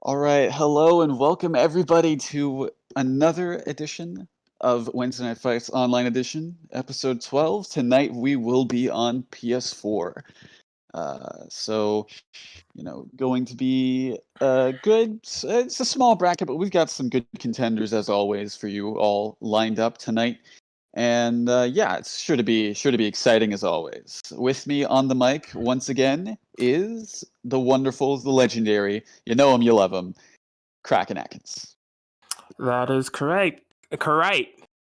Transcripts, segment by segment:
All right, hello and welcome everybody to another edition of Wednesday Night Fights Online Edition, episode 12. Tonight we will be on PS4. Going to be good. It's a small bracket, but we've got some good contenders as always for you all lined up tonight. And it's sure to be exciting as always. With me on the mic once again is the wonderful, the legendary. You know him, you love him. Kraken Atkins. That is correct.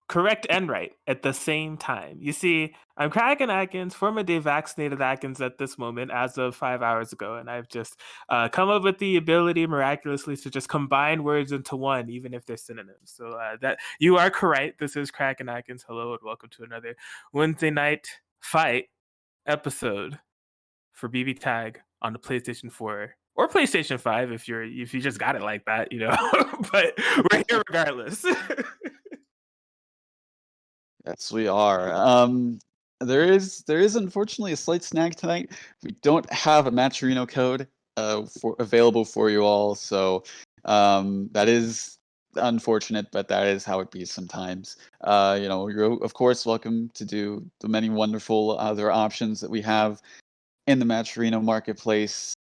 Correct and right at the same time. You see, I'm Kraken Atkins, former day vaccinated Atkins at this moment as of 5 hours ago, and I've just come up with the ability miraculously to just combine words into one, even if they're synonyms. So that you are correct. This is Kraken Atkins. Hello and welcome to another Wednesday night fight episode for BBTAG on the PlayStation 4 or PlayStation 5 if you just got it like that, but we're here regardless. Yes, we are. There is unfortunately a slight snag tonight. We don't have a Matcherino code available for you all, so that is unfortunate, but that is how it be sometimes. You're of course welcome to do the many wonderful other options that we have in the Matcherino marketplace,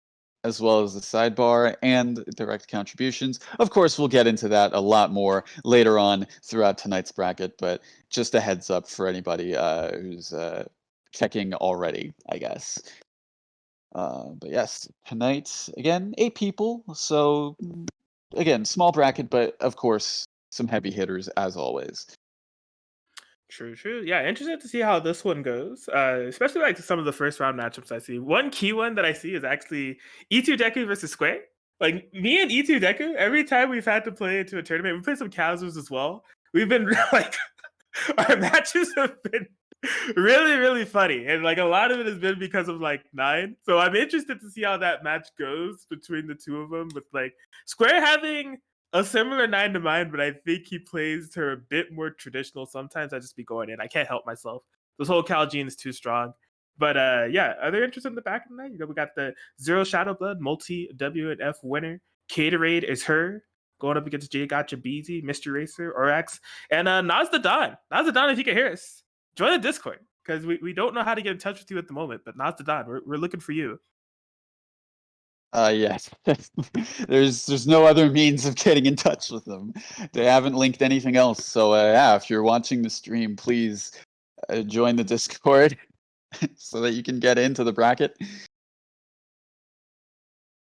as well as the sidebar and direct contributions. Of course, we'll get into that a lot more later on throughout tonight's bracket, but just a heads up for anybody who's checking already, I guess. But yes, tonight, again, 8 people. So, again, small bracket, but of course, some heavy hitters as always. True. Yeah, interested to see how this one goes, especially like some of the first round matchups I see. One key one that I see is actually E2 Deku versus Square. Like me and E2 Deku, every time we've had to play into a tournament, we played some casuals as well. We've been like, our matches have been really funny, and like a lot of it has been because of like 9. So I'm interested to see how that match goes between the two of them, with like Square having a similar 9 to mine, but I think he plays her a bit more traditional. Sometimes I just be going in. I can't help myself. This whole Cal gene is too strong. But are they interested in the back of the night? We got the Zero Shadow Blood multi WNF winner. Caterade is her going up against J Gotcha Beezy, Mr. Racer, Orax, and Nas the Don. Nas the Don, if you can hear us, join the Discord, because we don't know how to get in touch with you at the moment. But Nas the Don, we're looking for you. Yes. There's no other means of getting in touch with them. They haven't linked anything else. So if you're watching the stream, please join the Discord so that you can get into the bracket.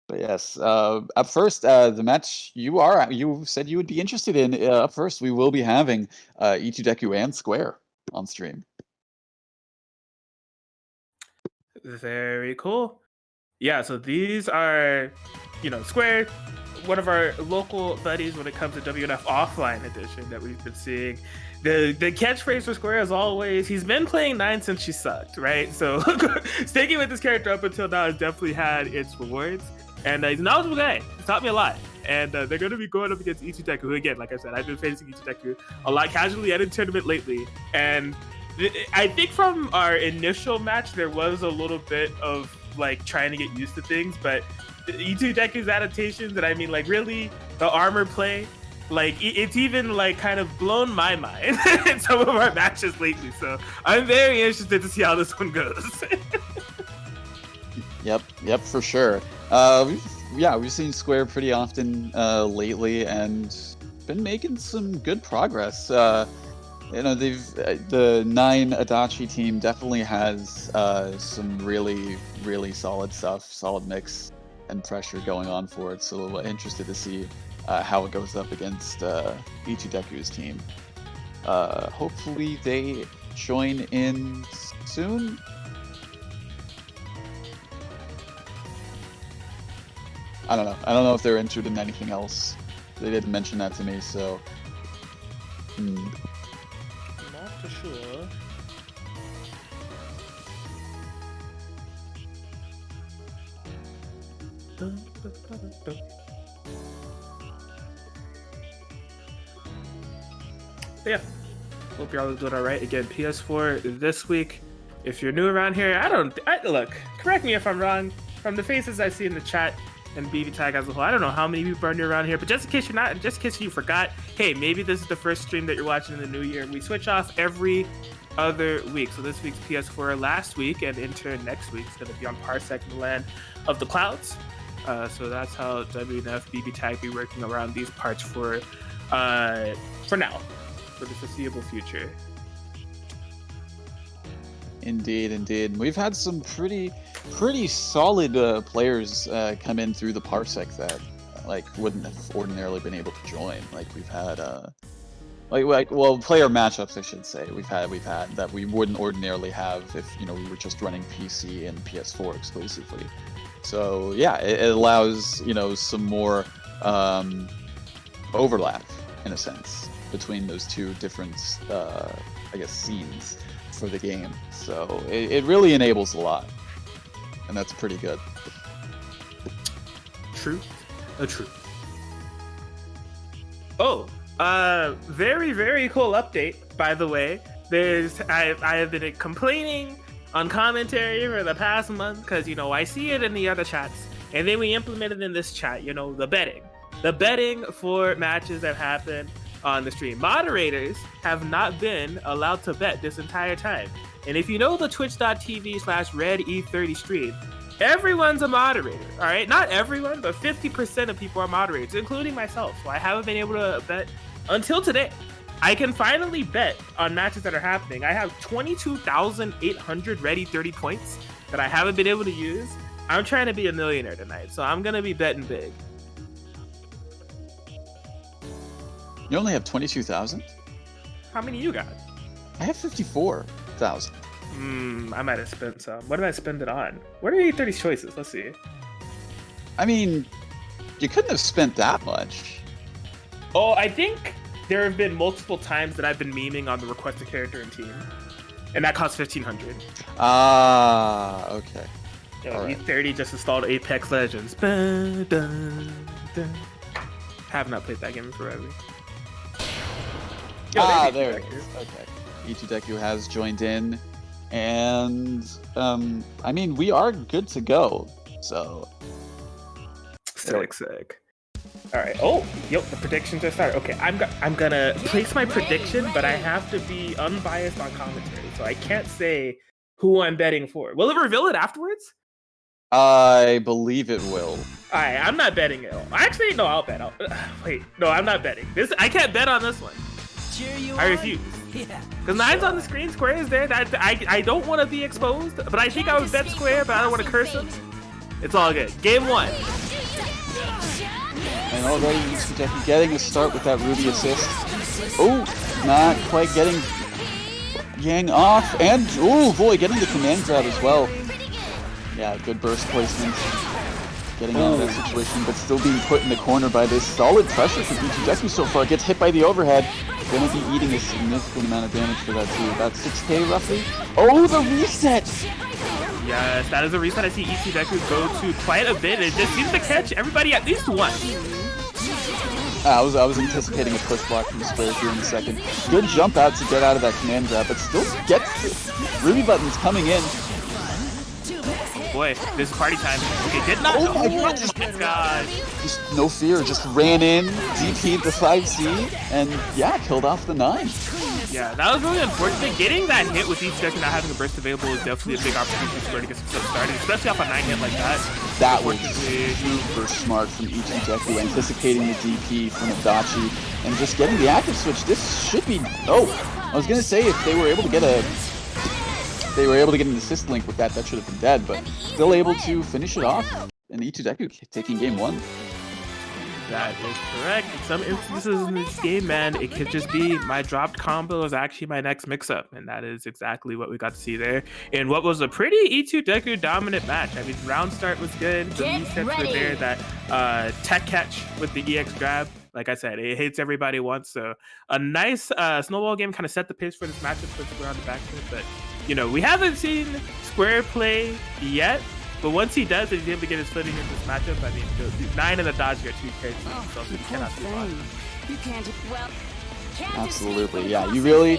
But yes, up first, the match you said you would be interested in. Up first, we will be having E2 Deku and Square on stream. Very cool. Yeah, so these are, Square, one of our local buddies when it comes to WNF Offline Edition that we've been seeing. The catchphrase for Square, as always, he's been playing 9 since she sucked, right? So sticking with this character up until now has definitely had its rewards. And he's a knowledgeable guy. He's taught me a lot. And they're going to be going up against E2 Deku, who, again, like I said, I've been facing E2 Deku a lot casually and in tournament lately. And I think from our initial match, there was a little bit of like trying to get used to things, but E2 Deku's adaptations, and I mean like really the armor play, like it's even like kind of blown my mind in some of our matches lately. So I'm very interested to see how this one goes. Yep, for sure. We've seen Square pretty often lately and been making some good progress. The 9 Adachi team definitely has some really solid stuff, solid mix and pressure going on for it. So interested to see how it goes up against E2 Deku's team. Hopefully they join in soon. I don't know if they're interested in anything else. They didn't mention that to me, so. Not for sure. Yeah, hope you're all doing all right. Again, PS4 this week. If you're new around here, look, correct me if I'm wrong. From the faces I see in the chat, and BBTAG as a whole. I don't know how many people are new around here, but just in case you forgot, hey, maybe this is the first stream that you're watching in the new year. We switch off every other week. So this week's PS4 last week, and Intern next week is going to be on Parsec in the Land of the Clouds. So that's how WNF BBTAG be working around these parts for now, for the foreseeable future. Indeed. We've had some pretty solid players come in through the Parsec that wouldn't have ordinarily been able to join. Like we've had player matchups, I should say. We've had that we wouldn't ordinarily have if we were just running PC and PS4 exclusively. So yeah, it allows some more overlap in a sense between those two different scenes for the game. So it really enables a lot, and that's pretty good. True. Oh, very, very cool update, by the way. I have been complaining on commentary for the past month because I see it in the other chats, and then we implemented in this chat, the betting for matches that happen on the stream. Moderators have not been allowed to bet this entire time. And if you know the twitch.tv/redE30 stream, everyone's a moderator, all right? Not everyone, but 50% of people are moderators, including myself. So I haven't been able to bet until today. I can finally bet on matches that are happening. I have 22,800 RedE30 points that I haven't been able to use. I'm trying to be a millionaire tonight, so I'm going to be betting big. You only have 22,000? How many you got? I have 54,000. I might have spent some. What did I spend it on? What are E30's choices? Let's see. I mean, you couldn't have spent that much. Oh, I think there have been multiple times that I've been memeing on the request a character and team. And that costs 1,500. Ah, okay. Right. E30 just installed Apex Legends. Dun, dun, dun. Have not played that game in forever. There it is. Okay. E2Deku has joined in, and I mean, we are good to go. So sick. All right. Oh, the predictions are started. Okay, I'm gonna place my prediction, but I have to be unbiased on commentary, so I can't say who I'm betting for. Will it reveal it afterwards? I believe it will. Alright, I'm not betting it. Actually, no, I'll bet. Wait, no, I'm not betting. I can't bet on this one. I refuse. Because 9's on the screen, Square is there. I don't want to be exposed, but I think I would bet Square, but I don't want to curse him. It's all good. Game 1. And already E2Deku getting a start with that Ruby assist. Oh, not quite getting Yang off. And, oh boy, getting the command grab as well. Yeah, good burst placement. Getting out of that situation, but still being put in the corner by this solid pressure from E2Deku so far. Gets hit by the overhead. Gonna be eating a significant amount of damage for that too. About 6k roughly. Oh, the reset! Yes, that is a reset I see E2Deku go to quite a bit. It just seems to catch everybody at least once. I was anticipating a push block from Square here in a second. Good jump out to get out of that command grab, but still gets it. Ruby buttons coming in. Boy, this is party time. Okay, did not. Oh my god! Just no fear, just ran in, DP'd the 5C, and yeah, killed off the 9. Yeah, that was really unfortunate. Getting that hit with E2Deku not having a burst available is definitely a big opportunity for Square to get some stuff started, especially off a 9 hit like that. That was super smart from E2Deku, anticipating the DP from Adachi, and just getting the active switch. This should be. Oh, I was gonna say if they were able to get an assist link with that should have been dead, but still able to finish it off. And E2Deku taking game 1. That is correct. In some instances in this game, man, it could just be my dropped combo is actually my next mix-up, and that is exactly what we got to see there in what was a pretty E2Deku dominant match. I mean, round start was good. The resets were there. That tech catch with the EX grab, like I said, it hits everybody once. So a nice snowball game kind of set the pace for this matchup for Square on the back foot, but we haven't seen Square play yet, but once he does, and he's able to get his footing in this matchup, I mean, the 9 and the dodge are 2 carries, so you cannot do wrong. Absolutely, yeah. You really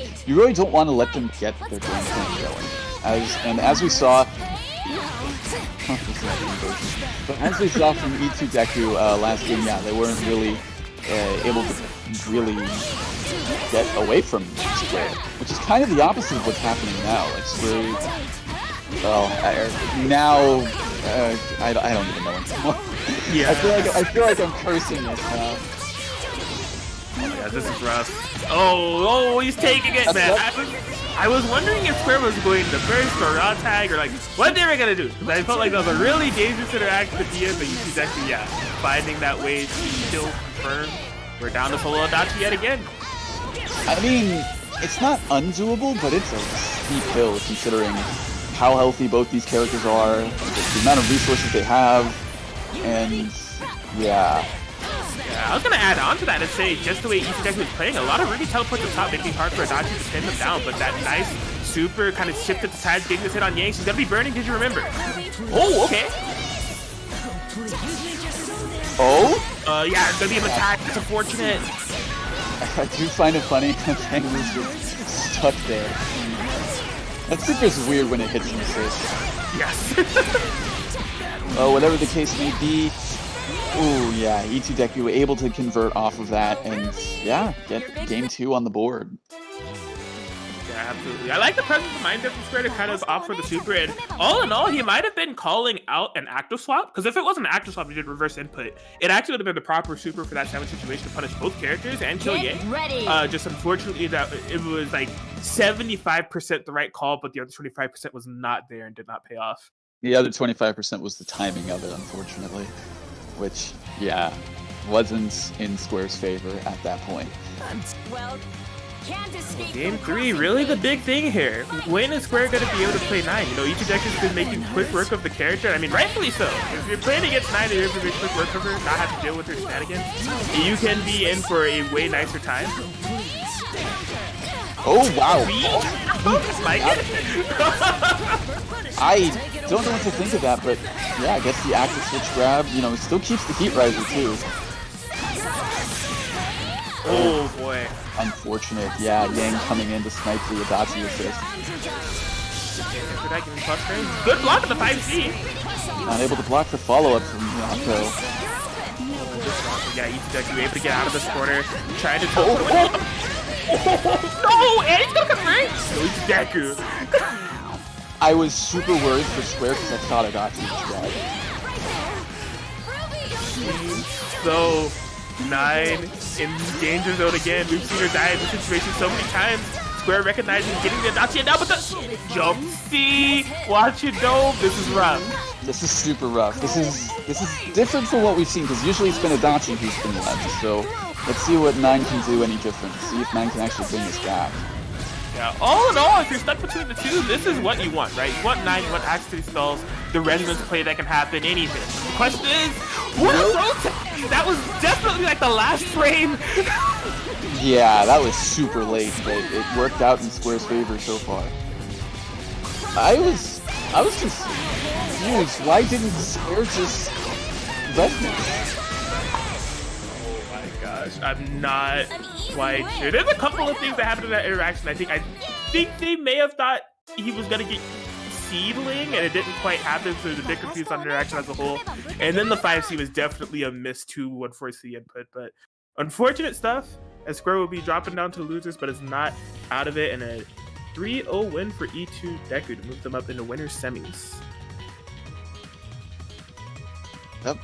don't want to let them get their game plan going. As we saw, But as we saw from E2 Deku last game, yeah, they weren't really able to really get away from Square, which is kind of the opposite of what's happening now. Like Square, well, now I don't even know anymore. Yeah. I feel like I'm cursing it now. Yeah, this is rough. Oh, he's taking it, man. I was wondering if Square was going to burst or raw tag or like what they were gonna do. Because I felt like that was a really dangerous interaction to be in, but he's actually finding that way to still confirm. We're down to solo Adachi yet again. I mean, it's not undoable, but it's a steep hill considering how healthy both these characters are, the amount of resources they have, and yeah. I was gonna add on to that and say just the way each deck was playing, a lot of really teleports up top, making it hard for Adachi to pin them down, but that nice super kind of shifted the sides, getting this hit on Yang. She's gonna be burning, did you remember? Oh, okay. Oh? Yeah, it's gonna be an attack, it's unfortunate. I do find it funny that Yang was just stuck there. That super's weird when it hits an assist. Yes. Whatever the case may be, ooh, yeah, E2 Deku able to convert off of that and, yeah, get game 2 on the board. Yeah, absolutely. I like the presence of mind from Square to kind of opt for the super, and all in all, he might have been calling out an active swap, because if it wasn't an active swap, he did reverse input, it actually would have been the proper super for that 7 situation to punish both characters and kill Yang. Just unfortunately, that it was like 75% the right call, but the other 25% was not there and did not pay off. The other 25% was the timing of it, unfortunately, which, yeah, wasn't in Square's favor at that point. Well, Game 3, really the big thing here. When is Square going to be able to play 9? You know, each deck has been making quick work of the character. I mean, rightfully so. If you're playing against 9 and you're able to make quick work of her, not have to deal with her shenanigans, you can be in for a way nicer time. Oh, wow. Like it? I don't know what to think of that, but yeah, I guess the active switch grab, you know, still keeps the heat riser too. Oh boy. Unfortunate. Yeah, Yang coming in to snipe the Adachi assist. Good block of the 5C. Not able to block the follow-up from Yako. Yeah, each deck you able to get out of this corner. Trying to teleport. No, and he's gonna convert. So each Deku. I was super worried for Square because I thought Adachi was dead. So 9 in danger zone again. We've seen her die in this situation so many times. Square recognizing getting the Adachi now, but the jump C. Watch it go. This is rough. This is super rough. This is different from what we've seen because usually it's been Adachi who's been led. So let's see what 9 can do any different. See if 9 can actually bring this back. Yeah, all in all, if you're stuck between the two, this is what you want, right? You want 9, you want Axe spells, the resonance play that can happen, anything. The question is, what a rotate! That was definitely like the last frame. Yeah, that was super late, but it worked out in Square's favor so far. I was confused. Why didn't Square just resonate? I'm not quite sure. There's a couple of things that happened in that interaction. I think they may have thought he was gonna get seedling, and it didn't quite happen, so there's a bit confused on interaction as a whole. And then the 5C was definitely a miss 2-1-4C input, but unfortunate stuff, as Square will be dropping down to the losers, but it's not out of it, and a 3-0 win for E2 Deku to move them up into winners semis. Yep.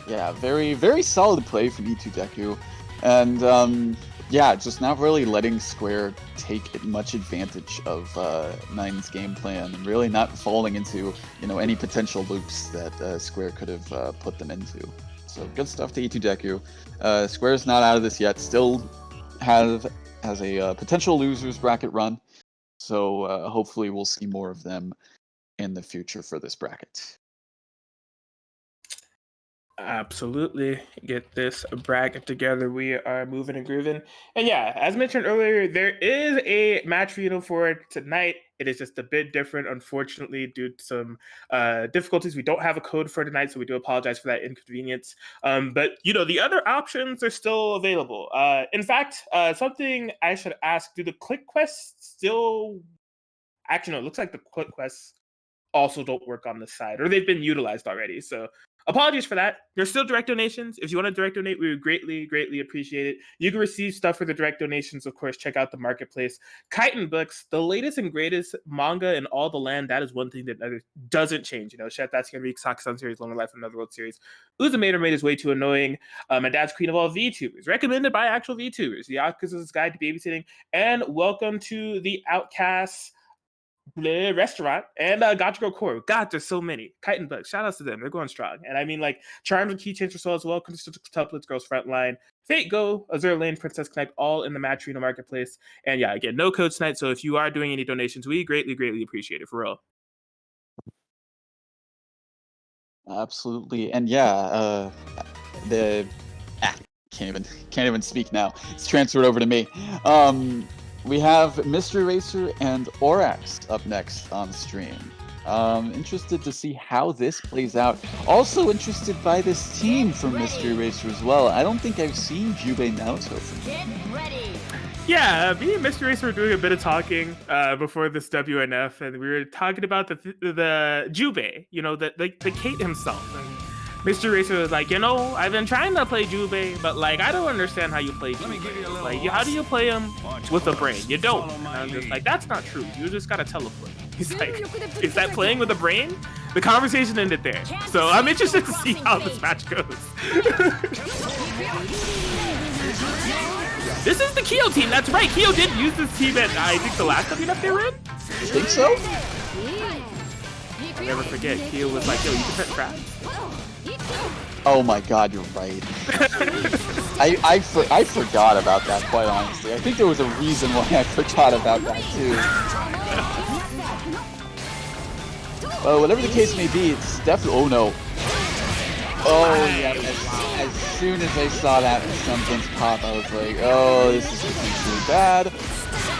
Yeah, very, very solid play from E2 Deku. And, yeah, just not really letting Square take much advantage of 9's game plan and really not falling into, you know, any potential loops that Square could have put them into. So good stuff to E2 Deku. Square's not out of this yet. Still has a potential losers bracket run. So hopefully we'll see more of them in the future for this bracket. Absolutely. Get this bracket together. We are moving and grooving. And yeah, as mentioned earlier, there is a match reunion for tonight. It is just a bit different, unfortunately, due to some difficulties. We don't have a code for tonight, so we do apologize for that inconvenience. But, you know, the other options are still available. In fact, something I should ask, do the click quests still actually, no, it looks like the quick quests also don't work on this side, or they've been utilized already. So apologies for that. There's still direct donations. If you want to direct donate, we would greatly appreciate it. You can receive stuff for the direct donations. Of course, check out the marketplace. Chitin Books, the latest and greatest manga in all the land. That is one thing that doesn't change. You know, Chef, that's going to be Saki-san series, Lonely Life, Another World series. Uzumate Made is way too annoying. My dad's queen of all VTubers, recommended by actual VTubers. The Yakuza's Guide to Babysitting, and welcome to the Outcasts restaurant and Gotcha Girl Core. God, there's so many. Chitin Bugs, shout outs to them. They're going strong. And I mean, like, Charms and Keychains for Soul as well. Tuplets, Girls Frontline, Fate Go, Azure Lane, Princess Connect, all in the Match Arena marketplace. And yeah, again, no code tonight. So if you are doing any donations, we greatly appreciate it, for real. Absolutely. And yeah, can't even speak now. It's transferred over to me. We have Mystery Racer and Orax up next on stream. Interested to see how this plays out. Also interested by this team from Mystery Racer as well. I don't think I've seen Jubei Naoto from them. Yeah, me and Mystery Racer were doing a bit of talking before this WNF, and we were talking about the Jubei, you know, the Kate himself. And Mr. Racer was like, you know, I've been trying to play Jubei, but like, I don't understand how you play Jubei. Like, how do you play him with a brain? You don't. And I'm just like, that's not true. You just gotta teleport. He's like, is that playing with a brain? The conversation ended there. So I'm interested to see how this match goes. This is the Kyo team. That's right. Kyo did use this team at, I think, the last WNF they were in. I think so? I'll never forget. Kyo was like, yo, you can set traps. Oh my god, you're right. I forgot about that, quite honestly. I think there was a reason why I forgot about that too. Well, whatever the case may be, it's definitely... Oh no. Oh yeah, as soon as I saw that resemblance pop, I was like, oh, this is potentially bad.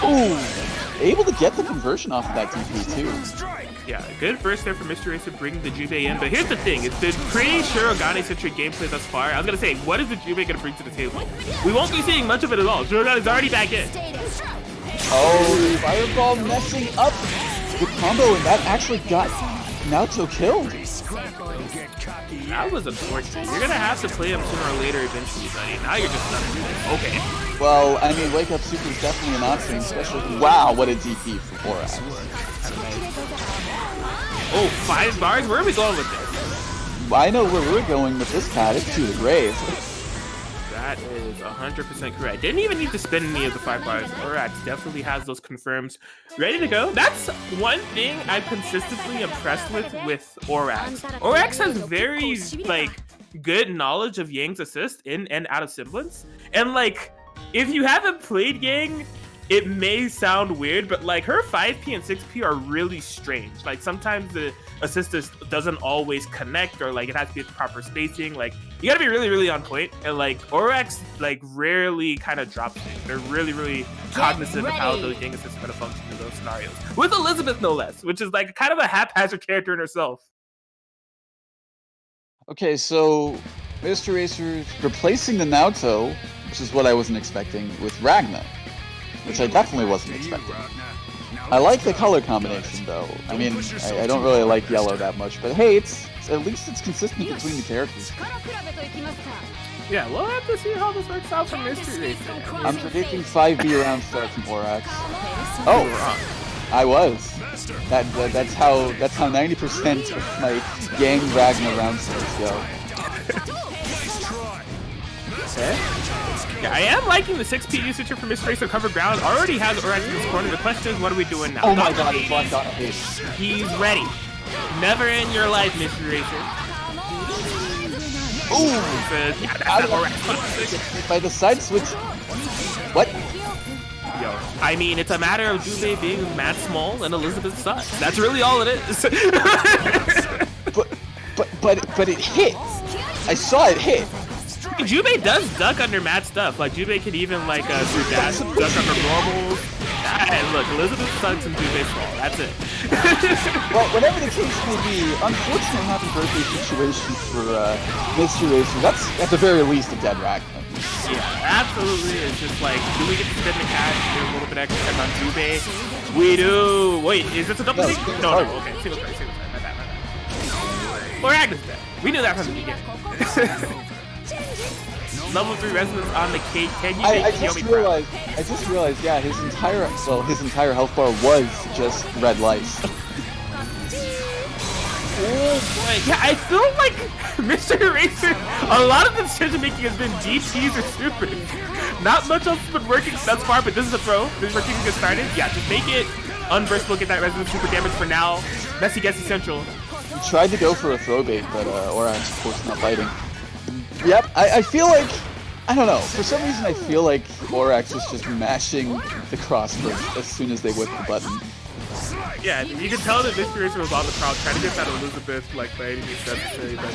Ooh, able to get the conversion off of that TP too. Yeah, good burst there for Mr. Racer bringing the Jubei in. But here's the thing, it's been pretty Shirogane-centric gameplay thus far. I was going to say, what is the Jubei going to bring to the table? We won't be seeing much of it at all. Shirogane is already back in. Oh, Fireball messing up the combo, and that actually got Naoto killed. That was unfortunate. You're going to have to play him sooner or later eventually, buddy. Now you're just not okay. Well, I mean, Wake Up Super is definitely an option, especially... Wow, what a DP for Borax. Oh, 5 bars? Where are we going with this? I know where we're going with this, Pat. It's to the grave. That is 100% correct. Didn't even need to spend any of the 5 bars. Orax definitely has those confirms ready to go. That's one thing I'm consistently impressed with Orax. Orax has very, like, good knowledge of Yang's assist in and out of Semblance. And, like, if you haven't played Yang, it may sound weird, but like her 5P and 6P are really strange. Like sometimes the assist doesn't always connect, or like it has to be at the proper spacing. Like you gotta be really on point. And like Orax like rarely kind of drops things. They're really cognizant of how those Yang assists are gonna function in those scenarios. With Elizabeth no less, which is like kind of a haphazard character in herself. Okay, so Mr. Racer replacing the Naoto, which is what I wasn't expecting, with Ragna, which I definitely wasn't expecting. I like the color combination though. I mean, I don't really like yellow that much, but hey, at least it's consistent between the characters. Yeah, we'll have to see how this works out for Mystery Racer. I'm predicting 5B round start from Borax. Oh, I was. That's how 90% of my Yang Ragna round starts go. Okay. Yeah, I am liking the 6P usage for Mystery Racer cover ground. Already has Orax in this corner. The question is, what are we doing now? Oh my god, it's one dot hit. He's ready. Never in your life, Mystery Racer. Ooh! Yeah, that's Orax. By the side switch. What? Yo, I mean, it's a matter of Jubei being mad small and Elizabeth sucks. That's really all it is. but it hit. I saw it hit. Jubei does duck under mad stuff. Like Jubei can even like do that, duck under normals. And look, Elizabeth sucks and Jubei small. That's it. Well, whatever the case may be, unfortunate happy birthday situation for Mystery Racer. That's at the very least a dead Ragna. Yeah, absolutely. It's just like, do we get to spend the cash, do a little bit extra on Jubei? We do. Wait, is this a double thing? No, okay. Single try. My bad. Or Agnes dead. We knew that from the beginning. Level 3 resonance on the cake. Can you make Kiyomi proud? I just realized, yeah, his entire health bar was just red lights. Oh boy. Yeah, I feel like Mr. Eraser, a lot of the decision making has been DPs or supers. Not much else has been working thus far, but this is a throw. This is where things get started. Yeah, just make it unburstable, get that resonance super damage for now. Messy Guessy Central. He tried to go for a throw bait, but Orax, of course, not biting. Yep, I feel like, I don't know, for some reason I feel like Orax is just mashing the crossbow as soon as they whip the button. Yeah, you can tell that Mr. Eraser was on the prowl, trying to get that Elizabeth, like, by any means necessary, but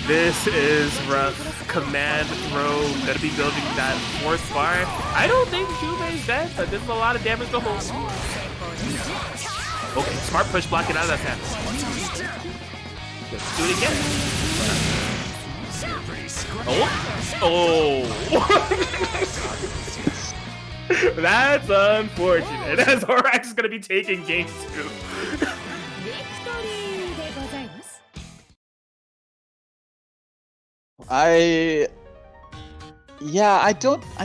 this is rough. Command throw, gonna be building that fourth bar. I don't think Jubei's dead, but this is a lot of damage to hold. Okay, smart push blocking out of that hand. Let's do it again. Oh! That's unfortunate, as Orax is going to be taking game 2. I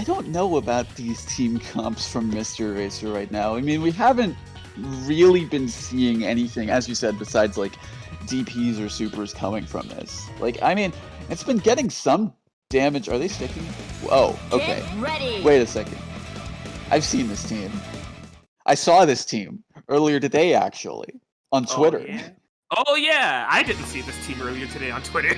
don't know about these team comps from Mr. Eraser right now. I mean, we haven't really been seeing anything, as you said, besides like DPs or supers coming from this. Like, I mean, it's been getting some damage. Are they sticking? Oh, okay. Wait a second. I've seen this team. I saw this team earlier today, actually, on Twitter. Oh yeah, I didn't see this team earlier today on Twitter.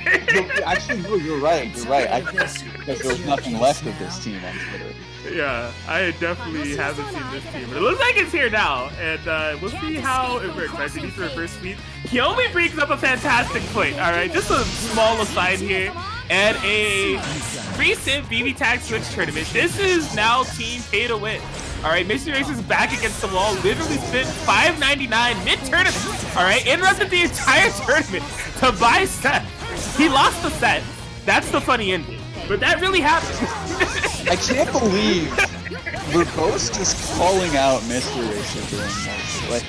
Actually, no, you're right. I guess because there was nothing left of this team on Twitter. Yeah, I definitely haven't seen this team, but it looks like it's here now, and we'll see how it works. Right, need to reverse sweep. Kiyomi brings up a fantastic point. All right, just a small aside here, and a recent BBTAG Switch tournament. This is now team pay to win. All right, Mr. Eraser's back against the wall. Literally spent $5.99 mid-tournament. All right, interrupted the entire tournament to buy set. He lost the set. That's the funny ending. But that really happened. I can't believe we're both just calling out Mr. Eraser doing this. Like,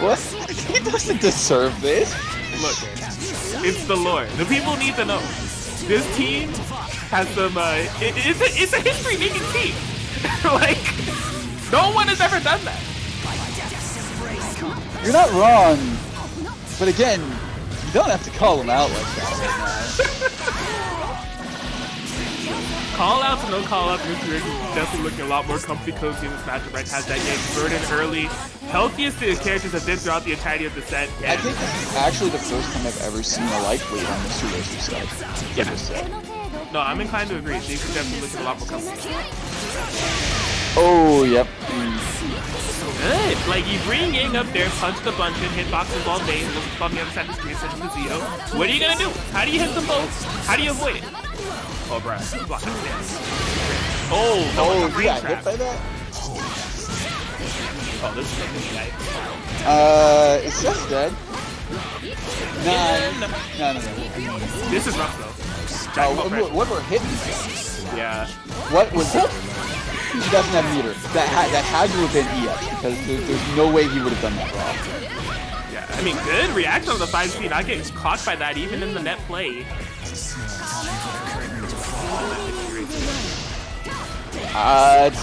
what? He doesn't deserve this. Look, it's the lore. The people need to know. This team has some. It's a history-making team. Like, no one has ever done that. You're not wrong, but again, you don't have to call him out like that right now. Call outs and no call outs, Mr. Eraser is definitely looking a lot more comfy cozy in this matchup, right? Has that game burden early. Healthiest the characters have been throughout the entirety of the set. I think this is actually the first time I've ever seen a light bleed on Mr. Eraser's side. Yeah. No, I'm inclined to agree. These are definitely looking a lot more comfy. Oh, yep. Good. Like, you bring Yang up there, punch the bunch in, hitboxes all day, and looks on the other side of the screen, sends to Zito. What are you gonna do? How do you hit them both? How do you avoid it? Oh, bruh. Block that dance. Oh, you got hit by that? Oh, this is a good night. It's just dead. No. This is rough, though. What were hitting? Yeah. What was it? He doesn't have meter. That had to have been EX, because there's no way he would have done that raw. Yeah, I mean, good reaction on the 5-speed, not getting caught by that, even in the net play.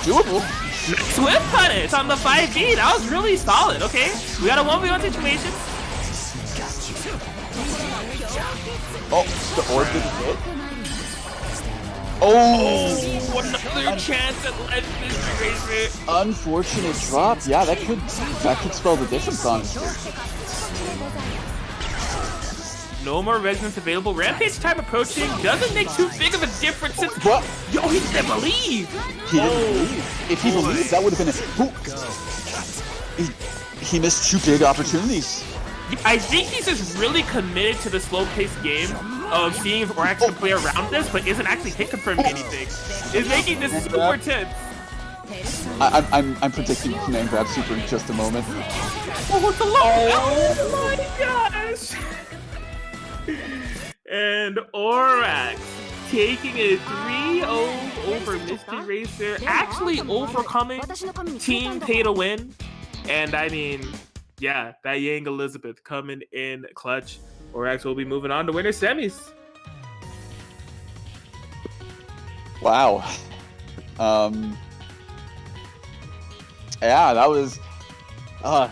Doable. Swift punish on the 5B. That was really solid. Okay, we got a 1v1 situation. Oh, the orb didn't hit. Oh, another chance at life, Mr. Eraser. Unfortunate drop. Yeah, that could spell the difference, honestly. No more resonance available. Rampage time approaching. Doesn't make too big of a difference. What? Yo, he didn't believe. He didn't believe. If he believed, that would have been he missed two big opportunities. I think he's just really committed to the slow-paced game of seeing if Orax can play around this, but isn't actually hit confirming anything. Is making this super tense. I'm predicting command grab super in just a moment. Oh, it's a low! Oh my gosh! And Orax taking a 3-0 over Mystery Racer, actually overcoming Team Pay to Win. And I mean, yeah, that Yang Elizabeth coming in clutch. Orax will be moving on to winner semis. Wow. Yeah, that was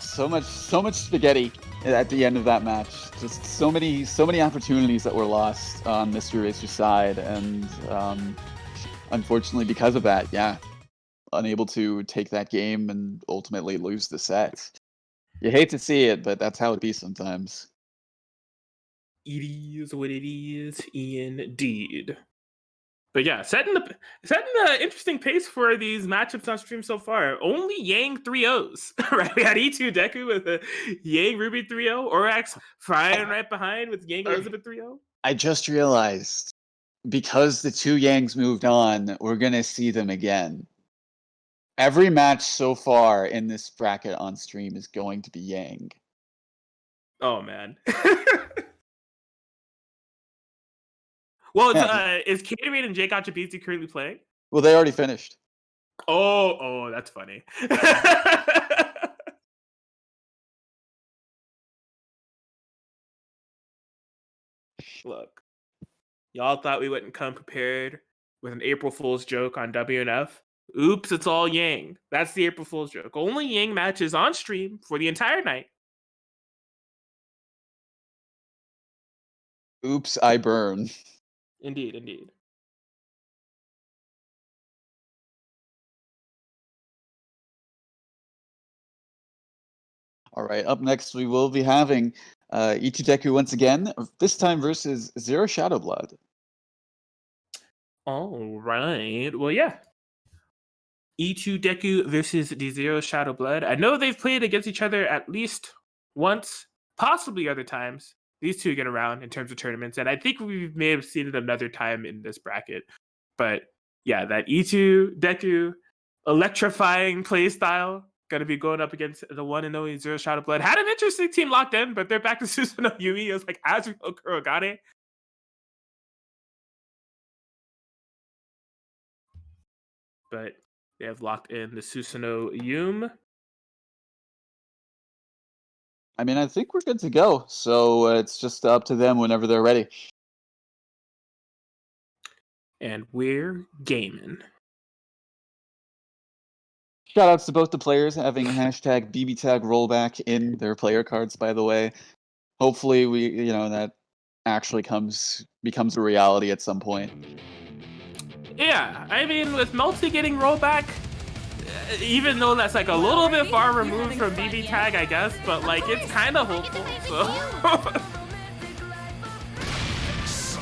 so much spaghetti at the end of that match. Just so many opportunities that were lost on Mystery Racer's side, and unfortunately because of that, yeah, unable to take that game and ultimately lose the set. You hate to see it, but that's how it be sometimes. It is what it is, indeed. But yeah, setting the interesting pace for these matchups on stream so far. Only Yang 3-0s, right? We had E2 Deku with a Yang Ruby 3-0, Orax flying right behind with Yang Elizabeth 3-0. I just realized, because the two Yangs moved on, we're gonna see them again. Every match so far in this bracket on stream is going to be Yang. Oh man. Well, is Caterine and Jake Gachapizzi currently playing? Well, they already finished. Oh, that's funny. Look, y'all thought we wouldn't come prepared with an April Fool's joke on WNF. Oops, it's all Yang. That's the April Fool's joke. Only Yang matches on stream for the entire night. Oops, I burn. Indeed. All right, up next we will be having E2 Deku once again, this time versus Zero Shadow Blood. All right. Well, yeah. E2 Deku versus the Zero Shadow Blood. I know they've played against each other at least once, possibly other times. These two get around in terms of tournaments, and I think we may have seen it another time in this bracket. But yeah, that E2 Deku electrifying play style going to be going up against the one and only Zero Shadow Blood. Had an interesting team locked in, but they're back to Susanoo Yumi. It was like Azrael Kurogane. But they have locked in the Susanoo Yum. I mean, I think we're good to go. So it's just up to them whenever they're ready. And we're gaming. Shoutouts to both the players having hashtag BBTAG rollback in their player cards, by the way. Hopefully that actually becomes a reality at some point. Yeah, I mean, with Melty getting rollback, even though that's like a little bit far removed from BBTAG, I guess, but like it's kind of hopeful, so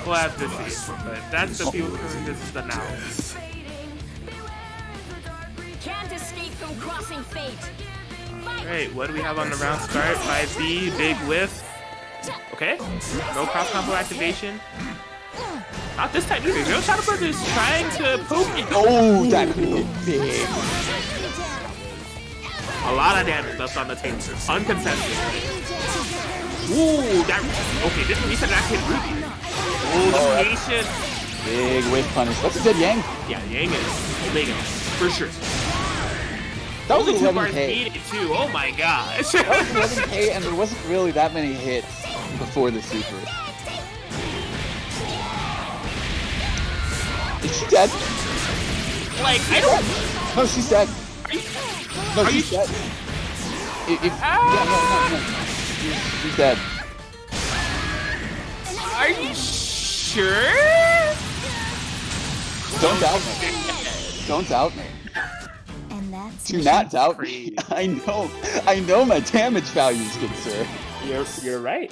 we'll have to see. But that's the future, this is the now. Can't escape from crossing fate. Alright, what do we have on the round start? 5B, big whiff. Okay, no cross combo activation. Not this time either. Zero Shadow Blood is trying to poke it. Oh, that hit big. A lot of damage left on the table. Uncontested. Ooh, that. Okay, this reset that hit Ruby. Oh, the nation. Big whiff punish. That's a good Yang. Yeah, Yang is big for sure. That was only 2 bars 11K. needed too. Oh my gosh. That was 11K, and there wasn't really that many hits before the super. Is she dead? Like, I don't. No, she's dead. No, Are she's you dead. No. She's dead. Are you sure? Don't doubt me. Don't doubt me. And that's Do not doubt me. I know my damage values, good sir. You're right.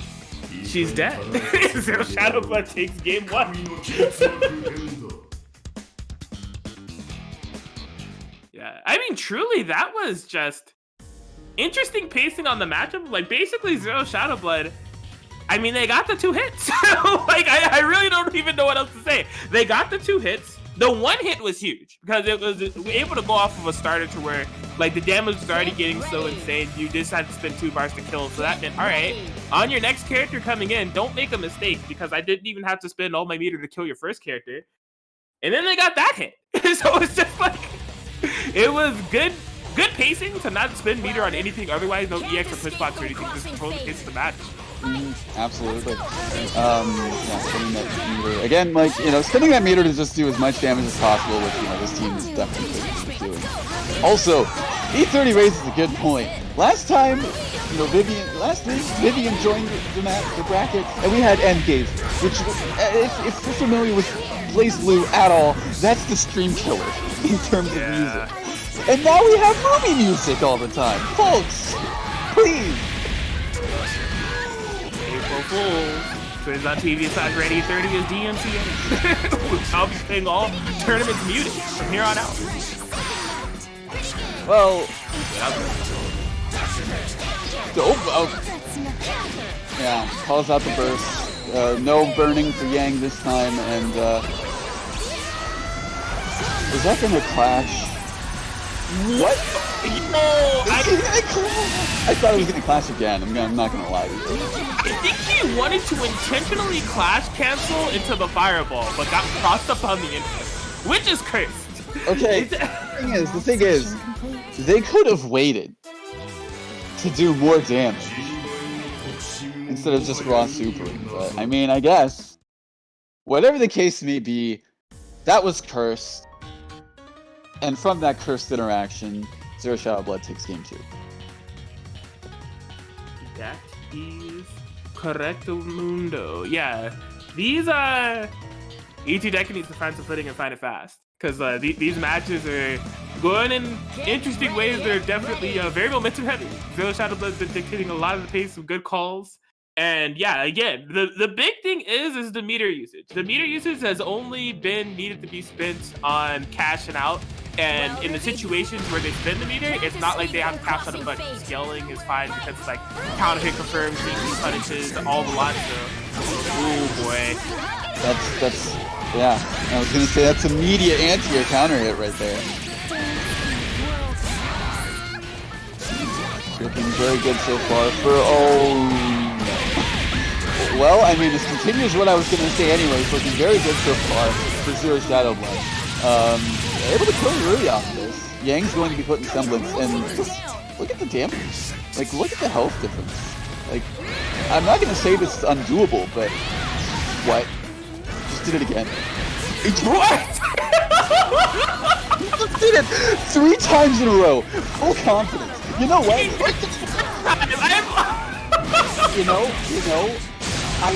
She's dead. Zero Shadow Blood takes game 1. Yeah, I mean, truly, that was just interesting pacing on the matchup. Like, basically, Zero Shadow Blood, I mean, they got the 2 hits. Like, I really don't even know what else to say. They got the 2 hits. The 1 hit was huge because it was able to go off of a starter to where, like, the damage was already getting so insane. You just had to spend 2 bars to kill. So that meant, all right, on your next character coming in, don't make a mistake because I didn't even have to spend all my meter to kill your first character. and then they got that hit. So it's just like it was good pacing to not spend meter on anything otherwise, no EX or push blocks or anything, just control the pace of the match. Absolutely. Yeah, spinning that meter again, like spinning that meter to just do as much damage as possible, which this team is definitely doing. Also, E30 raises a good point. Last time, Vivian joined the bracket, and we had Endgame, which, if you're familiar with BlazBlue at all, that's the stream killer in terms of music. And now we have movie music all the time, folks. Please. April Fool's. Friends on TV / Ready 30 is DMCA. I'll be playing all tournaments muted from here on out. Well, yeah, calls out the burst. No burning for Yang this time, and is that gonna clash? What? I thought it was gonna clash again. I'm not gonna lie to you. I think he wanted to intentionally clash cancel into the fireball, but got crossed up on the input, which is cursed. Okay, the thing is, they could have waited to do more damage instead of just raw supering. But I mean, I guess whatever the case may be, that was cursed. And from that cursed interaction, Zero Shadow Blood takes game 2. That is correcto mundo. Yeah, these E2 Deca needs to find some footing and find it fast, because these matches are going in interesting ways. They're definitely very momentum heavy. Zero Shadow Blood's been dictating a lot of the pace with good calls. And yeah, again, the big thing is the meter usage. The meter usage has only been needed to be spent on cash and out. And in the situations where they spend the meter, it's not like they have to cash out a bunch. Scaling is fine because it's like counter hit confirms, DP punishes, all the lots. So, oh boy. That's yeah. I was gonna say that's immediate anti-air counter hit right there. Looking very good so far for well, I mean, this continues what I was going to say anyway. It's looking very good so far for Zero Shadow Blood. Able to kill Rui off of this. Yang's going to be put in semblance, and look at the damage. Like, look at the health difference. Like, I'm not going to say this is undoable, but what? Just did it again. It's what? Just did it 3 times in a row. Full confidence. You know what? You know. I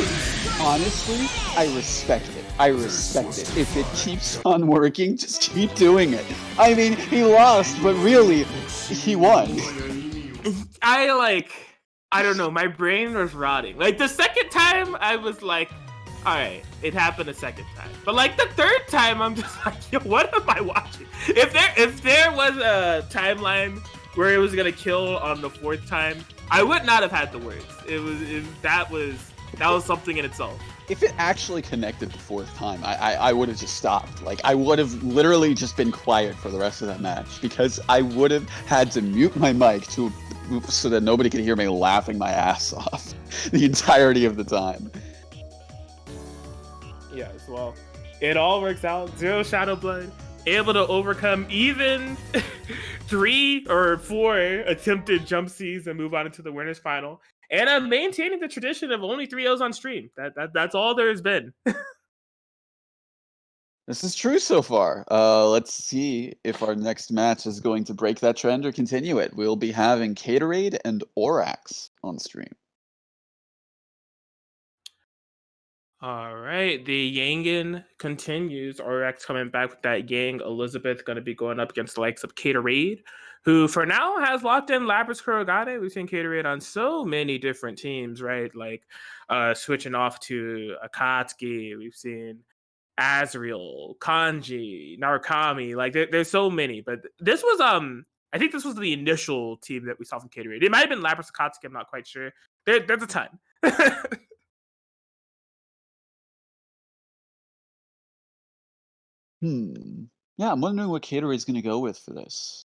respect it. I respect it. If it keeps on working, just keep doing it. I mean, he lost, but really, he won. I don't know, my brain was rotting. Like, the second time, I was like, alright, it happened a second time. But like, the third time, I'm just like, yo, what am I watching? If there was a timeline where it was gonna kill on the 4th time, I would not have had the words. That was something in itself. If it actually connected the 4th time, I would have just stopped. Like, I would have literally just been quiet for the rest of that match, because I would have had to mute my mic so that nobody could hear me laughing my ass off the entirety of the time. Yes, well, it all works out. Zero Shadow Blood able to overcome even 3 or 4 attempted jump Cs and move on into the winners final. And I'm maintaining the tradition of only 3-0s on stream. That's all there has been. This is true so far. Let's see if our next match is going to break that trend or continue it. We'll be having Caterade and Orax on stream. All right, the Yangin continues. Orax coming back with that Yang. Elizabeth going to be going up against the likes of Caterade, who for now has locked in Lapras Kurogane. We've seen Caterade on so many different teams, right? Like switching off to Akatsuki. We've seen Azriel, Kanji, Narukami. Like there's so many, but this was I think this was the initial team that we saw from Caterade. It might have been Lapras Akatsuki. I'm not quite sure. There's a ton. Yeah, I'm wondering what Catorade's going to go with for this.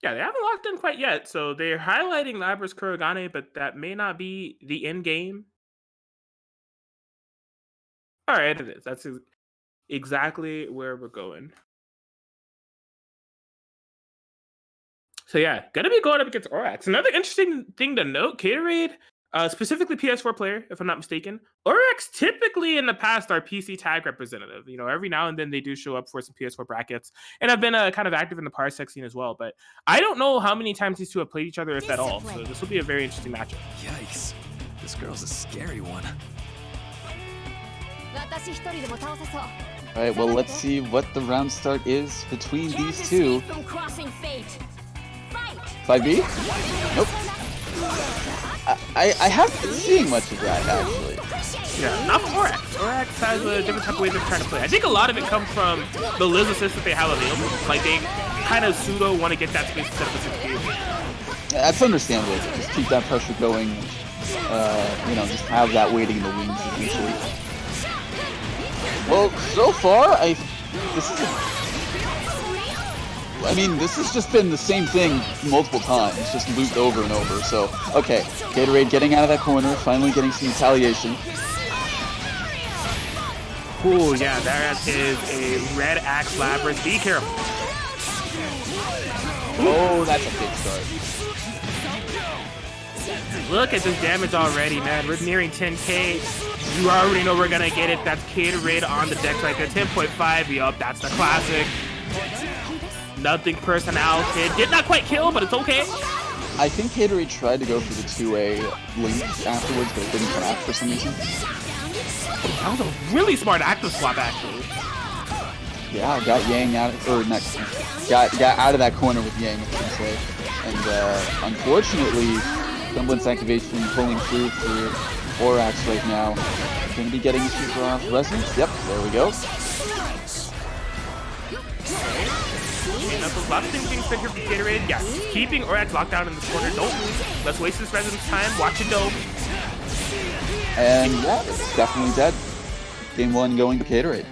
Yeah, they haven't locked in quite yet, so they're highlighting Lapras Kurogane, but that may not be the end game. All right, it is. That's exactly where we're going. So yeah, gonna be going up against Orax. Another interesting thing to note, Gatorade, specifically PS4 player, if I'm not mistaken. Orax typically in the past are PC tag representative. You know, every now and then they do show up for some PS4 brackets, and I've been kind of active in the Parsec scene as well. But I don't know how many times these two have played each other, if at all. So this will be a very interesting matchup. Yikes, this girl's a scary one. All right, well, let's see what the round start is between these two. 5B? Nope. I haven't been seeing much of that, actually. Yeah, not for Orax. Orax has a different type of way they're trying to play. I think a lot of it comes from the Liz assist that they have available. Like, they kind of pseudo want to get that space to set up a 6 That's understandable. Just keep that pressure going. You know, just have that waiting in the wings, usually. Well, so far, this has just been the same thing multiple times, just looped over and over. So, okay, Gatorade getting out of that corner, finally getting some retaliation. Ooh, yeah, that is a red axe Labyrinth. Be careful. Oh, that's a big start. Look at this damage already, man. We're nearing 10k. You already know we're gonna get it. That's Gatorade on the deck right there. 10.5. Yup, that's the classic. Nothing personnel. It did not quite kill, but it's okay. I think Gatorade tried to go for the 2A link afterwards, but it didn't come out for some reason. That was a really smart active swap, actually. Yeah, got Yang out, or next, got out of that corner with Yang, I should say. And unfortunately, Semblance activation pulling through for Orax right now. Going to be getting a super off Resonance. Yep, there we go. And that's a lot of things being said here for Gatorade. Yeah, keeping Orax locked down in this corner. Don't move. Let's waste this Resonance time. Watch it go. And yeah, it's definitely dead. Game 1 going to Gatorade.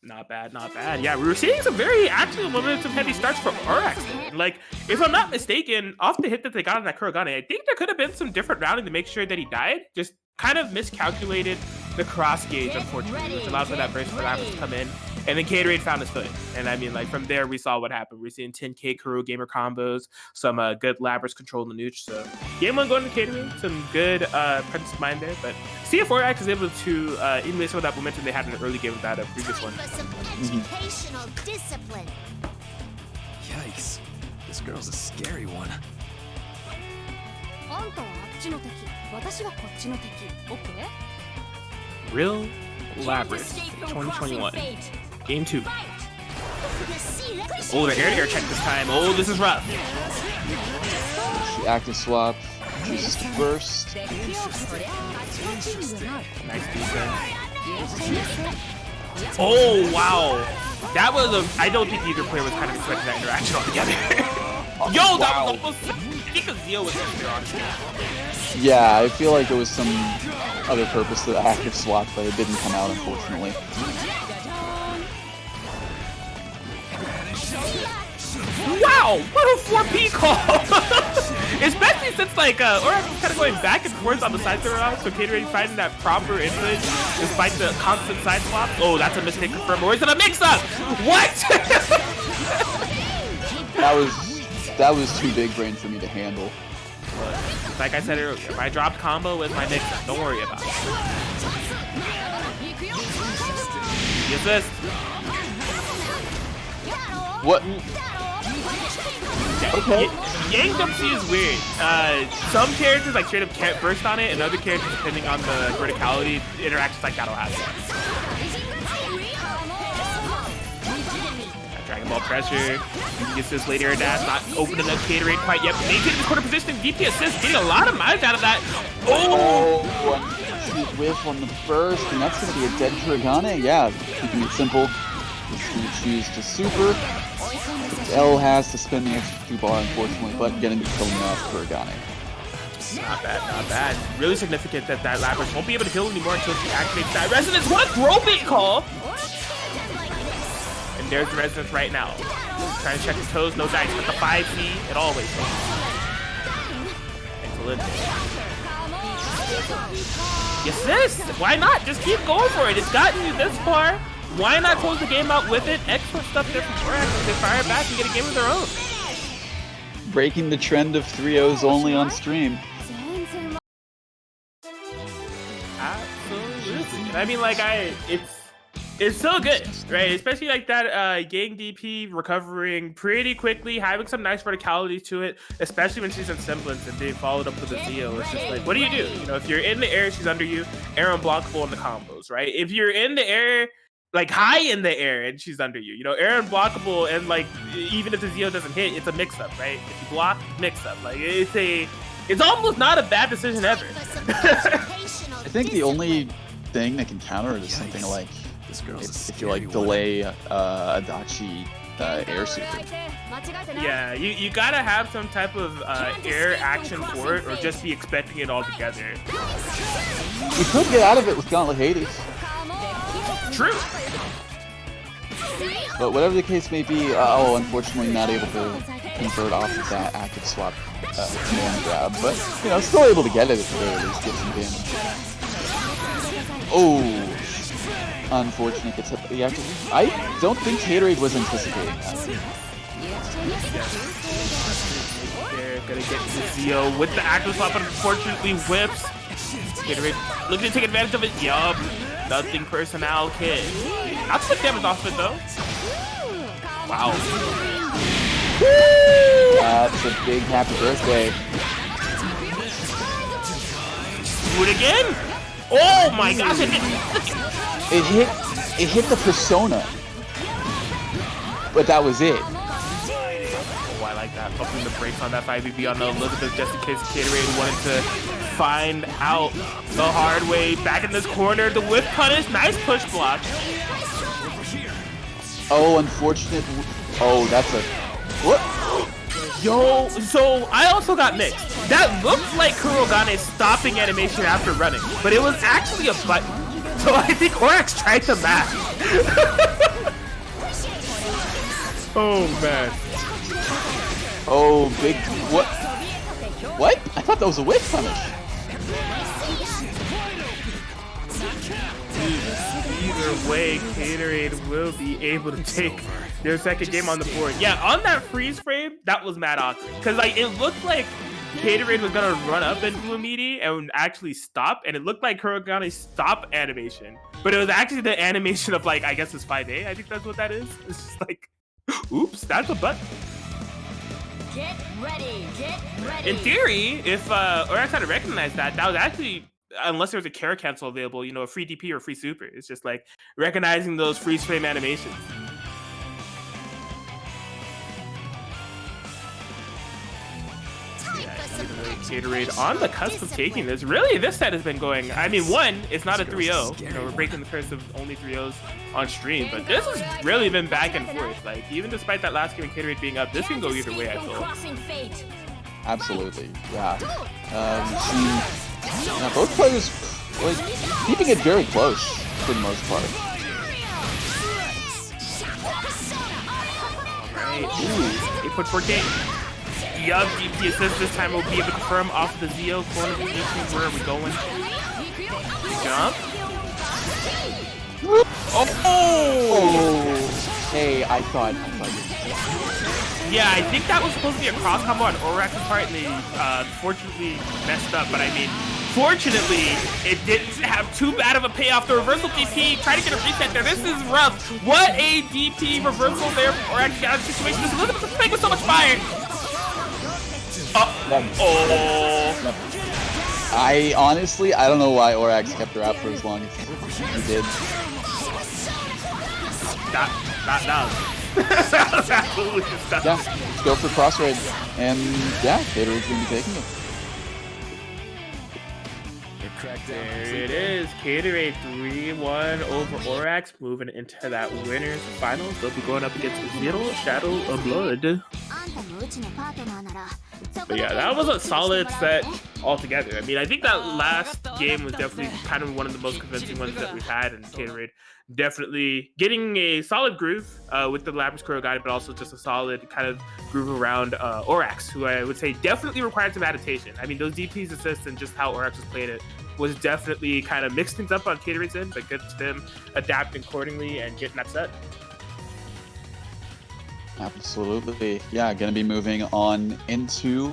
Not bad, not bad. Yeah, we were seeing some very actual momentum heavy starts from Orax. Like, if I'm not mistaken, off the hit that they got on that Kurogane, I think there could have been some different routing to make sure that he died. Just kind of miscalculated the cross gauge, unfortunately, which allowed for that burst for Labyrinth to come in. And then Gatorade found his foot. And I mean, like, from there, we saw what happened. We're seeing 10k Kuro gamer combos, some good Labyrinth control in the nooch. So, game 1 going to Gatorade, some good Princess Mind there. But see if Orax is able to emulate some of that momentum they had in the early game of that previous one. Educational discipline. Yikes, this girl's a scary one. Real Labyrinth 2021. Game 2. Oh, the air-to-air check this time. Oh, this is rough. She active swap, chooses to burst. Nice defense. Oh, wow. That was I don't think either player was kind of expecting that interaction altogether. Yo, that was almost... I think Azio was there, honestly. Yeah, I feel like it was some other purpose to the active swap, but it didn't come out, unfortunately. Wow, what a 4P call! Especially since, like, Orax was kind of going back and forth on the side throw route, so Gatorade finding that proper input despite the constant side swap. Oh, that's a mistake confirmed. Or is it a mix-up? What? That was too big brain for me to handle. Like I said earlier, my dropped combo with my mix-up. Don't worry about it. The assist. What? Okay. Yang WC is weird. Some characters like straight up can't burst on it, and other characters, depending on the verticality, interactions like that'll happen. Dragon Ball pressure. Gets this late air dash, not opening up Gatorade quite yet. Maintaining the corner position, VP assist, getting a lot of mileage out of that. Oh! Shoot whiff on the burst, and that's going to be a dead Kurogane. Yeah, keeping it simple. Just going to choose to super. L has to spend the extra 2 bar, unfortunately, but getting to killing off Kurogane. Not bad, not bad. Really significant that Labyrinth won't be able to heal anymore until she activates that Resonance. What a throw bait call! And there's the Resonance right now. Trying to check his toes, no dice, but the 5C, it always works. Excellent. Assist! Why not? Just keep going for it. It's gotten you this far. Why not close the game out with it? Excellent stuff there from ORAX. They fire back and get a game of their own. Breaking the trend of 3-0s only on stream. Absolutely. I mean, like, it's so good, right? Especially like that Gang DP recovering pretty quickly, having some nice verticality to it, especially when she's in semblance and being followed up with a Zeo. It's just like, what do? You know, if you're in the air, she's under you, air unblockable in the combos, right? If you're in the air, like high in the air and she's under you, you know, air unblockable, and like even if the Zeo doesn't hit, it's a mix-up, right? If you block, mix-up. Like it's almost not a bad decision ever. I think the only thing that can counter it is something like if you like delay Adachi air super. Yeah, you gotta have some type of air action for it, or just be expecting it all together. You could get out of it with Gauntlet Hades. True. But whatever the case may be, unfortunately not able to convert off of that active swap command grab, but you know, still able to get it at the very least, get some damage. Oh. Unfortunate gets hit. Yeah, I don't think Haterade was anticipating that. They're gonna get the Zeo with the active swap, but unfortunately whips. Haterade looking to take advantage of it. Yup. Nothing personnel kid. I'll put damage off it though. Wow. That's a big happy birthday. Do it again? Oh my gosh! It hit the persona, but that was it. Oh, I like that. Pumping the brakes on that 5BB on Elizabeth just in case Haterade wanted to find out the hard way. Back in this corner, the whiff punish. Nice push block. Oh, unfortunate. Oh, that's a what? Yo, so I also got mixed. That looked like Kurogane's stopping animation after running, but it was actually a button. So I think ORAX tried to mash. Oh man. Oh, big what? What? I thought that was a whiff punish. Either way, Haterade will be able to take their second game on the board. Yeah, on that freeze frame, that was mad awkward. Because like it looked like Haterade was gonna run up into a meaty and actually stop, and it looked like Kurogane's stop animation. But it was actually the animation of like, I guess it's 5A, I think that's what that is. It's just like, oops, that's a button. Get ready, get ready. In theory, if ORAX had to recognize that, that was actually, unless there was a care cancel available, you know, a free DP or free super. It's just like recognizing those freeze frame animations. Haterade on the cusp of taking this. Really, this set has been going. I mean, one, it's not a 3-0. You know, we're breaking the curse of only 3-0s on stream, but this has really been back and forth. Like, even despite that last game and Haterade being up, this can go either way, I feel. Absolutely, yeah. Both players like keeping it very close for the most part. Alright, 8.4K. Yup, DP assist this time will be able to confirm off of the Zeo corner position. Where are we going? Jump. Oh! Hey, I thought yeah, I think that was supposed to be a cross combo on ORAX's part, and they unfortunately messed up. But I mean, fortunately, it didn't have too bad of a payoff. The reversal DP, try to get a reset there. This is rough. What a DP reversal there for ORAX got a situation. This Elizabeth is playing with so much fire. I honestly, I don't know why ORAX kept her out for as long as he did. That was absolutely disgusting. Yeah, let's go for cross raid, and yeah, Hatorade's gonna be taking it. There it is. Haterade 3-1 over ORAX, moving into that winners finals. They'll be going up against Zero Shadow of Blood. But yeah, that was a solid set altogether. I mean, I think that last game was definitely kind of one of the most convincing ones that we've had in Gatorade. Definitely getting a solid groove with the Lapras Choreo Guide, but also just a solid kind of groove around Orax, who I would say definitely required some adaptation. I mean, those DP's assists and just how Orax was playing it was definitely kind of mixed things up on Gatorade's end, but good to them adapting accordingly and getting that set. Absolutely. Yeah, going to be moving on into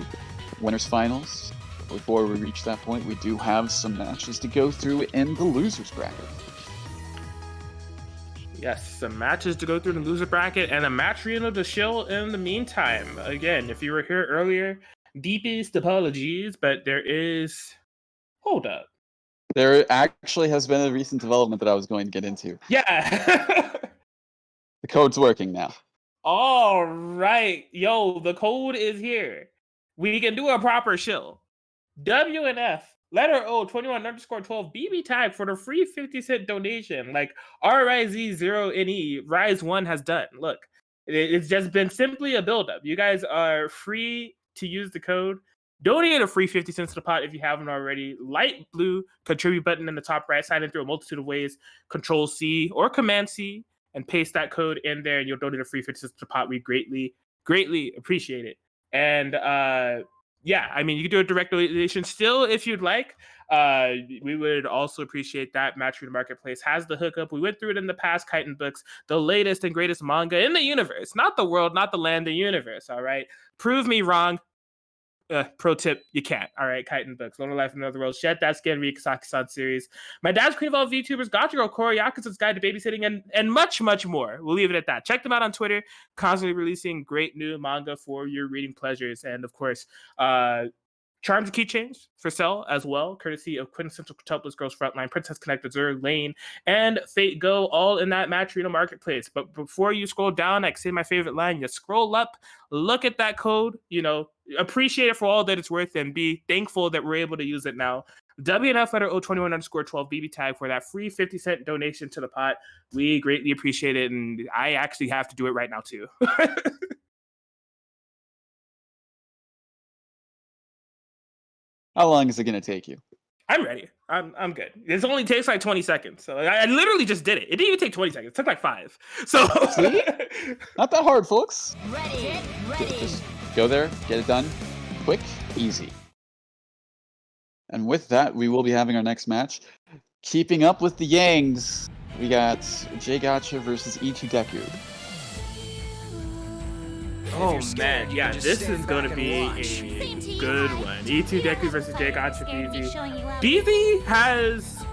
winners finals. Before we reach that point, we do have some matches to go through in the losers bracket. Yes, some matches to go through in the loser bracket and a match Reno to shill in the meantime. Again, if you were here earlier, deepest apologies, but there is... Hold up. There actually has been a recent development that I was going to get into. Yeah. The code's working now. All right. Yo, the code is here. We can do a proper shill. WNF, letter O, 21_12 BBTAG for the free 50-cent donation. Like RIZ0NE, Rise1 has done. Look, it's just been simply a buildup. You guys are free to use the code. Donate a free 50 cents to the pot if you haven't already. Light blue contribute button in the top right. Sign in through a multitude of ways. Control C or Command C and paste that code in there, and you'll donate a free 50 cents to the pot. We greatly, greatly appreciate it. And yeah, I mean, you can do a direct donation still if you'd like. We would also appreciate that. Match Arena Marketplace has the hookup. We went through it in the past, Chitin Books, the latest and greatest manga in the universe. Not the world, not the land, the universe, all right? Prove me wrong. Pro tip, you can't. All right, Chitin Books, Loner Life in Another World, Shed That Skin, Rikasaki-san series, My Dad's Queen of All VTubers, Gotcha Girl, Koroi, Yakuza's Guide to Babysitting, and much, much more. We'll leave it at that. Check them out on Twitter, constantly releasing great new manga for your reading pleasures. And of course, Charms and Keychains for sale as well, courtesy of Quintessential Quintuplets Girls Frontline, Princess Connect, Azure, Lane, and Fate Go, all in that Match Arena Marketplace. But before you scroll down, I say my favorite line, you scroll up, look at that code, appreciate it for all that it's worth, and be thankful that we're able to use it now. WNF letter O21_12 BBTAG for that free 50-cent donation to the pot. We greatly appreciate it, and I actually have to do it right now too. How long is it going to take you? I'm ready. I'm good. It only takes like 20 seconds. So I literally just did it. It didn't even take 20 seconds. It took like 5. So not that hard, folks. Ready, ready. Just go there, get it done. Quick, easy. And with that, we will be having our next match. Keeping up with the Yangs, we got J Gotcha versus E2 Deku. Oh man, yeah, this is going to be a good one. E2 Deku versus J Gotcha BZ. BZ has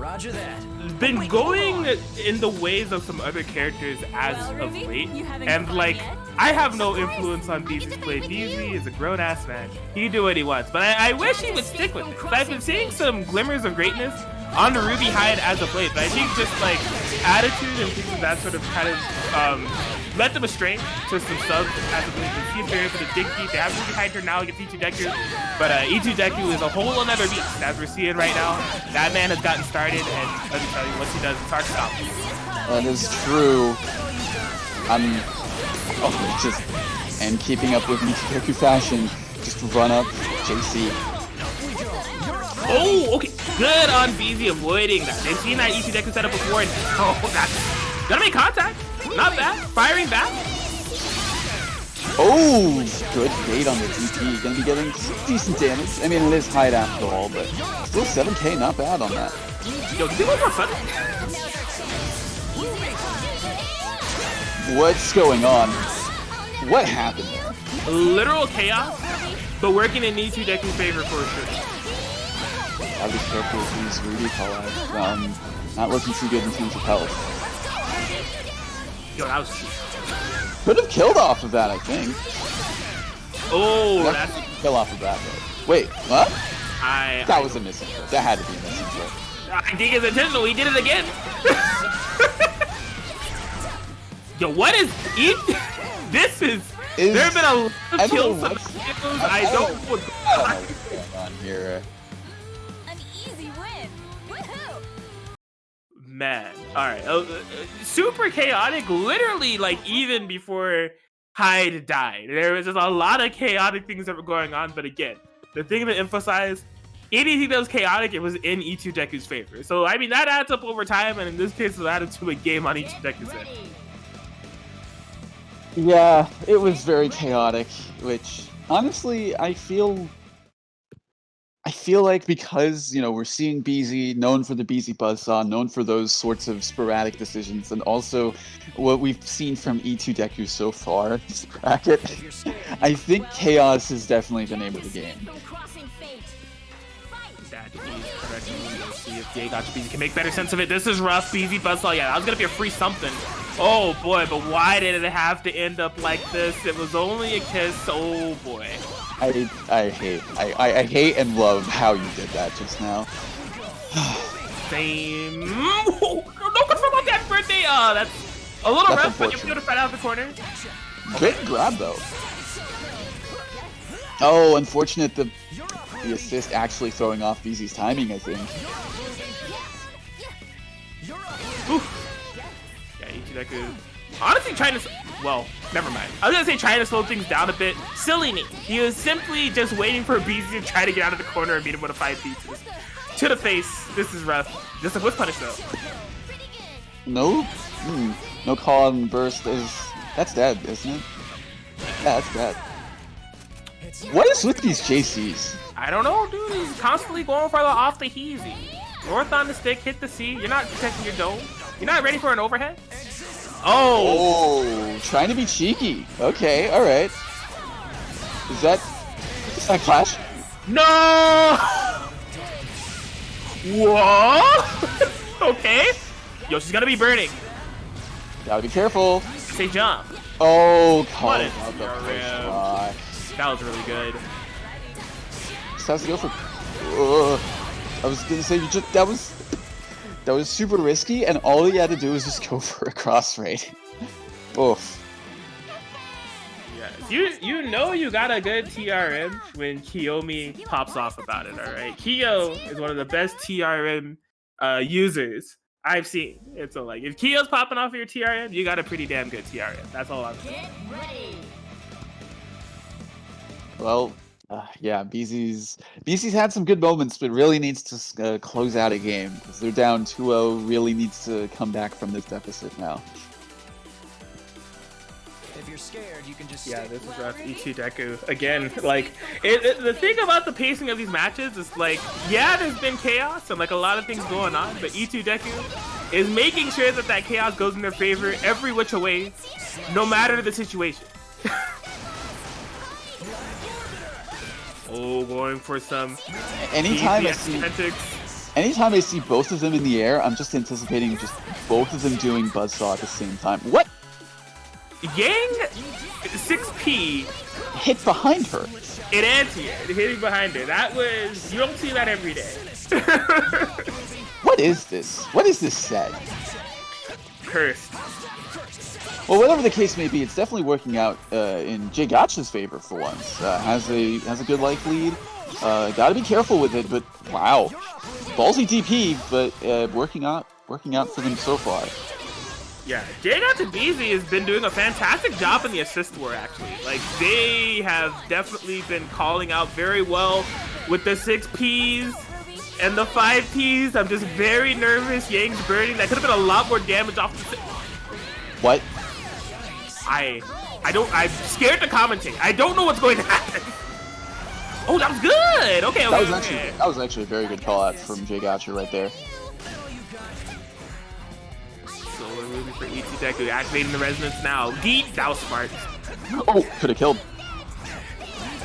been going in the ways of some other characters as of late, and like, I have no influence on BZ's play. BZ is a grown-ass man. He can do what he wants, but I wish he would stick with it. I've been seeing some glimmers of greatness on the Ruby Hide as of late, but I think just like attitude and things of that sort of kind of led them astray to some subs as of late. See if they're able to dig deep. They have Ruby Hide here now against E2 Deku, but E2 Deku is a whole another beast as we're seeing right now. That man has gotten started, and let me tell you, once he does, it's hard to stop. That is true. And keeping up with E2 Deku fashion, just run up JC. Oh, okay. Good on BZ avoiding that. They've seen that E2 Deku setup before, and that's gonna make contact. Not bad. Firing back. Oh, good bait on the DP. Gonna be getting some decent damage. I mean, it is hide after all, but still 7k, not bad on that. Yo, do more fun. What's going on? What happened there? Literal chaos, but working in E2 Deku's favor for sure. I'll be careful with these Ruby collabs. Not looking too good in terms of health. Yo, that was... Could have killed off of that, I think. Oh, that's... Kill off of that, though. Wait, what? That was a missing throw. That had to be a missing throw. I think it's intentional. He did it again. Yo, what is it? This is... There have been a lot of kills. I don't know what's going on here. Man, all right. Super chaotic. Literally, like even before Hyde died. There was just a lot of chaotic things that were going on, but again, the thing to emphasize, anything that was chaotic, it was in E2 Deku's favor. So, I mean, that adds up over time, and in this case, it added to a game on E2 Deku's end. Yeah, it was very chaotic, which, honestly, I feel like because, you know, we're seeing BZ, known for the BZ buzzsaw, known for those sorts of sporadic decisions, and also what we've seen from E2 Deku so far this bracket, I think chaos is definitely the name of the game. That is correct. We'll see if BZ can make better sense of it. This is rough. BZ buzzsaw. Yeah, that was going to be a free something. Oh, boy, but why did it have to end up like this? It was only a kiss. Oh, boy. I hate and love how you did that just now. Same. No confirm on that birthday. That's a little rough, but you're able to fight out of the corner. Good grab though. Oh, unfortunate the assist actually throwing off BZ's timing, I think. Oof. Yeah, Ichideku. Honestly, trying to. Well, never mind. I was gonna say trying to slow things down a bit. Silly me. He was simply just waiting for BZ to try to get out of the corner and beat him with a 5 to the face. This is rough. Just a whip punish though. No, no call on burst that's dead, isn't it? Yeah, that's dead. What is with these JCs? I don't know, dude. He's constantly going for the off the heezy. North on the stick, hit the C. You're not protecting your dome. You're not ready for an overhead. Oh, trying to be cheeky. Okay, all right. Is that Clash? No! What? Okay. Yoshi's gonna be burning. Gotta be careful. Say jump. Oh, What call is out the your first rim? try. That was really good. Just has to go for. I was gonna say that was super risky, and all you had to do was just go for a cross rate. Oof. Yes. You know you got a good TRM when Kiyomi pops off about it, alright? Kiyo is one of the best TRM users I've seen. And so like if Kiyo's popping off of your TRM, you got a pretty damn good TRM. That's all I'm saying. Well, yeah, BZ's had some good moments, but really needs to close out a game because they're down 2-0. Really needs to come back from this deficit now. If you're scared, you can just Yeah, this is rough. E2 Deku again. Like the thing about the pacing of these matches is like, yeah, there's been chaos and like a lot of things going on, but E2 Deku is making sure that that chaos goes in their favor every which way, no matter the situation. Oh, going for some. Anytime I see both of them in the air, I'm just anticipating just both of them doing buzzsaw at the same time. What? Yang 6P Hit behind her. it anti-aired, hitting behind her. That was, you don't see that every day. What is this? What is this set? Cursed. Well, whatever the case may be, it's definitely working out in Jay Gotcha's favor for once. Has a good life lead. Gotta be careful with it, but wow, ballsy DP, but working out for them so far. Yeah, J-Dot and BZ has been doing a fantastic job in the assist war, actually. Like, they have definitely been calling out very well with the 6Ps and the 5Ps. I'm just very nervous. Yang's burning. That could have been a lot more damage off the... What? I'm scared to commentate. I don't know what's going to happen. Oh, that was good. Okay, That was actually a very good call out from Jay Gotcha right there. So we're moving for E2 Deku, activating the resonance now. Geet, that was smart. Oh, could have killed.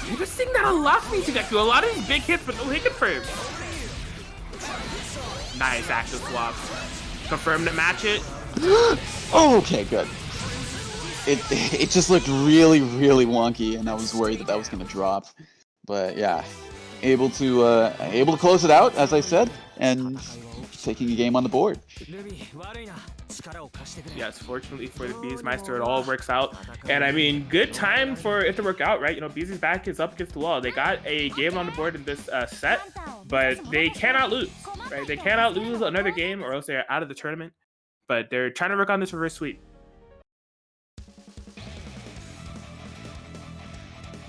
You're just seeing that a lot from E2 Deku. A lot of these big hits, but no hit confirmed. Nice active swap. Confirm to match it. Oh, okay, good. It just looked really, really wonky, and I was worried that was going to drop. But yeah, able to close it out, as I said, and taking a game on the board. Yes, fortunately for the Beastmeister, it all works out. And I mean, good time for it to work out, right? You know, Beast's back is up against the wall. They got a game on the board in this set, but they cannot lose, right? They cannot lose another game or else they're out of the tournament. But they're trying to work on this reverse sweep.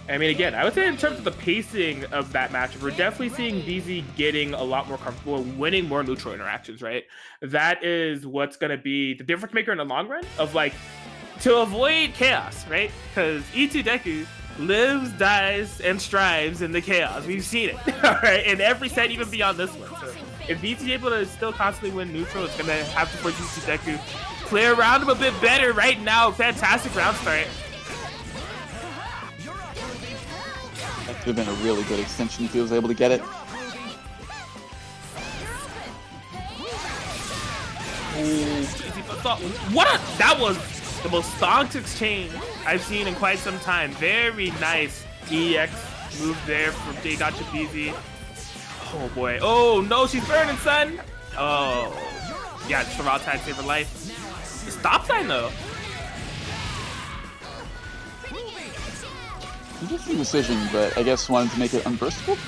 I mean, again, I would say in terms of the pacing of that matchup, we're definitely seeing BZ getting a lot more comfortable, winning more neutral interactions, right? That is what's going to be the difference maker in the long run of like, to avoid chaos, right? Because E2 Deku lives, dies, and strives in the chaos. We've seen it, all right? In every set, even beyond this one. So if BZ is able to still constantly win neutral, it's going to have to force E2 Deku play around him a bit better right now. Fantastic round start. That could have been a really good extension if he was able to get it. That was the most stonked exchange I've seen in quite some time. Very nice EX move there from J Gotcha BZ. Oh boy. Oh no, she's burning, son. Oh. Yeah, just a raw tag save her life. Stop sign though. Interesting decision, but I guess wanted to make it unburstable.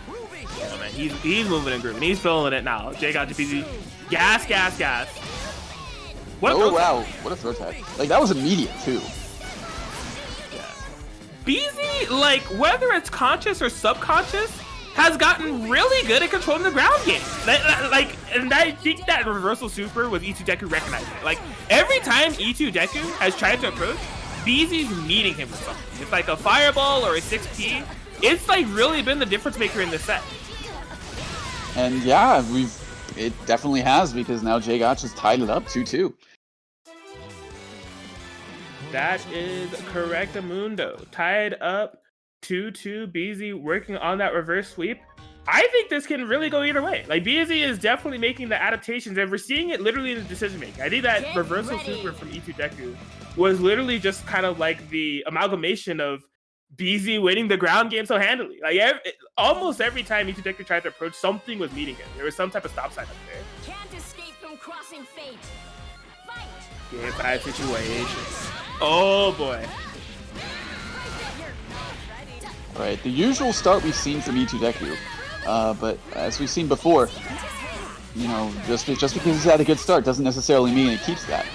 Oh man, he's moving and grooving. He's feeling it now. J Gotcha BZ. Gas, gas, gas. Oh wow, what a throw tag. Like that was immediate too. BZ, like whether it's conscious or subconscious, has gotten really good at controlling the ground game. And I think that reversal super with E2 Deku recognizing it. Like every time E2 Deku has tried to approach, BZ's meeting him with something. It's like a fireball or a 6P. It's like really been the difference maker in this set. And yeah, it definitely has, because now J Gotcha's tied it up 2-2. That is correct, Amundo. Tied up 2-2. BZ working on that reverse sweep. I think this can really go either way. Like BZ is definitely making the adaptations, and we're seeing it literally in the decision making. I think that reversal super from E2 Deku was literally just kind of like the amalgamation of BZ winning the ground game so handily. Like almost every time E2 Deku tried to approach, something was meeting him. There was some type of stop sign up there. Can't escape from crossing fate. Fight. Game 5 situation. Oh boy. Right, the usual start we've seen from E2 Deku, but as we've seen before, you know, just because he's had a good start doesn't necessarily mean he keeps that.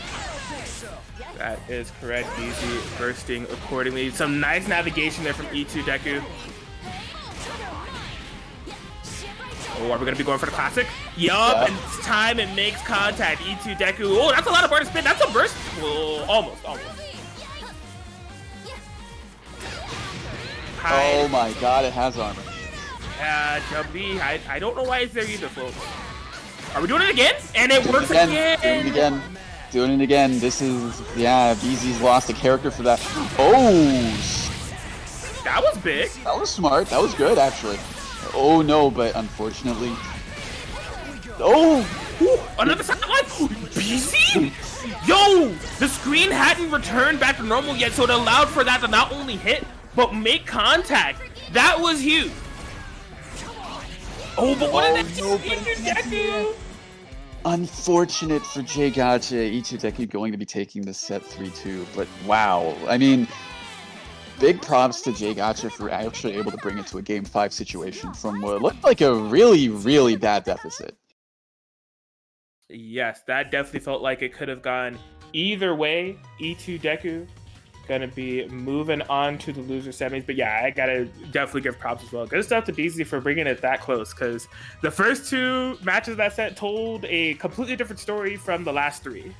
That is correct. BZ bursting accordingly. Some nice navigation there from E2 Deku. Oh, are we going to be going for the classic? Yup, yeah. And it's time it makes contact. E2 Deku. Oh, that's a lot of bar to spin. That's a burst. Oh, almost. Oh my god, it has armor. Jumpy. I don't know why it's there either, folks. Are we doing it again? And it works again. Doing it again. This is, yeah, BZ's lost a character for that. Oh! That was big. That was smart. That was good, actually. Oh no, but unfortunately. Oh! Ooh, another second life! BZ? Yo! The screen hadn't returned back to normal yet, so it allowed for that to not only hit, but make contact. That was huge. Oh, but what did that do? Unfortunate for J Gotcha. E2 Deku going to be taking this set 3-2, but wow. I mean, big props to J Gotcha for actually able to bring it to a Game 5 situation from what looked like a really, really bad deficit. Yes, that definitely felt like it could have gone either way. E2 Deku gonna be moving on to the loser semis, but yeah, I gotta definitely give props as well. Good stuff to BZ for bringing it that close, because the first two matches of that set told a completely different story from the last three.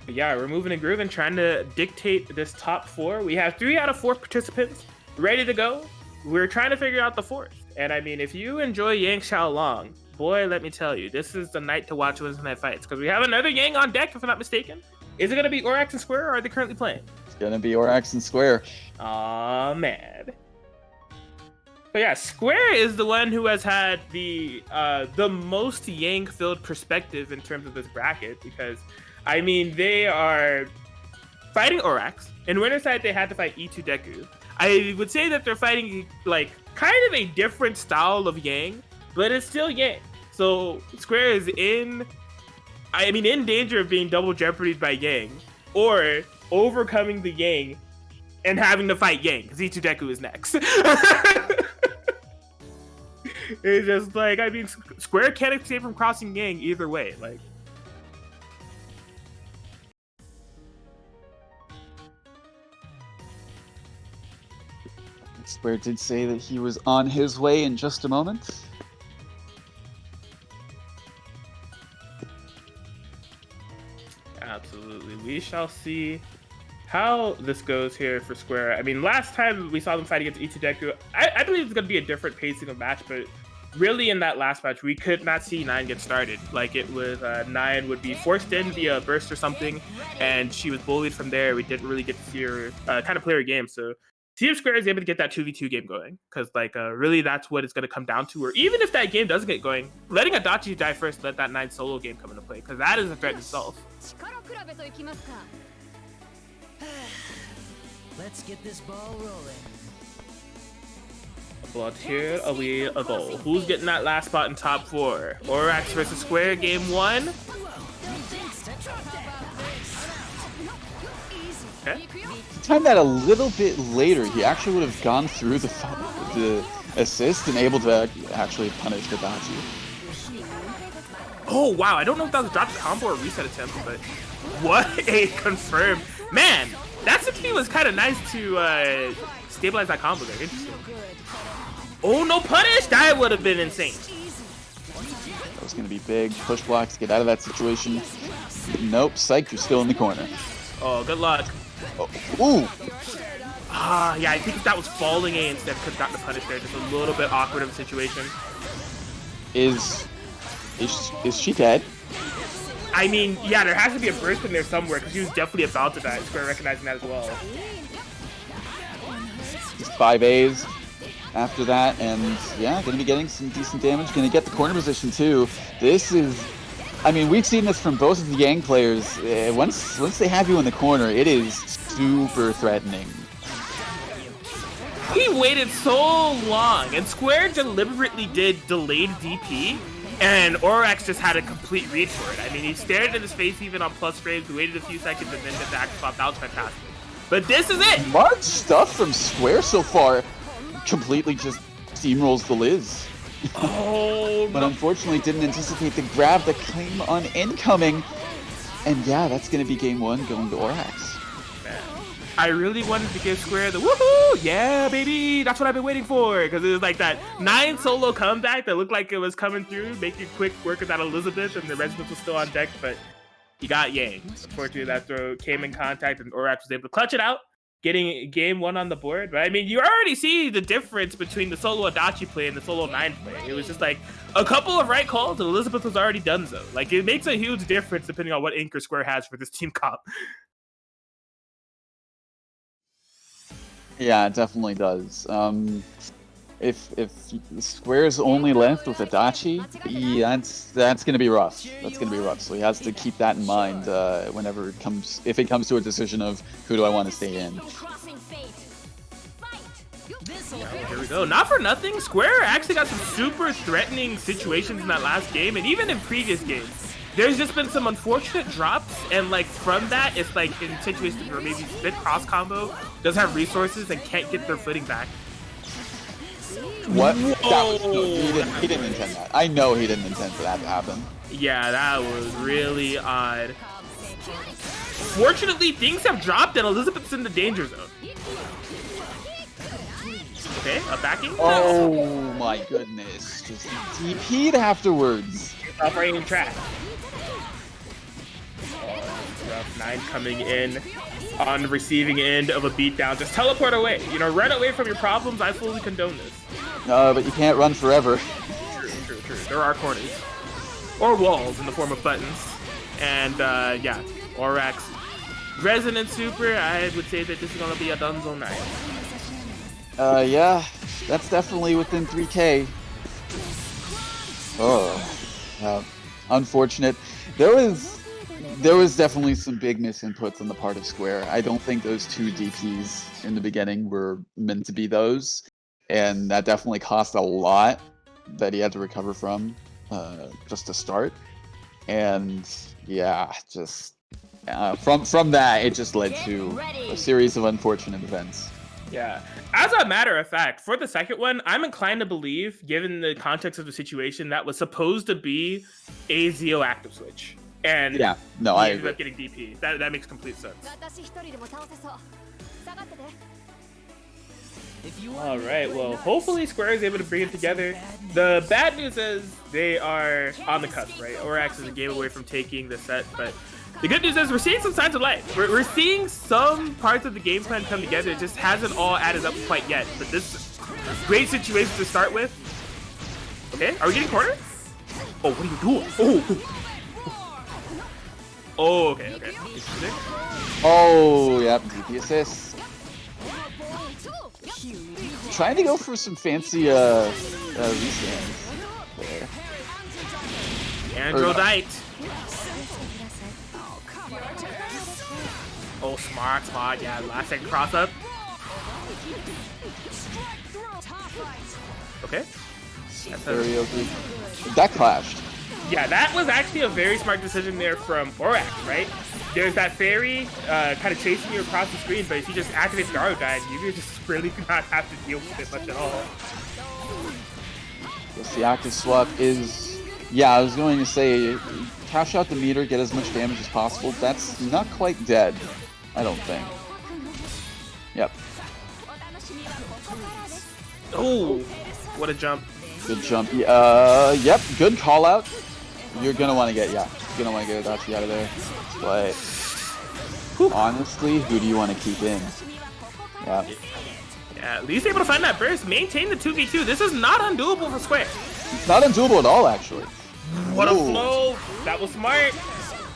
But yeah, we're moving and grooving, trying to dictate this top four. We have 3 out of 4 participants ready to go. We're trying to figure out the fourth. And I mean, if you enjoy Yang Xiaolong, boy, let me tell you, this is the night to watch Wednesday Night Fights, because we have another Yang on deck, if I'm not mistaken. Is it going to be Orax and Square, or are they currently playing? It's going to be Orax and Square. Aw, man. But yeah, Square is the one who has had the most Yang-filled perspective in terms of this bracket, because, I mean, they are fighting Orax. In winner's side, they had to fight E2 Deku. I would say that they're fighting, like, kind of a different style of Yang, but it's still Yang. So Square is in danger of being double jeopardied by Yang, or overcoming the Yang and having to fight Yang, because E2 Deku is next. It's just like, I mean, Square can't escape from crossing Yang either way. Like, Square did say that he was on his way in just a moment. Absolutely. We shall see how this goes here for Square. I mean, last time we saw them fight against Itudeku, I believe it's going to be a different pacing of match, but really in that last match, we could not see Nine get started. Like, it was Nine would be forced in via burst or something, and she was bullied from there. We didn't really get to see her kind of play her game. So Team Square is able to get that 2v2 game going, because like really that's what it's going to come down to. Or even if that game doesn't get going, letting Adachi die first, let that Nine solo game come into play, because that is a threat itself. Let's get this ball rolling. Blood here, away a goal. Who's getting that last spot in top 4? Orax versus Square, game 1. Okay. Time that a little bit later, he actually would have gone through the assist and able to actually punish Adachi. Oh wow, I don't know if that was a drop combo or reset attempt, but what a confirmed. Man, that 60 was kind of nice to stabilize that combo there. Interesting. Oh, no punish! That would have been insane. That was going to be big. Push blocks, get out of that situation. Nope, psych, you're still in the corner. Oh, good luck. Oh, ooh! Yeah, I think if that was falling A instead, could have gotten the punish there. Just a little bit awkward of a situation. Is she dead? I mean, yeah, there has to be a burst in there somewhere, because she was definitely about to die. Square recognizing that as well. Just 5 A's after that, and yeah, gonna be getting some decent damage. Gonna get the corner position too. This is, I mean, we've seen this from both of the Yang players. Once they have you in the corner, it is super threatening. He waited so long, and Square deliberately did delayed DP, and Orax just had a complete read for it. I mean, he stared at his face even on plus frames, waited a few seconds, and then did the act swap. That was fantastic. But this is it! Much stuff from Square so far. Completely just steamrolls the Liz. Oh, But no. unfortunately didn't anticipate the grab that came on incoming. And yeah, that's going to be game 1 going to Orax. Man, I really wanted to give Square the woohoo! Yeah, baby! That's what I've been waiting for! Because it was like that 9 solo comeback that looked like it was coming through, making quick work of that Elizabeth, and the Resonance was still on deck, but he got Yang. Unfortunately, that throw came in contact, and Orax was able to clutch it out, getting game 1 on the board. But I mean, you already see the difference between the solo Adachi play and the solo 9 play. It was just like a couple of right calls, and Elizabeth was already done so. Like, it makes a huge difference depending on what anchor Square has for this team comp. Yeah, it definitely does. If Square's only left with Adachi, yeah, that's gonna be rough. That's gonna be rough. So he has to keep that in mind whenever it comes, if it comes to a decision of who do I want to stay in. Here we go. Not for nothing, Square actually got some super threatening situations in that last game, and even in previous games. There's just been some unfortunate drops, and like from that, it's like in situations where maybe split cross combo doesn't have resources and can't get their footing back. What? He didn't intend that. I know he didn't intend for that to happen. Yeah, that was really odd. Fortunately, things have dropped and Elizabeth's in the danger zone. Okay, a backing. Oh my goodness. Just DP'd afterwards. Operating track. Rough 9 coming in on the receiving end of a beatdown. Just teleport away. You know, run away from your problems. I fully condone this. No, but you can't run forever. True. There are corners. Or walls in the form of buttons. And, yeah, Orax. Resonant Super, I would say that this is going to be a Dunzo 9. Yeah, that's definitely within 3K. Oh, unfortunate. There was definitely some big misinputs on the part of Square. I don't think those 2 DPs in the beginning were meant to be those, and that definitely cost a lot that he had to recover from just to start. And yeah, just from that, it just led to a series of unfortunate events. Yeah. As a matter of fact, for the second one, I'm inclined to believe, given the context of the situation, that was supposed to be a Zio active switch. And yeah, no, I ended agree. up getting DP. That makes complete sense. All right, well, hopefully Square is able to bring it together. The bad news is they are on the cusp, right? Orax is a game away from taking the set, but the good news is we're seeing some signs of life. We're seeing some parts of the game plan come together. It just hasn't all added up quite yet, but this is a great situation to start with. Okay, are we getting cornered? Oh, what are you doing? Oh, okay. Interesting. Oh, yep, DP assist. Trying to go for some fancy restands there. Androdite. Oh, smart. Yeah, last second cross up. Okay. Very ugly. That clashed. Yeah, that was actually a very smart decision there from Orax, right? There's that fairy kind of chasing you across the screen, but if you just activate the Garo Guide, you just really do not have to deal with it much at all. Yes, the active swap is... Yeah, I was going to say, cash out the meter, get as much damage as possible. That's not quite dead, I don't think. Yep. Oh, what a jump. Good jump. Yep, good call out. You're gonna want to get, you're gonna want to get Adachi out of there. But honestly, who do you want to keep in? Yeah. Yeah, at least able to find that burst. Maintain the 2v2. This is not undoable for Square. It's not undoable at all, actually. What a Ooh. flow. That was smart.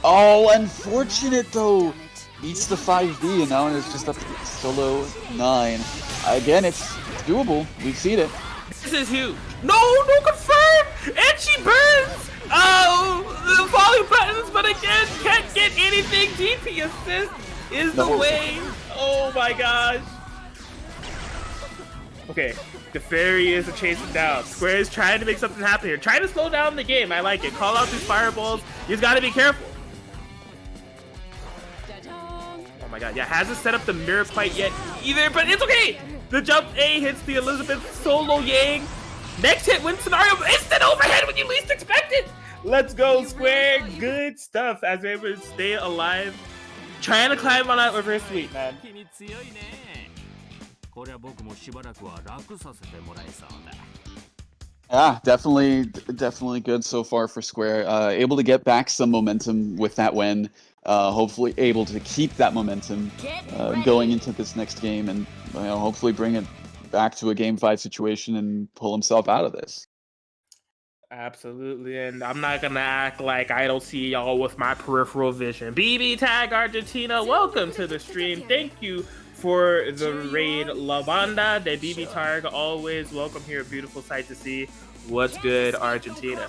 Oh, unfortunate though. Beats the 5B, and now it's just up to solo 9. Again, it's doable. We've seen it. This is huge. No confirm! And she burns! Oh, the volume buttons, but again, can't get anything. DP assist is the way. Oh my gosh. Okay, the fairy is chasing down. Square is trying to make something happen here. Trying to slow down the game. I like it. Call out these fireballs. You just gotta be careful. Oh my god, yeah, hasn't set up the mirror quite yet either, but it's okay. The jump A hits the Elizabeth solo Yang. Next hit win scenario, instant overhead when you least expect it. Let's go, Square. Good stuff as they're able to stay alive. Trying to climb on that reverse sweep, man. Yeah, definitely good so far for Square. Able to get back some momentum with that win. Hopefully able to keep that momentum going into this next game, and hopefully bring it back to a Game 5 situation and pull himself out of this. Absolutely, and I'm not gonna act like I don't see y'all with my peripheral vision. BBTAG Argentina, welcome to the stream. Thank you for the raid, La Banda de BBTAG. Always welcome here. Beautiful sight to see. What's good, Argentina?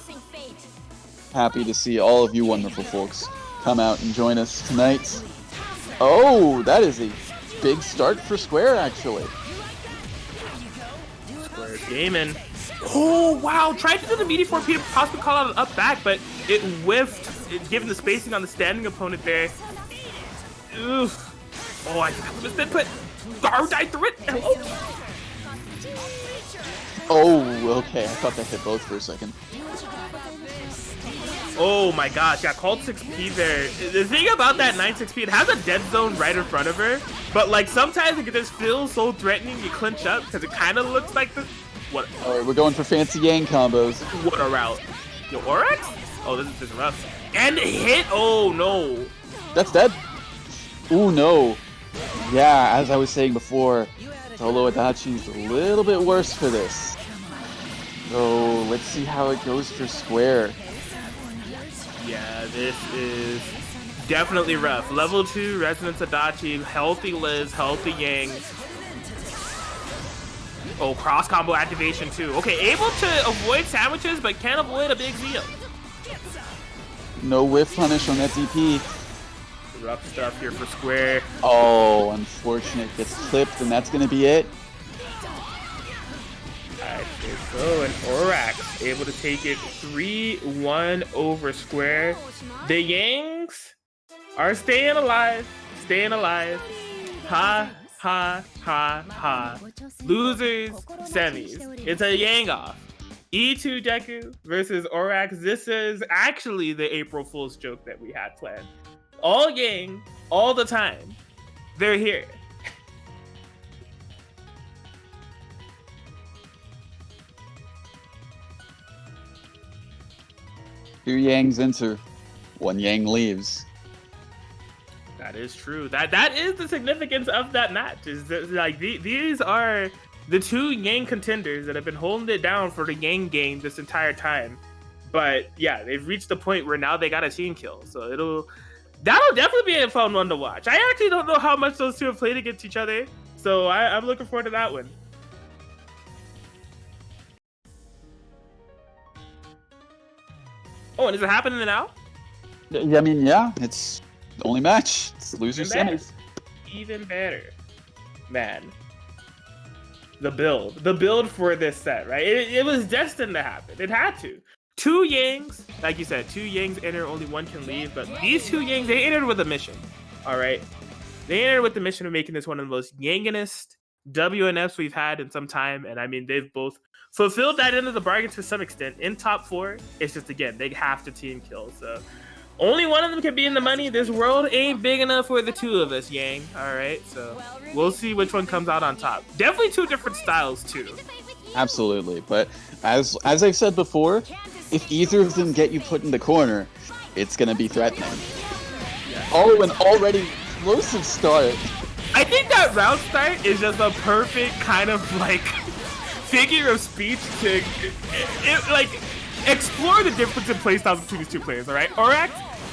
Happy to see all of you wonderful folks come out and join us tonight. Oh, that is a big start for Square, actually. Square's gaming. Oh, wow. Tried to do the meaty 4P to possibly call out an up back, but it whiffed, given the spacing on the standing opponent there. Oof. Oh, I just did put Garo died through it. Hello? Oh, okay. I thought that hit both for a second. Oh my gosh, yeah, called 6P there. The thing about that 9-6P, it has a dead zone right in front of her, but like sometimes it just feels so threatening you clinch up because it kind of looks like the... What? Alright, we're going for fancy Yang combos. What a route. Yo, Orax? Oh, this is rough. And hit? Oh no. That's dead. Ooh, no. Yeah, as I was saying before, Solo Adachi's a little bit worse for this. So let's see how it goes for Square. Yeah, this is definitely rough. Level 2, Resonance Adachi, healthy Liz, healthy Yang. Oh, cross combo activation too. Okay, able to avoid sandwiches, but can't avoid a big Zeo. No whiff punish on that DP. Rough stuff here for Square. Oh, unfortunate. Gets clipped, and that's going to be it. Alright, so and Orax able to take it 3-1 over Square. The Yangs are staying alive. Staying alive. Ha, ha, ha, ha. Losers, semis. It's a Yang off. E2 Deku versus Orax. This is actually the April Fool's joke that we had planned. All Yang, all the time. They're here. 2 Yangs enter, 1 Yang leaves. That is true. That is the significance of that match. Is that, like these are the 2 Yang contenders that have been holding it down for the Yang game this entire time. But yeah, they've reached the point where now they got a team kill. So that'll definitely be a fun one to watch. I actually don't know how much those two have played against each other, so I'm looking forward to that one. Oh, and is it happening now? I mean, yeah, it's the only match. It's loser semis. Even better. Man. The build for this set, right? It was destined to happen. It had to. 2 Yangs, like you said, 2 Yangs enter, only 1 can leave. But these 2 Yangs, they entered with a mission. All right, they entered with the mission of making this one of the most Yanginest WNFs we've had in some time. And I mean, they've both fulfilled that end of the bargain to some extent. In top 4, it's just, again, they have to team kill. So only one of them can be in the money. This world ain't big enough for the 2 of us, Yang. All right, so we'll see which one comes out on top. Definitely 2 different styles too. Absolutely, but as I've said before, if either of them get you put in the corner, it's gonna be threatening. Yeah. Oh, an already explosive start. I think that round start is just a perfect kind of like figure of speech to like explore the difference in playstyles between these 2 players. All right, Orax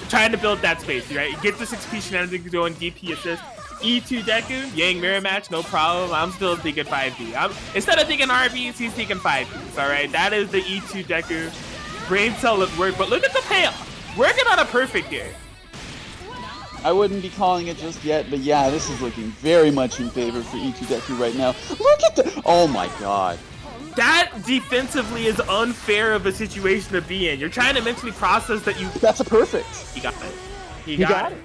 trying to build that space, right? Get the 6P shenanigans going, DP assist. E2 Deku, Yang mirror match, no problem. I'm still thinking 5D. Instead of thinking RBs, he's thinking 5Ds. All right, that is the E2 Deku brain cell at work. But look at the payoff. Working on a perfect here. I wouldn't be calling it just yet, but yeah, this is looking very much in favor for E2 Deku right now. Look at the... Oh my god. That defensively is unfair of a situation to be in. You're trying to mentally process that you... That's a perfect. He got it. He got it.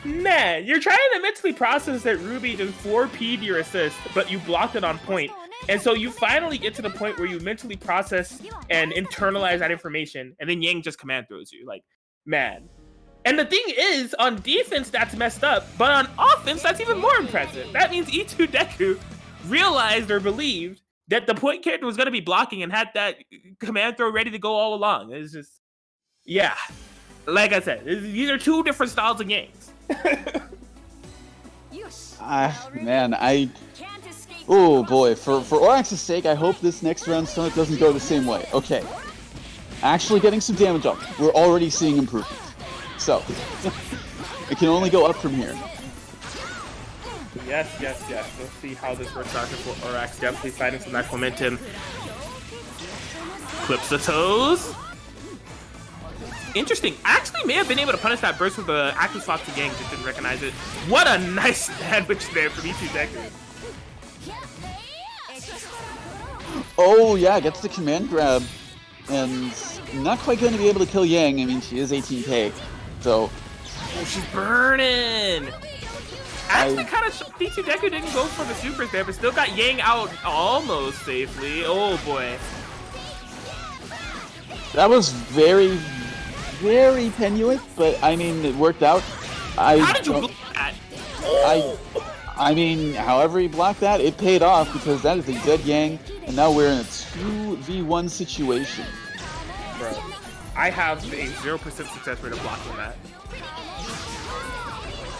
Man, you're trying to mentally process that Ruby just 4P'd your assist, but you blocked it on point. And so you finally get to the point where you mentally process and internalize that information, and then Yang just command throws you. Like, man. And the thing is, on defense, that's messed up, but on offense, that's even more impressive. That means E2 Deku realized or believed that the point character was going to be blocking and had that command throw ready to go all along. It's just, yeah. Like I said, these are 2 different styles of Yangs. Man, oh boy, for Orax's sake, I hope this next round start doesn't go the same way. Okay, actually getting some damage up. We're already seeing improvement. So, it can only go up from here. Yes. We'll see how this works out for Orax. Definitely finding some nice momentum. Clips the toes. Interesting. Actually may have been able to punish that burst with the active swap to Gang, just didn't recognize it. What a nice sandwich there from E2 Deku. Oh yeah, gets the command grab. And not quite going to be able to kill Yang. I mean, she is 18k. So... Oh, she's burning! Actually, kind of, E2 Deku didn't go for the supers there, but still got Yang out almost safely. Oh boy. That was very tenuous, but I mean, it worked out. How did you block that? I mean, however he blocked that, it paid off because that is a dead Yang, and now we're in a 2v1 situation. Bro, I have a 0% success rate of blocking that.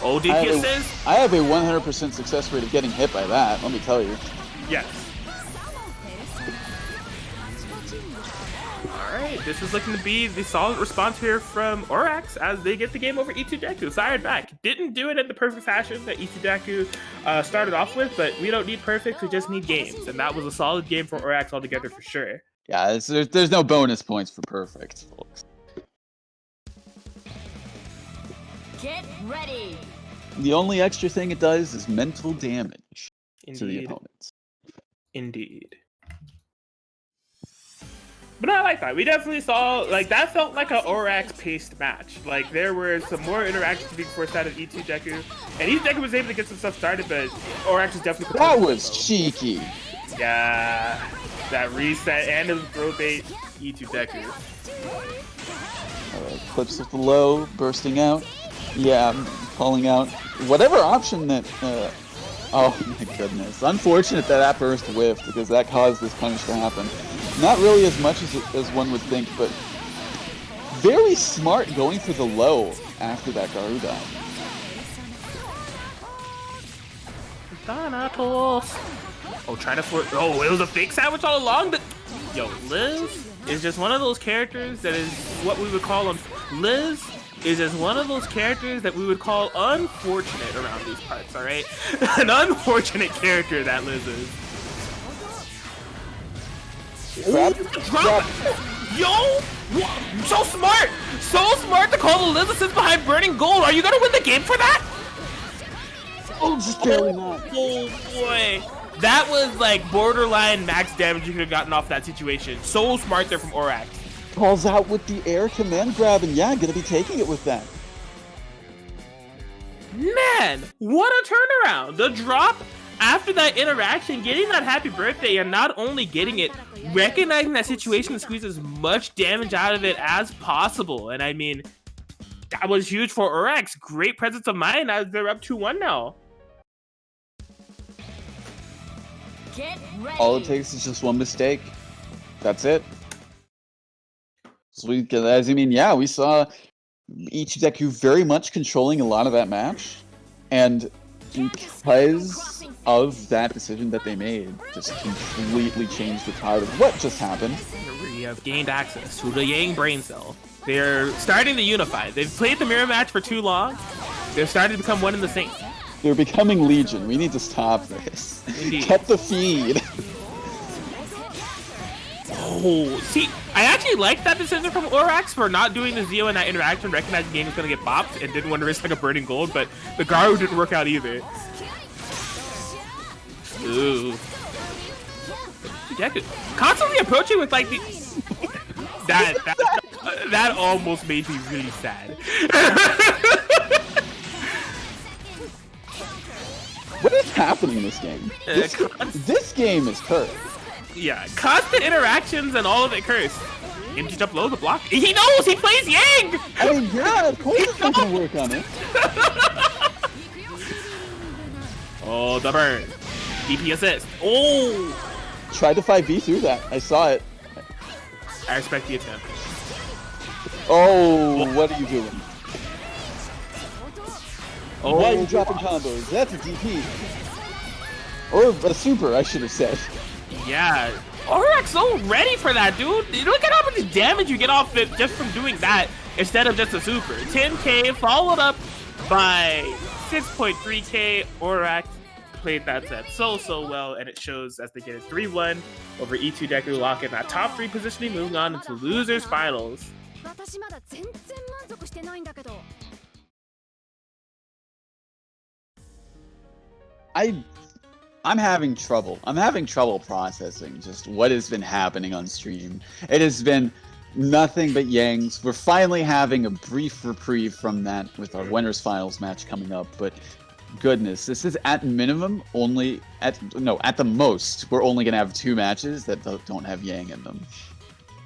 Oh, DP says? I have a 100% success rate of getting hit by that, let me tell you. Yes. Alright, this is looking to be the solid response here from Orax as they get the game over E2 Deku. Fired back. Didn't do it in the perfect fashion that E2 Deku started off with, but we don't need perfect, we just need games. And that was a solid game for Orax altogether for sure. Yeah, there's no bonus points for perfect, folks. Get ready. The only extra thing it does is mental damage to the opponents. Indeed. But I like that. We definitely saw, like, that felt like a Orax-paced match. Like, there were some more interactions being forced out of E2 Deku. And E2 Deku was able to get some stuff started, but Orax is definitely... That was cheeky! Yeah. That reset and the throw bait, E2 Deku. Clips with the low, bursting out. Yeah, calling out. Whatever option that... oh my goodness. Unfortunate that burst whiffed, because that caused this punish to happen. Not really as much as one would think, but very smart going for the low after that Garuda. Thanatos. Oh, trying to force. Oh, it was a fake sandwich all along. But yo, Liz is just one of those characters that is what we would call Liz is just one of those characters that we would call unfortunate around these parts. All right, an unfortunate character that Liz is. Grab. Yo, so smart to call the Liz assist behind burning gold. Are you gonna win the game for that? Oh, just barely not. Oh boy. That was like borderline max damage you could have gotten off that situation. So smart there from Orax. Calls out with the air command grab, and yeah, gonna be taking it with that. Man, what a turnaround. The drop after that interaction, getting that happy birthday, and not only getting it, recognizing that situation to squeeze as much damage out of it as possible. And I mean, that was huge for Orax. Great presence of mind as they're up 2-1 now. Get ready. All it takes is just one mistake. That's it. So we saw Ichideku very much controlling a lot of that match, and because of that decision that they made, just completely changed the tide of what just happened. We have gained access to the Yang brain cell. They're starting to unify. They've played the mirror match for too long. They're starting to become one and the same. They're becoming Legion. We need to stop this. Indeed. Cut the feed. Oh, see, I actually like that decision from Orax for not doing the Zio in that interaction, recognizing the game was going to get bopped and didn't want to risk like a burning gold, but the Garu didn't work out either. Ooh. Deku constantly approaching with like the... that almost made me really sad. What is happening in this game? This game is cursed. Yeah, constant interactions and all of it cursed. Empty jump low, the block. He knows! He plays Yang! I mean, yeah, of course it's not gonna work on it. Oh, the burn. DP assist. Oh! Tried to 5v through that. I saw it. I respect the attempt. Oh, what are you doing? Oh, why are you dropping combos? That's a DP. Or a super, I should have said. Yeah. Orax so ready for that, dude. Look at how much damage you get off it just from doing that instead of just a super. 10k followed up by 6.3k. Orax played that set so well, and it shows as they get a 3-1 over E2 Deku, lock in that top 3 positioning, moving on into losers finals. I'm having trouble. I'm having trouble processing just what has been happening on stream. It has been nothing but Yangs. We're finally having a brief reprieve from that with our winners finals match coming up, but goodness, this is at minimum only at the most we're only gonna have 2 matches that don't have Yang in them.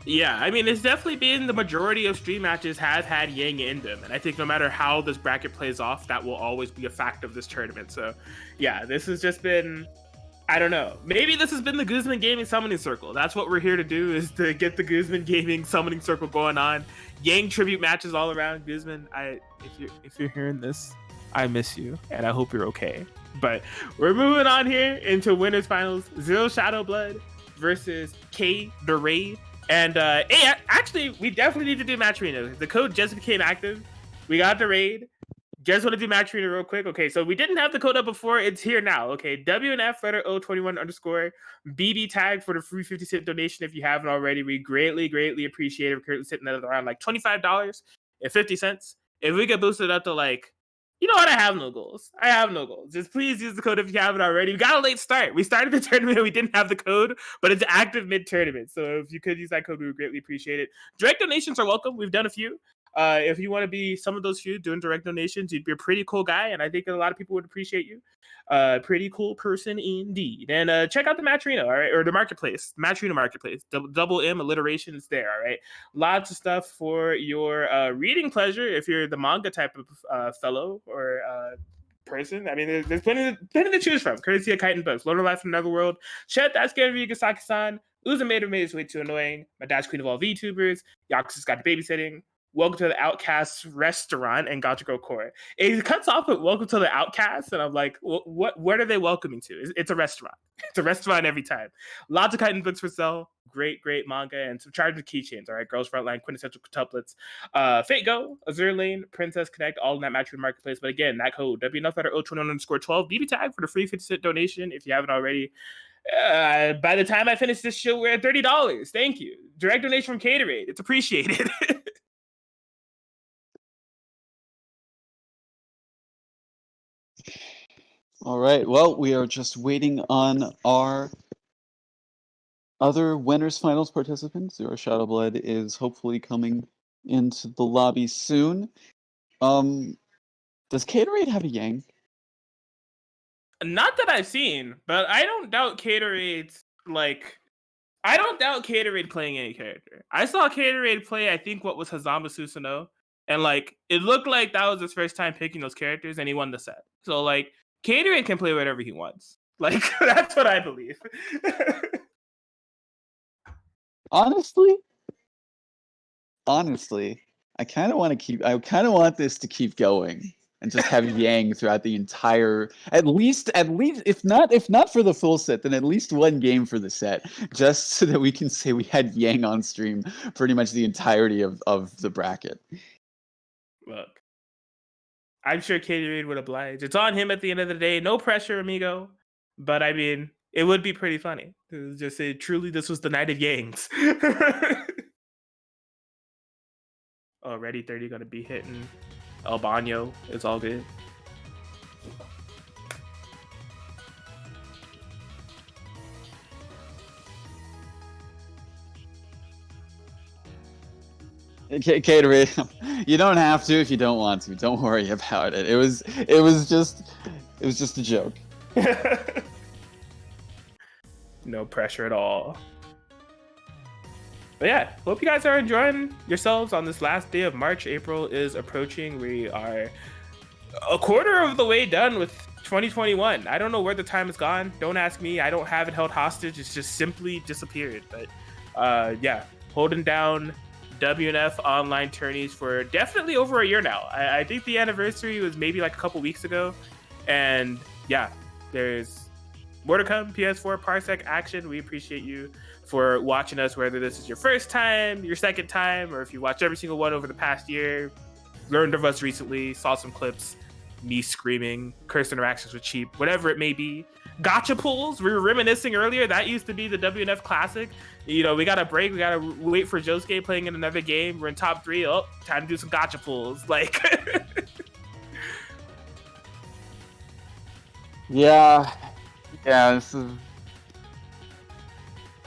Yeah, I mean, it's definitely been the majority of stream matches has had Yang in them. And I think no matter how this bracket plays off, that will always be a fact of this tournament. So, yeah, this has just been, I don't know. Maybe this has been the Guzman Gaming Summoning Circle. That's what we're here to do, is to get the Guzman Gaming Summoning Circle going on. Yang tribute matches all around. Guzman, if you're hearing this, I miss you, and I hope you're okay. But we're moving on here into winners finals. Zero Shadow Blood versus K the Raid. And hey, actually, we definitely need to do Match Arena. The code just became active. We got the raid. Just want to do Match Arena real quick. Okay, so we didn't have the code up before. It's here now. Okay, WNF letter O21 _ BBTAG for the free 50-cent donation if you haven't already. We greatly appreciate it. We're currently sitting at around like $25.50. If we get boosted up to like, you know what? I have no goals. Just please use the code if you haven't already. We got a late start. We started the tournament and we didn't have the code, but it's active mid-tournament. So if you could use that code, we would greatly appreciate it. Direct donations are welcome. We've done a few. If you want to be some of those few doing direct donations, you'd be a pretty cool guy, and I think a lot of people would appreciate you. Pretty cool person indeed. And check out the Match Arena, all right, or the marketplace, Match Arena marketplace. Double M alliteration is there, all right. Lots of stuff for your reading pleasure if you're the manga type of fellow or person. I mean, there's plenty to choose from. Courtesy of Kite and Books, Learn a Life from Another World. Chet, that's Gary Gasaki-san. Uzumeda made his way to annoying. My dad's queen of all VTubers. Yakuza's got the babysitting. Welcome to the Outcast restaurant and Gachiko Core. It cuts off at welcome to the Outcast, and I'm like, what are they welcoming to? It's a restaurant. It's a restaurant every time. Lots of Titan books for sale. Great manga and some charged keychains. All right, Girls Frontline, quintessential quintuplets. Fate Go, Azure Lane, Princess Connect, all in that matchroom marketplace. But again, that code WNF2021_12 BBTAG for the free 50-cent donation if you haven't already. By the time I finish this show, we're at $30. Thank you. Direct donation from Caterade. It's appreciated. All right. Well, we are just waiting on our other winners finals participants. Zero Shadow Blood is hopefully coming into the lobby soon. Does Caterade have a Yang? Not that I've seen, but I don't doubt Caterade's I don't doubt Caterade playing any character. I saw Caterade play, I think, what was Hazama Susanoo, and it looked like that was his first time picking those characters, and he won the set. So Caterade can play whatever he wants. That's what I believe. Honestly, I kind of want this to keep going and just have Yang throughout the entire, at least if not for the full set, then at least one game for the set, just so that we can say we had Yang on stream pretty much the entirety of the bracket. Look, I'm sure Caterade would oblige. It's on him at the end of the day. No pressure, amigo. But I mean, it would be pretty funny to just say, truly, this was the night of Yangs. Already 30 going to be hitting. El Baño. It's all good. Caterade, you don't have to if you don't want to. Don't worry about it. It was just a joke. No pressure at all. But yeah, hope you guys are enjoying yourselves on this last day of March. April is approaching. We are a quarter of the way done with 2021. I don't know where the time has gone. Don't ask me. I don't have it held hostage. It's just simply disappeared. But yeah, holding down WNF online tourneys for definitely over a year now. I think the anniversary was maybe a couple weeks ago. And yeah, there's more to come. PS4 Parsec action. We appreciate you for watching us, whether this is your first time, your second time, or if you watched every single one over the past year, learned of us recently, saw some clips, me screaming, cursed interactions with Cheap, whatever it may be. Gotcha pulls. We were reminiscing earlier. That used to be the WNF classic. We got a break. We got to wait for Josuke playing in another game. We're in top 3. Oh, time to do some gotcha pulls. Yeah, this is...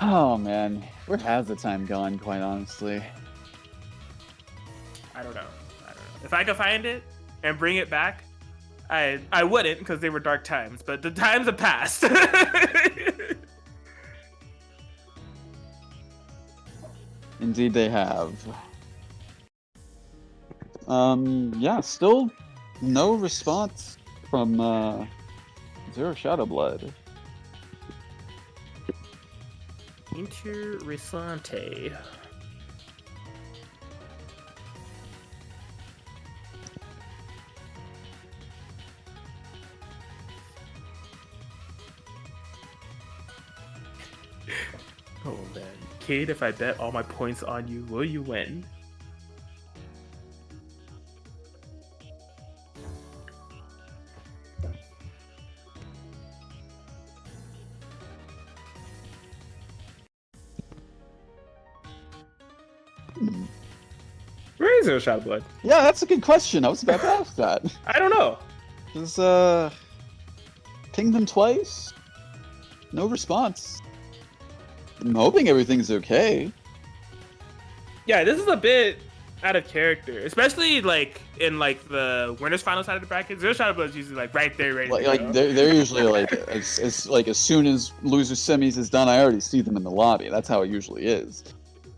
Oh, man. Where has the time gone, quite honestly? I don't know. If I could find it and bring it back, I wouldn't, because they were dark times, but the times have passed. Indeed they have. Yeah, still no response from Zero Shadow Blood. Interessante. Oh man, Cade, if I bet all my points on you, will you win? Where is Zero Shadow Blood? Yeah, that's a good question. I was about to ask that. I don't know. Just pinged them twice. No response. I'm hoping everything's okay. Yeah, this is a bit out of character, especially in the winners final side of the bracket. Zero Shadow Blood is usually right there, ready to go. They're usually as soon as loser semis is done, I already see them in the lobby. That's how it usually is.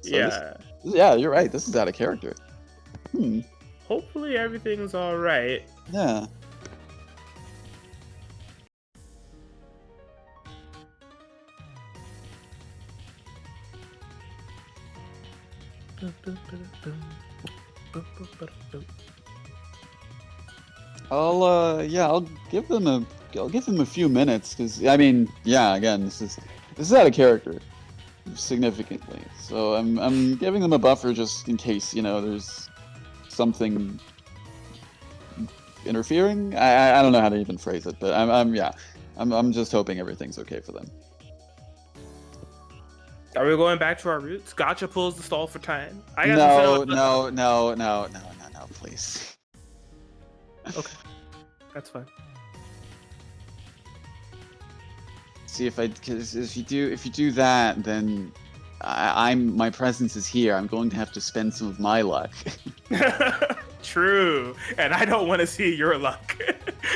So yeah. Yeah, you're right. This is out of character. Hopefully everything's all right. Yeah. I'll give them a few minutes because I mean, yeah, again, this is out of character significantly. So I'm giving them a buffer just in case, there's something interfering. I don't know how to even phrase it, but I'm just hoping everything's okay for them. Are we going back to our roots? Gotcha pulls the stall for time. I got No, please. Okay, that's fine. See because if you do that, then my presence is here. I'm going to have to spend some of my luck. True, and I don't want to see your luck.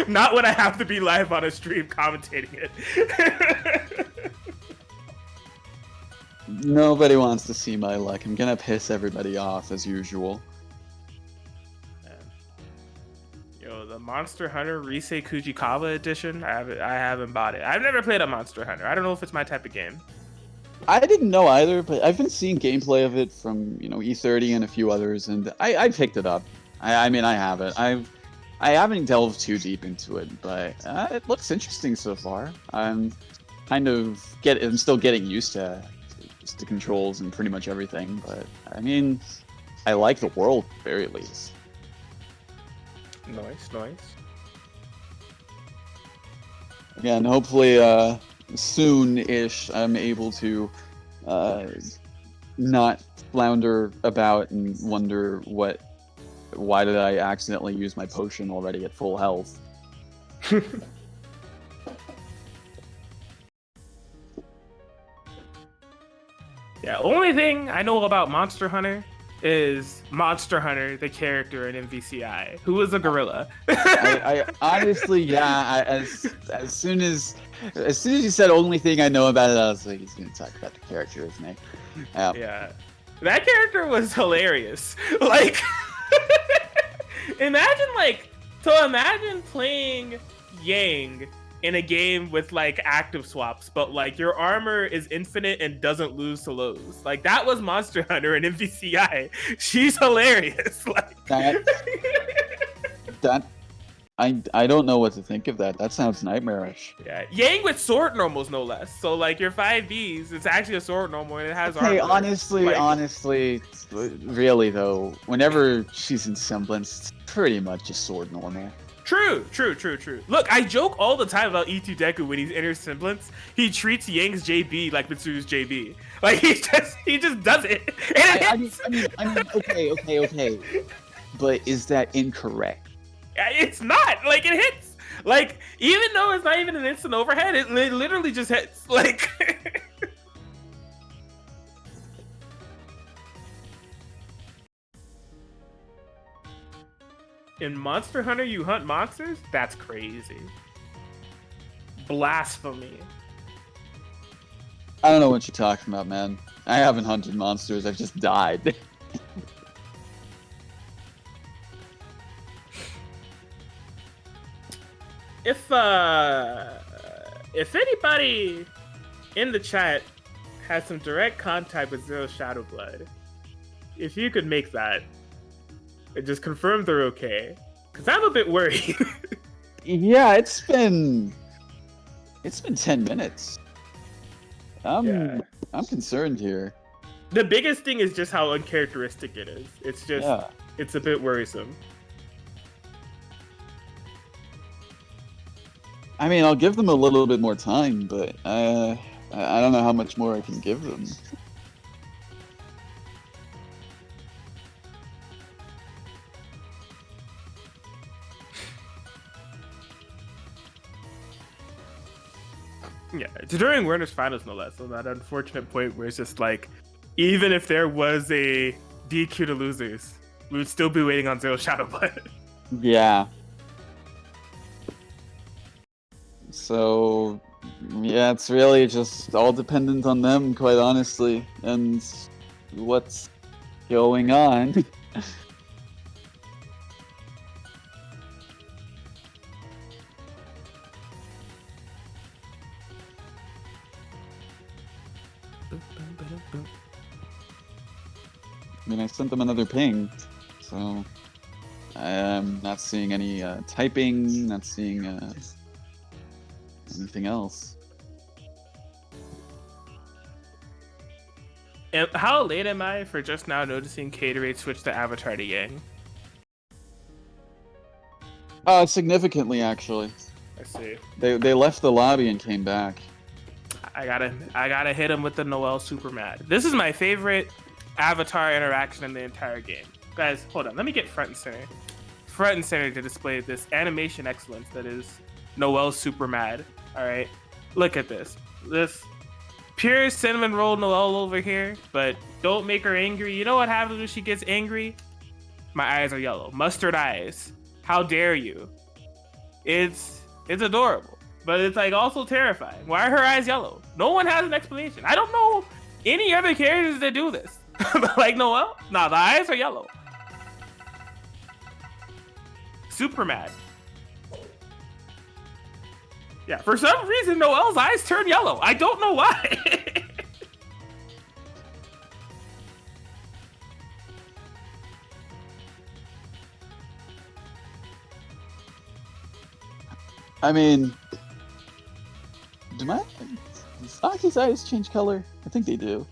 Not when I have to be live on a stream commentating it. Nobody wants to see my luck. I'm gonna piss everybody off as usual. Yo, the Monster Hunter Risei Kujikawa edition. I haven't bought it. I've never played a Monster Hunter. I don't know if it's my type of game. I didn't know either, but I've been seeing gameplay of it from E30 and a few others, and I picked it up. I mean, I have it. I haven't delved too deep into it, but it looks interesting so far. I'm still getting used to the controls and pretty much everything, but I mean, I like the world at the very least. Nice. Again, hopefully soon-ish I'm able to not flounder about and wonder why did I accidentally use my potion already at full health. Yeah, only thing I know about Monster Hunter is Monster Hunter, the character in MVCI, who is a gorilla. I honestly, yeah. As soon as you said only thing I know about it, I was like, he's gonna talk about the character, isn't he? Yeah, that character was hilarious. Like, imagine playing Yang in a game with like active swaps, but like your armor is infinite and doesn't lose to lows. Like that was Monster Hunter in MVCI. She's hilarious. Like that I don't know what to think of that. That sounds nightmarish. Yeah, Yang with sword normals no less. So like your 5Bs, it's actually a sword normal and it has armor. Hey, honestly, really though, whenever she's in semblance, it's pretty much a sword normal. True. Look, I joke all the time about E2 Deku when he's in his semblance. He treats Yang's JB like Mitsuru's JB. Like he just does it. I mean, okay. But is that incorrect? It's not. Like it hits. Like even though it's not even an instant overhead, it literally just hits. Like. In Monster Hunter, you hunt monsters? That's crazy. Blasphemy. I don't know what you're talking about, man. I haven't hunted monsters. I've just died. If anybody in the chat has some direct contact with Zero Shadow Blood, if you could make that. And just confirm they're okay, because I'm a bit worried. Yeah, it's been 10 minutes. I'm concerned here. The biggest thing is just how uncharacteristic it is. It's just It's a bit worrisome. I mean, I'll give them a little bit more time, but I don't know how much more I can give them. Yeah, it's during Werner's finals, no less. On that unfortunate point where it's just like, even if there was a DQ to losers, we would still be waiting on Zero Shadow Blood. Yeah. So, yeah, it's really just all dependent on them, quite honestly, and what's going on. I mean, I sent them another ping, so I'm not seeing any typing, not seeing anything else. And how late am I for just now noticing Caterade switch the avatar to Yang? Significantly, actually. I see. They left the lobby and came back. I gotta hit him with the Noelle super mad. This is my favorite avatar interaction in the entire game. Guys, hold on. Let me get front and center. Front and center to display this animation excellence that is Noelle super mad. All right, look at this. This pure cinnamon roll Noelle over here, but don't make her angry. You know what happens when she gets angry? My eyes are yellow. Mustard eyes. How dare you? It's adorable, but it's like also terrifying. Why are her eyes yellow? No one has an explanation. I don't know any other characters that do this. Like Noelle? Nah, the eyes are yellow. Super mad. Yeah, for some reason Noelle's eyes turn yellow. I don't know why. I mean, do Saki's eyes change color? I think they do.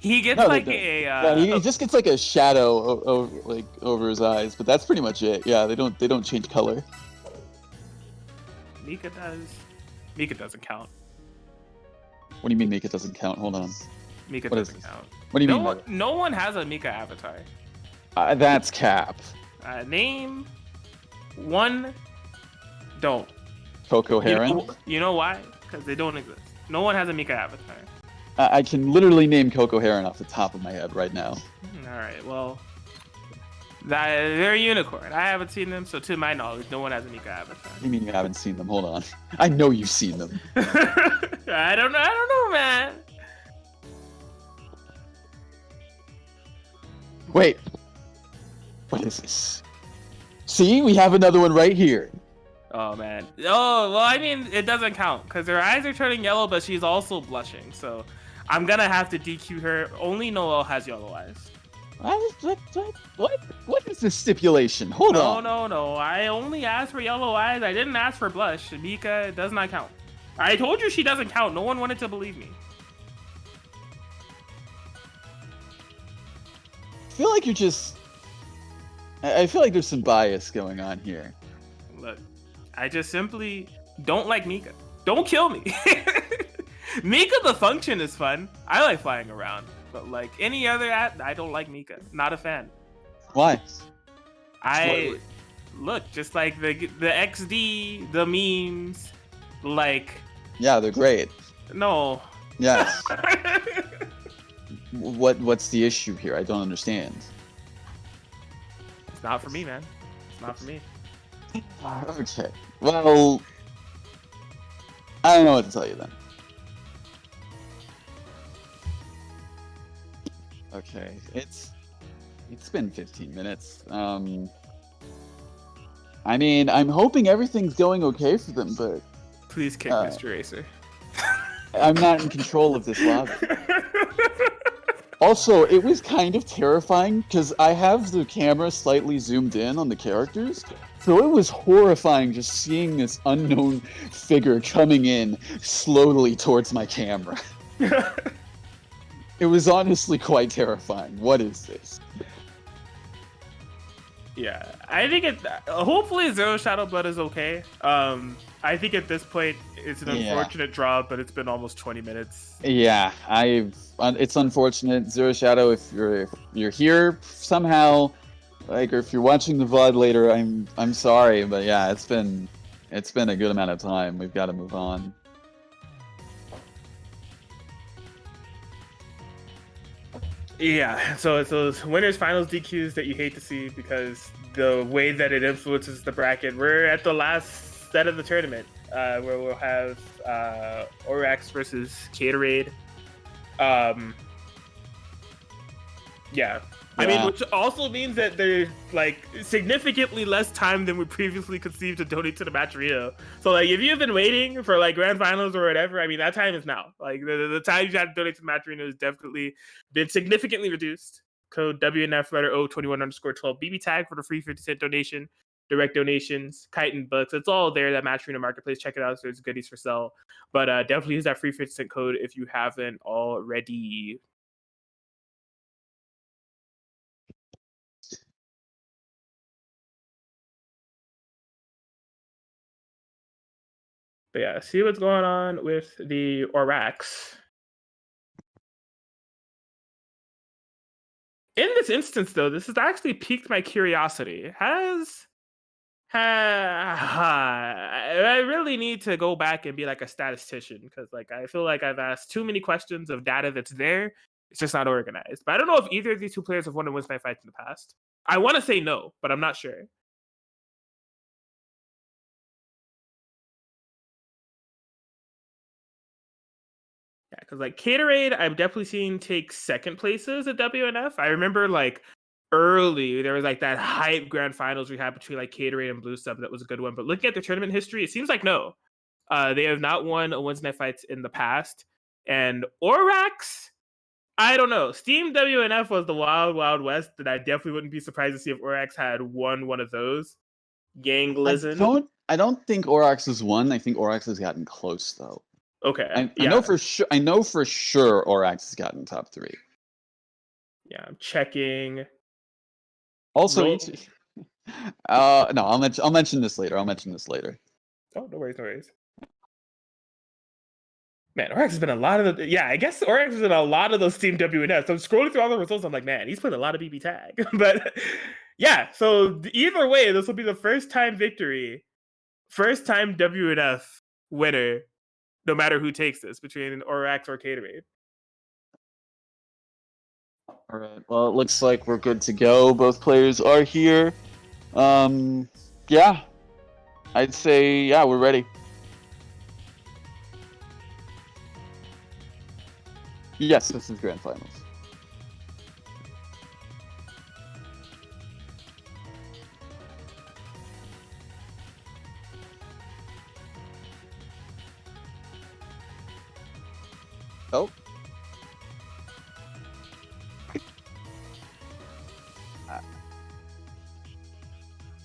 He gets No, like they a don't. Yeah, he just gets like a shadow over his eyes, but that's pretty much it. Yeah, they don't change color. Mika does. Mika doesn't count. What do you mean Mika doesn't count? Hold on. Mika What is doesn't this? count. What do you mean by that? No one has a Mika avatar. That's cap. Name one. Don't. Coco Heron. You know why? Because they don't exist. No one has a Mika avatar. I can literally name Coco Heron off the top of my head right now. All right. Well, they're a unicorn. I haven't seen them, so to my knowledge, no one has a Mika avatar. What do you mean you haven't seen them? Hold on. I know you've seen them. I don't know, man. Wait. What is this? See, we have another one right here. Oh man. Oh well, I mean it doesn't count because her eyes are turning yellow, but she's also blushing. So I'm gonna have to DQ her. Only Noelle has yellow eyes. What is the stipulation? Hold on. No. I only asked for yellow eyes. I didn't ask for blush. Mika does not count. I told you she doesn't count. No one wanted to believe me. I feel like you're just. I feel like there's some bias going on here. Look, I just simply don't like Mika. Don't kill me. Mika the function is fun. I like flying around. But like any other I don't like Mika. Not a fan. Why? Look, just like the XD, the memes, like Yeah, they're great. no. Yes. What's the issue here? I don't understand. It's not for me, man. It's not for me. Okay. Well, I don't know what to tell you then. Okay, it's been 15 minutes. I mean, I'm hoping everything's going okay for them, but Please kick Mr. Racer. I'm not in control of this lobby. Also, it was kind of terrifying because I have the camera slightly zoomed in on the characters, so it was horrifying just seeing this unknown figure coming in slowly towards my camera. It was honestly quite terrifying. What is this? Yeah, I think hopefully Zero Shadow Blood is okay. I think at this point it's an unfortunate draw, but it's been almost 20 minutes. Yeah, it's unfortunate. Zero Shadow, if you're here somehow, like, or if you're watching the VOD later, I'm sorry, but yeah, it's been a good amount of time. We've got to move on. Yeah, so it's those winners finals DQs that you hate to see because the way that it influences the bracket. We're at the last set of the tournament, where we'll have Orax versus Caterade. Yeah. I mean, which also means that there's like significantly less time than we previously conceived to donate to the Matcherino. So like, if you've been waiting for like grand finals or whatever, I mean, that time is now. Like the time you had to donate to the Matcherino has definitely been significantly reduced. code WNF letter O21_12 BBTAG for the free 50-cent donation, direct donations, Kite and books. It's all there, that Match Arena Marketplace. Check it out. There's goodies for sale. But definitely use that free 50-cent code if you haven't already. But yeah, see what's going on with the Orax. In this instance, though, this has actually piqued my curiosity. I really need to go back and be like a statistician, because like I feel like I've asked too many questions of data that's there. It's just not organized. But I don't know if either of these two players have won a Wednesday night fights in the past. I want to say no, but I'm not sure. Yeah, because like Caterade, I've definitely seen take second places at WNF. I remember like early there was like that hype grand finals we had between like Caterade and Blue Sub. That was a good one. But looking at the tournament history, it seems like no. They have not won a Wednesday night fights in the past. And Orax, I don't know. Steam WNF was the wild, wild west, and I definitely wouldn't be surprised to see if Orax had won one of those. Gang Lizen. I don't think Orax has won. I think Orax has gotten close though. Okay. I know for sure. I know for sure Orax has gotten top 3. Yeah, I'm checking. Also, Roll- no, I'll mention this later. I'll mention this later. Oh, no worries, no worries. Man, Orax has been a lot of the. Yeah, I guess Orax has been a lot of those Steam WNFs. So I'm scrolling through all the results. I'm like, man, he's played a lot of BB tag. But yeah, so either way, this will be the first time victory, first time WNF winner, no matter who takes this, between Orax or Caterade. All right. Well, it looks like we're good to go. Both players are here. Yeah, I'd say yeah, we're ready. Yes, this is grand finals. Oh.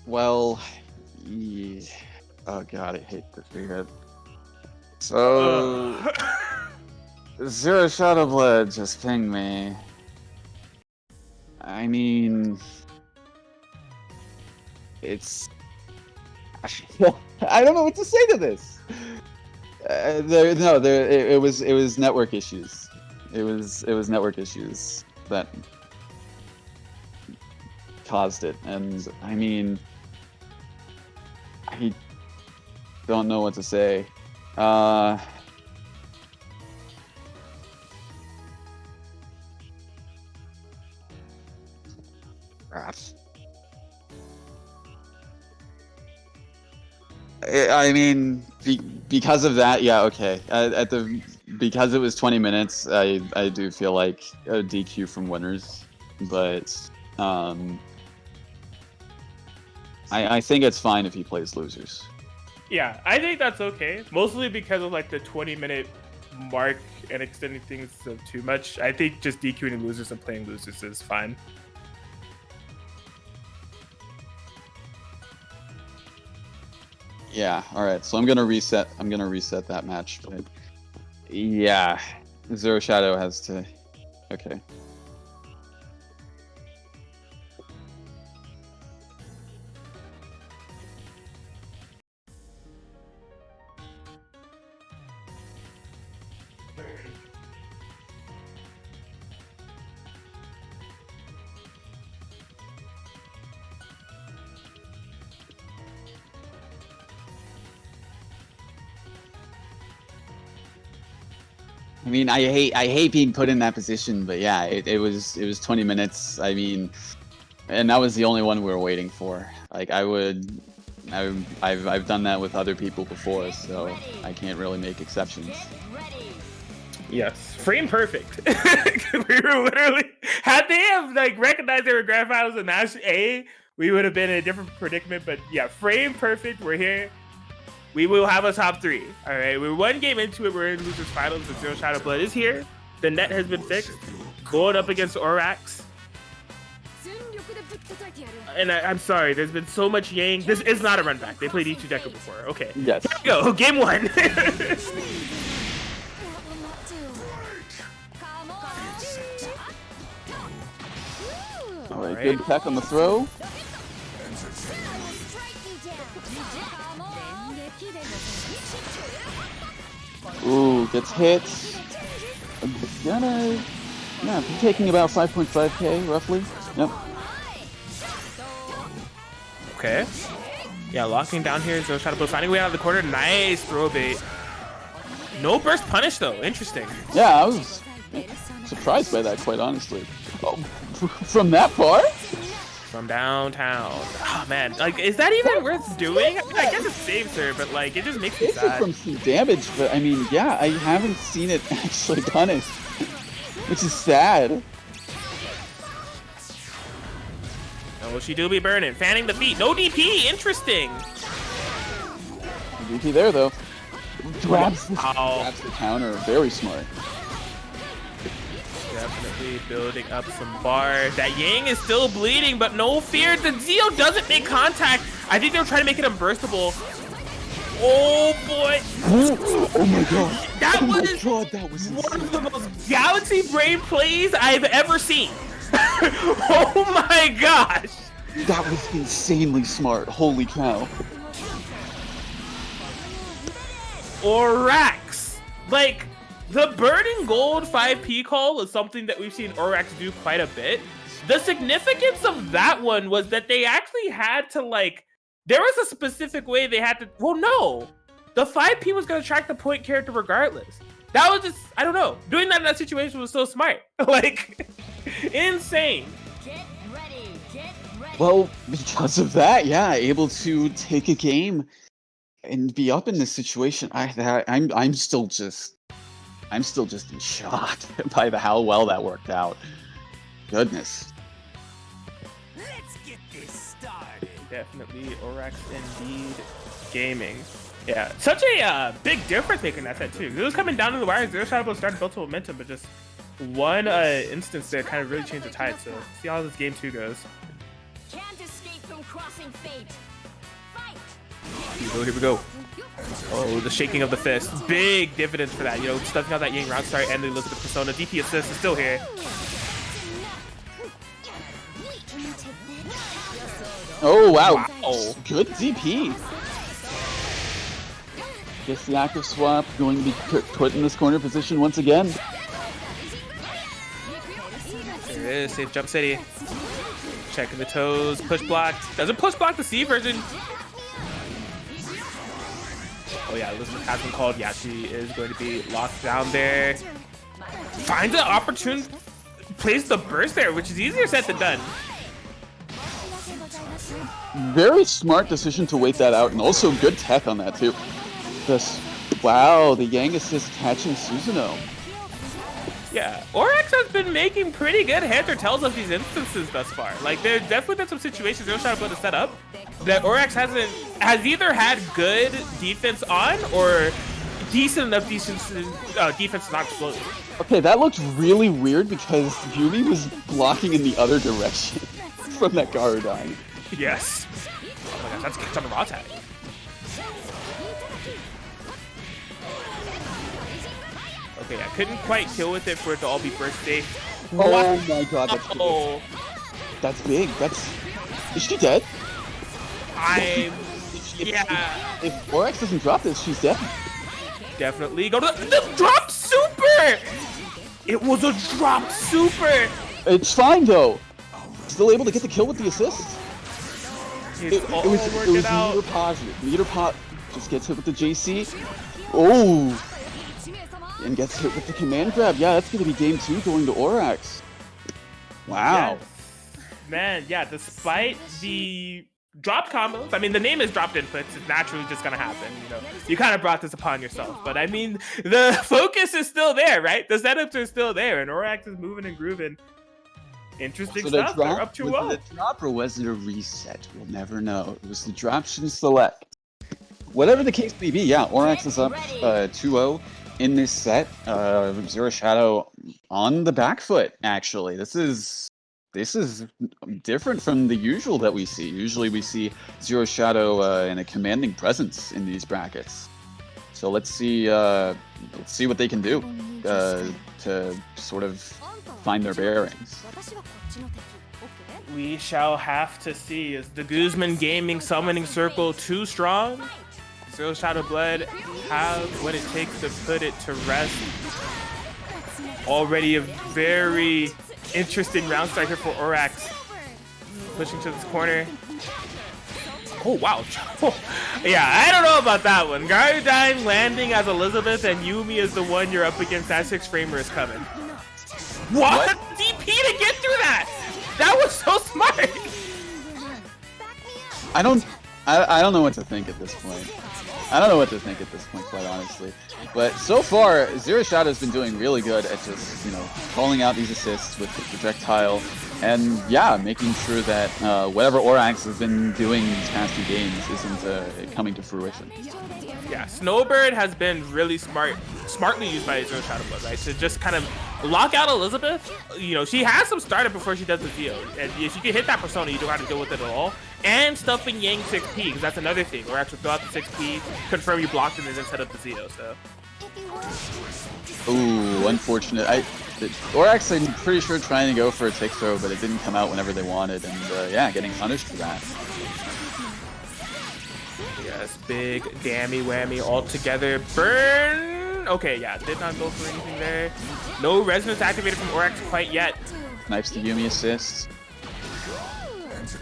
Well, yeah. Oh god, I hate this weird. So, Zero Shadow Blood just pinged me. I mean, it's. I don't know what to say to this. It was network issues. It was network issues that caused it, and I mean, I don't know what to say. I mean, because of that, yeah, okay. Because it was 20 minutes, I do feel like a DQ from winners, but I think it's fine if he plays losers. Yeah, I think that's okay. Mostly because of like the 20-minute mark and extending things too much. I think just DQing losers and playing losers is fine. Yeah, alright, so I'm gonna reset that match, but yeah. Zero Shadow has to. Okay. I mean, I hate being put in that position, but yeah, it was 20 minutes. I mean, and that was the only one we were waiting for. Like I've done that with other people before, so I can't really make exceptions. Yes, frame perfect. We were literally, had they have like recognized they were grand finals in Nash A, we would have been in a different predicament. But yeah, frame perfect. We're here. We will have a top 3. All right, we're one game into it. We're in losers finals. The Zero Shadow Blood is here. The net has been fixed. Going up against Orax. And I'm sorry, there's been so much Yang. This is not a run back. They played Ichu Deku before. Okay. Yes. Here we go. Game 1. All right, good tech on the throw. Ooh, gets hit. Gonna, yeah, taking about 5.5k roughly. Yep. Okay. Yeah, locking down here. Zero Shadow Blow finding a way out of the corner. Nice throw bait. No burst punish though. Interesting. Yeah, I was surprised by that, quite honestly. Oh, from that far? From downtown. Oh man, like, is that even worth doing? I mean, I guess it saves her, but like, it just makes me sad. From some damage, but I mean, yeah, I haven't seen it actually punished, which is sad. Oh, she do be burning. Fanning the feet. No DP. Interesting. DP there though. Grabs the Wow. counter. Very smart. Definitely building up some bars. That Yang is still bleeding, but no fear. The Zio doesn't make contact. I think they'll try to make it unburstable. Oh boy. Oh my god. That Oh my was god, that was one insane. of the most galaxy brain plays I've ever seen. Oh my gosh. That was insanely smart. Holy cow. Orax. Like, the burning gold 5P call is something that we've seen Orax do quite a bit. The significance of that one was that they actually had to, like, there was a specific way they had to, well, no. The 5P was going to track the point character regardless. That was just, I don't know. Doing that in that situation was so smart. Like, insane. Get ready, get ready. Well, because of that, yeah, able to take a game and be up in this situation. I'm still just in shock by how well that worked out. Goodness. Let's get this started. Definitely Orax indeed gaming. Yeah, such a big difference maker in that set too. It was coming down to the wire. Zero Shadow Blow started to build some momentum, but just one instance there kind of really changed the tide. So see how this game 2 goes. Can't escape from crossing fate. Fight. Here we go. Oh, the shaking of the fist. Big dividends for that. You know, stuffing out that Yang round start and the Elizabeth persona. DP assist is still here. Oh wow. Wow. Good DP. Gets the active swap, going to be put in this corner position once again. There it is, safe jump city. Checking the toes, push block. Doesn't push block the C version. Oh yeah, Elizabeth has been called. Yeah, she is going to be locked down there. Finds an opportune, plays the burst there, which is easier said than done. Very smart decision to wait that out, and also good tech on that too. This, wow, the Yang assist catching Susanoo. Yeah, Orax has been making pretty good heads or tails of these instances thus far. Like, there's definitely been some situations Zero Shadow Blow to set up that Orax has either had good defense on or decent enough defense to not explode. Okay, that looked really weird because Beauty was blocking in the other direction from that Garudan. Yes. Oh my gosh, that's kicked on the raw tag. Okay, I couldn't quite kill with it for it to all be burst safe. Oh my god, that's big. Oh, That's big. Is she dead? yeah, If Orax doesn't drop this, she's dead. definitely go to the drop super. It was a drop super. It's fine though. Still able to get the kill with the assist. It's all It was working out. meter positive. Meter pot just gets hit with the JC. Oh, and gets hit with the command grab. Yeah, that's gonna be game 2 going to Orax. Wow. Yes. Man, yeah, despite the dropped combos, I mean, the name is dropped inputs, it's naturally just gonna happen, you know. You kind of brought this upon yourself, but I mean, the focus is still there, right? The setups are still there, and Orax is moving and grooving. Interesting So the stuff. They're up was 2-0. it a drop or was it a reset? We'll never know. It was the drop and select. Whatever the case may be, yeah, Orax is up 2-0 in this set. Zero Shadow on the back foot, actually. This is this is different from the usual that we see. Usually we see Zero Shadow in a commanding presence in these brackets. So let's see what they can do to sort of find their bearings. We shall have to see. Is the Guzman Gaming Summoning Circle too strong? Zero Shadow Blood have what it takes to put it to rest. Already a very interesting round striker for Orax. Pushing to this corner. Oh, wow. Yeah, I don't know about that one. Garudine landing as Elizabeth and Yumi is the one you're up against. That 6-framer is coming. What? DP to get through that! That was so smart! I don't know what to think at this point. I don't know what to think at this point, quite honestly. But so far, Zero Shadow's been doing really good at just, calling out these assists with the projectile, and yeah, making sure that whatever Orax has been doing these past 2 games isn't coming to fruition. Yeah, Snowbird has been really smartly used by Zero Shadow Blood, right? To just kind of lock out Elizabeth. She has some startup before she does the Zeo, and if you can hit that persona, you don't have to deal with it at all. And stuffing Yang 6P, because that's another thing. Or actually throw out the 6P, confirm you blocked it, and then set up the Zeo. So. Ooh, unfortunate. Orax, I'm pretty sure trying to go for a tick throw, but it didn't come out whenever they wanted, and yeah, getting punished for that. Yes, big dammy whammy all together. Burn! Okay, yeah, did not go for anything there. No resonance activated from Orax quite yet. Nice to Yumi assist.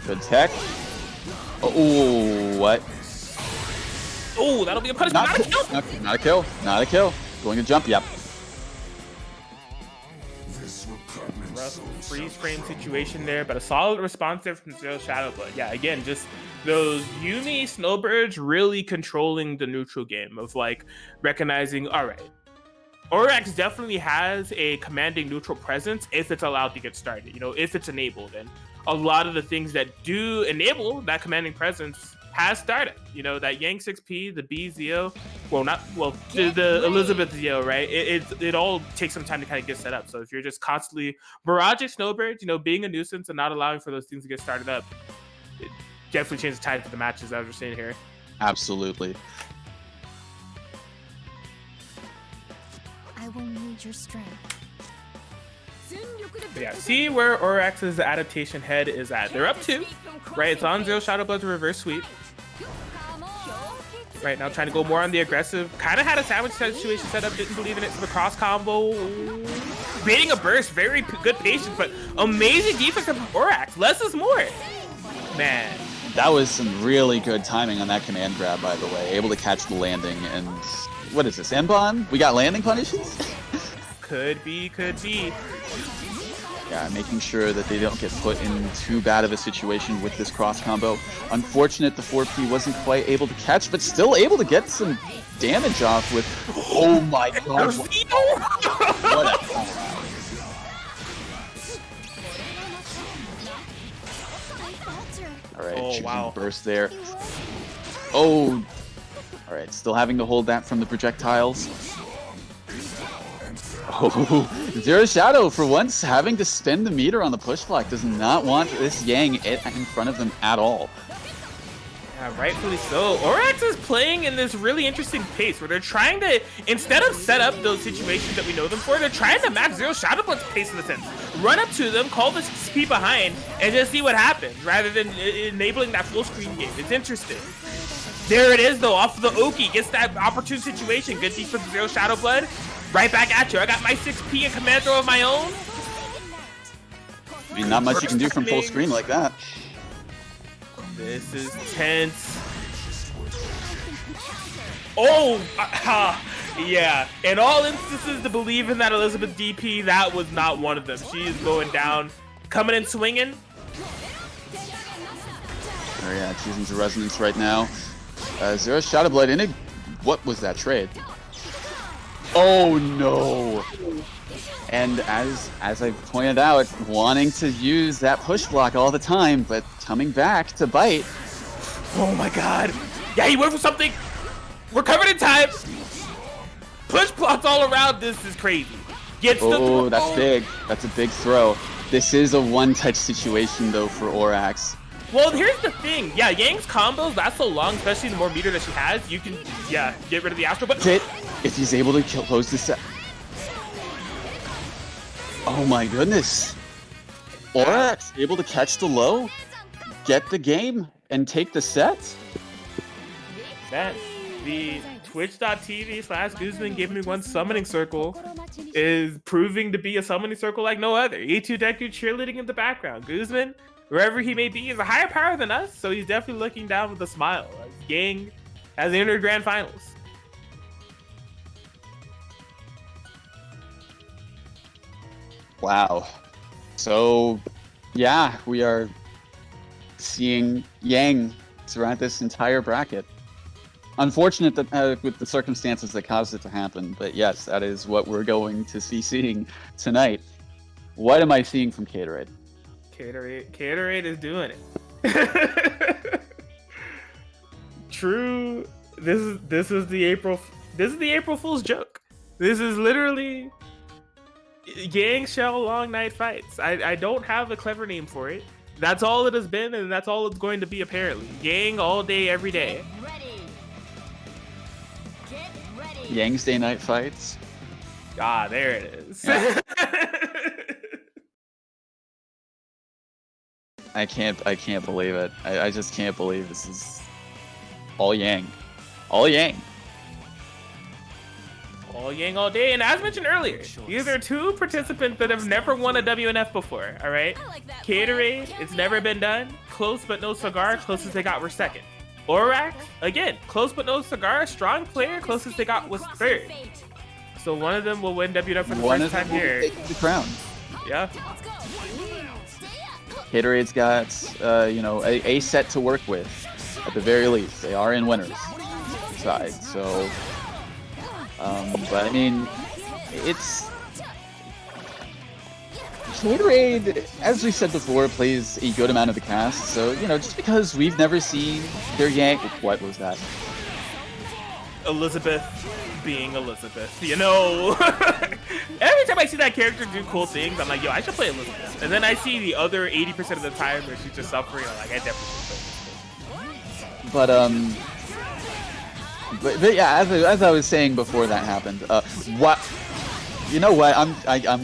Good tech. Oh, what? Oh, that'll be a punishment. Not a kill! Not a kill. Not a kill. Going to jump, yep. Rough freeze frame situation there, but a solid response there from Zero Shadow Blood. Yeah, again, just those Yumi Snowbirds really controlling the neutral game of recognizing, all right, Orax definitely has a commanding neutral presence if it's allowed to get started, if it's enabled. And a lot of the things that do enable that commanding presence has started. That Yang 6P, the B Zeo, the Elizabeth Zeo, right? It all takes some time to kind of get set up. So if you're just constantly barraging Snowbirds, being a nuisance and not allowing for those things to get started up, it definitely changes the tide for the matches, as we're seeing here. Absolutely. I will need your strength. But yeah, see where Orax's adaptation head is at. They're up 2, right? It's on Zero Shadow Blood's reverse sweep. Right now, trying to go more on the aggressive. Kind of had a sandwich situation set up, didn't believe in it for the cross combo. Baiting a burst, very good patience, but amazing defense from Orax. Less is more. Man. That was some really good timing on that command grab, by the way. Able to catch the landing, and what is this, Enbon? We got landing punishes? Could be. Yeah, making sure that they don't get put in too bad of a situation with this cross combo. Unfortunate the 4P wasn't quite able to catch, but still able to get some damage off with... Oh my god. What a call out. Alright, choosing burst there. Oh! Alright, still having to hold that from the projectiles. Oh, Zero Shadow, for once, having to spend the meter on the push block, does not want this Yang in front of them at all. Yeah, rightfully so. Orax is playing in this really interesting pace where they're trying to, instead of set up those situations that we know them for, they're trying to match Zero Shadow Blood's pace in a sense. Run up to them, call the XP behind, and just see what happens, rather than enabling that full screen game. It's interesting. There it is, though, off of the Oki. Gets that opportune situation. Good defense from Zero Shadow Blood. Right back at you. I got my 6P and command throw of my own. I mean, not much you can do from full screen like that. This is tense. Oh! Yeah. In all instances, to believe in that Elizabeth DP, that was not one of them. She is going down. Coming and swinging. Oh yeah, choosing to resonance right now. Zero Shadow Blood in it. What was that trade? Oh no! And as I've pointed out, wanting to use that push block all the time, but coming back to bite. Oh my god! Yeah, he went for something! Recovered in time! Push blocks all around, this is crazy. Gets the throw. That's big. That's a big throw. This is a one-touch situation though for Orax. Well, here's the thing. Yeah, Yang's combos last so long, especially the more meter that she has. You can, yeah, get rid of the Astro. But if he's able to close this set. Oh my goodness. Orax able to catch the low, get the game, and take the set. Man, the twitch.tv/GuzmanGameMe1 summoning circle is proving to be a summoning circle like no other. E2 Deku cheerleading in the background. Guzman, wherever he may be, is a higher power than us, so he's definitely looking down with a smile. Yang has entered grand finals. Wow. So, yeah, we are seeing Yang throughout this entire bracket. Unfortunate that with the circumstances that caused it to happen, but yes, that is what we're going to be seeing tonight. What am I seeing from Caterade? Caterade is doing it. True. This is the April Fool's joke. This is literally Yang Shell Long Night Fights. I don't have a clever name for it. That's all it has been, and that's all it's going to be apparently. Yang all day, every day. Yang's Day Night Fights. Ah, there it is. I can't believe it. I just can't believe this is all Yang. All Yang. All Yang all day. And as mentioned earlier, these are two participants that have never won a WNF before, all right? Caterade, it's never been done. Close but no cigar. Closest they got were second. Orax, again, close but no cigar. Strong player. Closest they got was third. So one of them will win WNF for the first time here. Take the crown. Yeah. Caterade's got, a set to work with, at the very least. They are in winners side, so. But I mean, it's Caterade, as we said before, plays a good amount of the cast. So just because we've never seen their Yang, what was that? Elizabeth being Elizabeth, Every time I see that character do cool things, I'm like, yo, I should play Elizabeth. And then I see the other 80% of the time where she's just suffering, I'm like, I definitely should play this. But yeah, as I was saying before that happened, what? You know what? I'm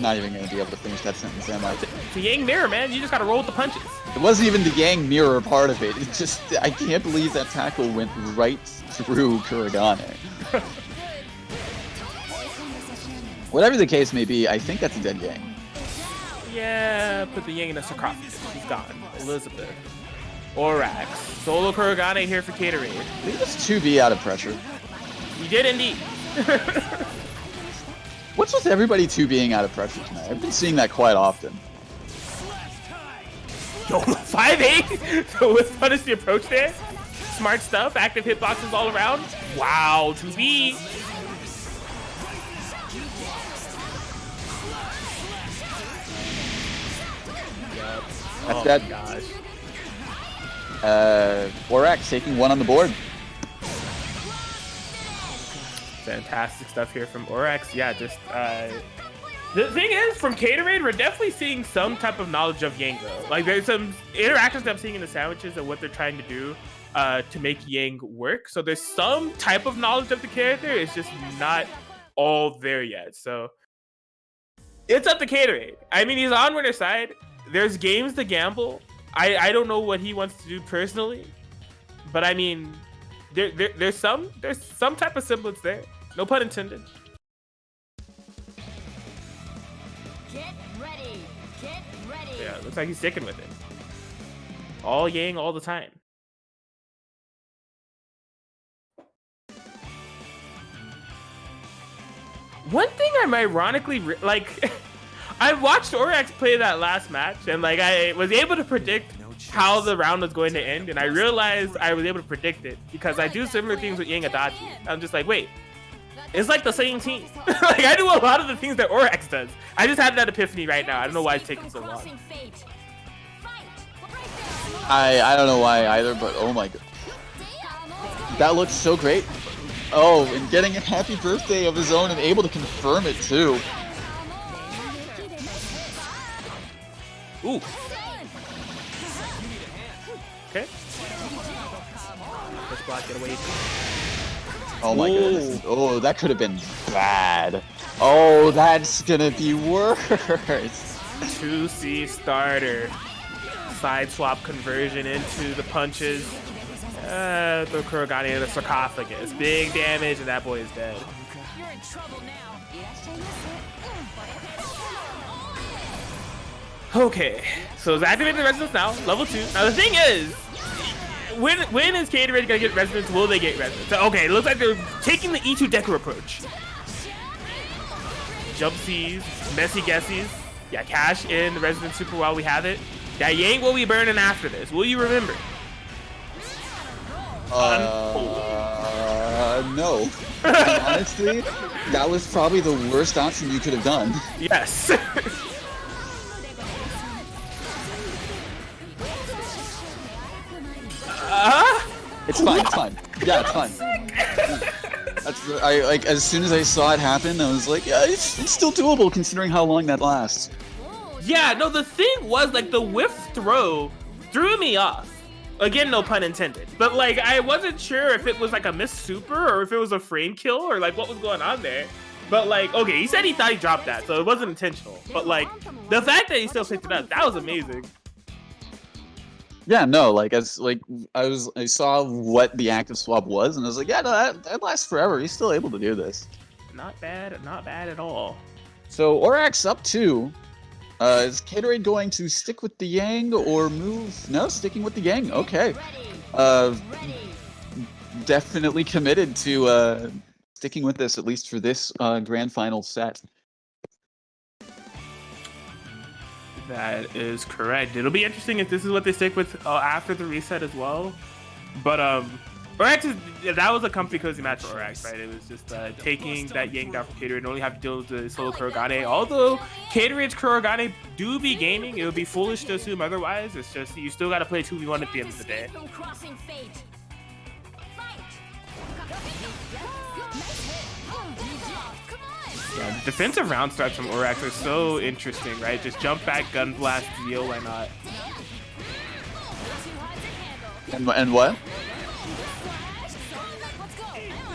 not even gonna be able to finish that sentence, am I? It's a Yang mirror, man. You just gotta roll with the punches. It wasn't even the Yang mirror part of it. It just, I can't believe that tackle went right through Kuragane. Whatever the case may be, I think that's a dead Yang. Yeah, put the Yang in a sarcophagus. He's gone. Elizabeth. Orax. Solo Kuragane here for Caterade. Leave us 2B out of pressure. You did indeed. What's with everybody 2Bing out of pressure tonight? I've been seeing that quite often. Yo, 5-8? So let's punish the approach there. Smart stuff. Active hitboxes all around. Wow, 2B. That's that. Gosh. Orax taking one on the board. Fantastic stuff here from Orax. Yeah, just the thing is, from Caterade, we're definitely seeing some type of knowledge of Yang though. Like there's some interactions that I'm seeing in the sandwiches and what they're trying to do to make Yang work. So there's some type of knowledge of the character. It's just not all there yet. So it's up to Caterade. I mean, he's on winner side. There's games to gamble. I don't know what he wants to do personally, but I mean, there's some type of semblance there. No pun intended. Get ready. Get ready. Yeah, looks like he's sticking with it. All Yang all the time. One thing I'm ironically like. I watched Orax play that last match, and like I was able to predict how the round was going to end, and I realized I was able to predict it because I do similar things with Yang Adachi. I'm just like, wait, it's like the same team. Like I do a lot of the things that Orax does. I just had that epiphany right now. I don't know why it's taking so long. I don't know why either, but oh my god, that looks so great. Oh, and getting a happy birthday of his own and able to confirm it too. Ooh. Okay. Push block, get away. Oh my goodness. Oh, that could have been bad. Oh, that's gonna be worse. 2C starter. Side swap conversion into the punches. The Kurogane in the sarcophagus. Big damage, and that boy is dead. You're in trouble now. Okay, so it's activating the resonance now, level 2. Now the thing is, when is Gatorade gonna get resonance? Will they get resonance? So, okay, it looks like they're taking the E2 Decker approach. Jump C's, messy guesses. Yeah, cash in the resonance super while we have it. That Yang will be burning after this. Will you remember? No. And honestly, that was probably the worst option you could have done. Yes. It's fine, it's fine. Yeah, it's fine. I like as soon as I saw it happen, I was like, yeah, it's still doable considering how long that lasts. Yeah, no, the thing was like the whiff throw threw me off. Again, no pun intended. But like I wasn't sure if it was like a missed super or if it was a frame kill or like what was going on there. But like, okay, he said he thought he dropped that, so it wasn't intentional. But like the fact that he still picked it up, that was amazing. Yeah, no, like I saw what the active swap was, and I was like, yeah, no, that lasts forever. He's still able to do this. Not bad at all. So Orax up 2. Is Gatorade going to stick with the Yang or move? No, sticking with the Yang. Okay. Definitely committed to sticking with this, at least for this grand final set. That is correct. It'll be interesting if this is what they stick with after the reset as well. But Orax that was a comfy cozy match for Orax, right? It was just taking that Yang down from Gatorade and only have to deal with the solo Kurogane. Although Gatorade's Kurogane do be gaming, it would be foolish to assume otherwise. It's just you still got to play 2v1 at the end of the day. Yeah, the defensive round starts from Orax are so interesting, right? Just jump back, gun blast, Zio, why not? And what?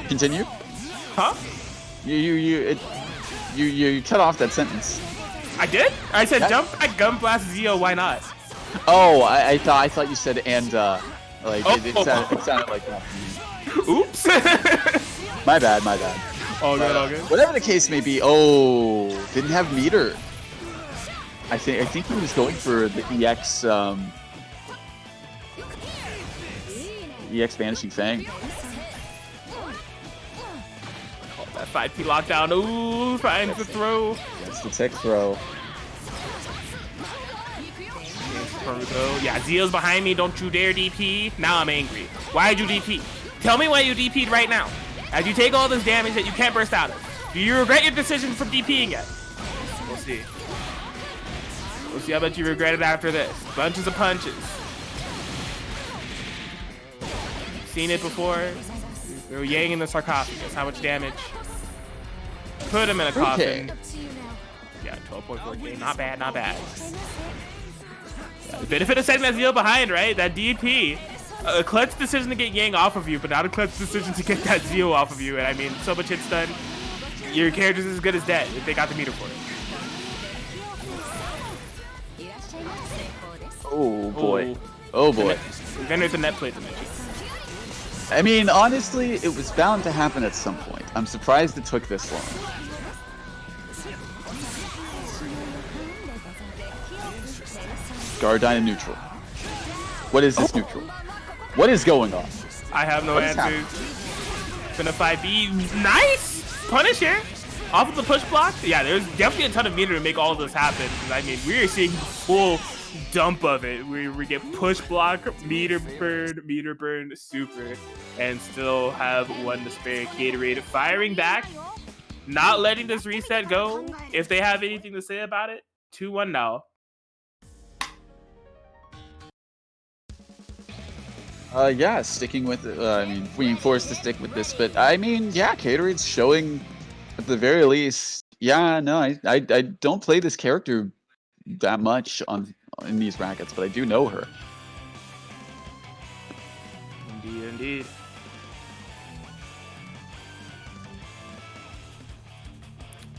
Continue? Huh? You cut off that sentence. I did? I said jump back, gun blast, Zio, why not? Oh, I thought you said and like it sounded like that. Oops. My bad. All good. Whatever the case may be. Oh, didn't have meter. I think he was going for the EX EX Vanishing Fang. Oh, that 5P lockdown. Ooh, finds the throw. It's the tech throw. Yeah, Zio's behind me. Don't you dare DP. Now I'm angry. Why'd you DP? Tell me why you DP'd right now. As you take all this damage that you can't burst out of. Do you regret your decision from DPing yet? We'll see. We'll see. I bet you regret it after this. Bunches of punches. Seen it before. We were Yang in the sarcophagus. How much damage? Put him in a coffin. Yeah, 12.4k. Not bad. Yeah, the benefit of setting that Zio behind, right? That DP. A clutch decision to get Yang off of you, but not a clutch decision to get that Zio off of you. And I mean, so much hits done. Your character's as good as dead if they got the meter for it. Oh boy. Oh boy. Vendor the net play dimension. I mean, honestly, it was bound to happen at some point. I'm surprised it took this long. Gardine in neutral. What is this neutral? What is going on? I have no answers. Finna 5B. Nice! Punish here. Off of the push block. Yeah, there's definitely a ton of meter to make all of this happen. I mean, we're seeing the full dump of it. We get push block, meter burn, super, and still have one to spare. Gatorade firing back, not letting this reset go. If they have anything to say about it, 2-1 now. Yeah, sticking with it. I mean, being forced to stick with this, but I mean, yeah, Gatorade's showing, at the very least. Yeah, no, I don't play this character that much on in these brackets, but I do know her. Indeed, indeed.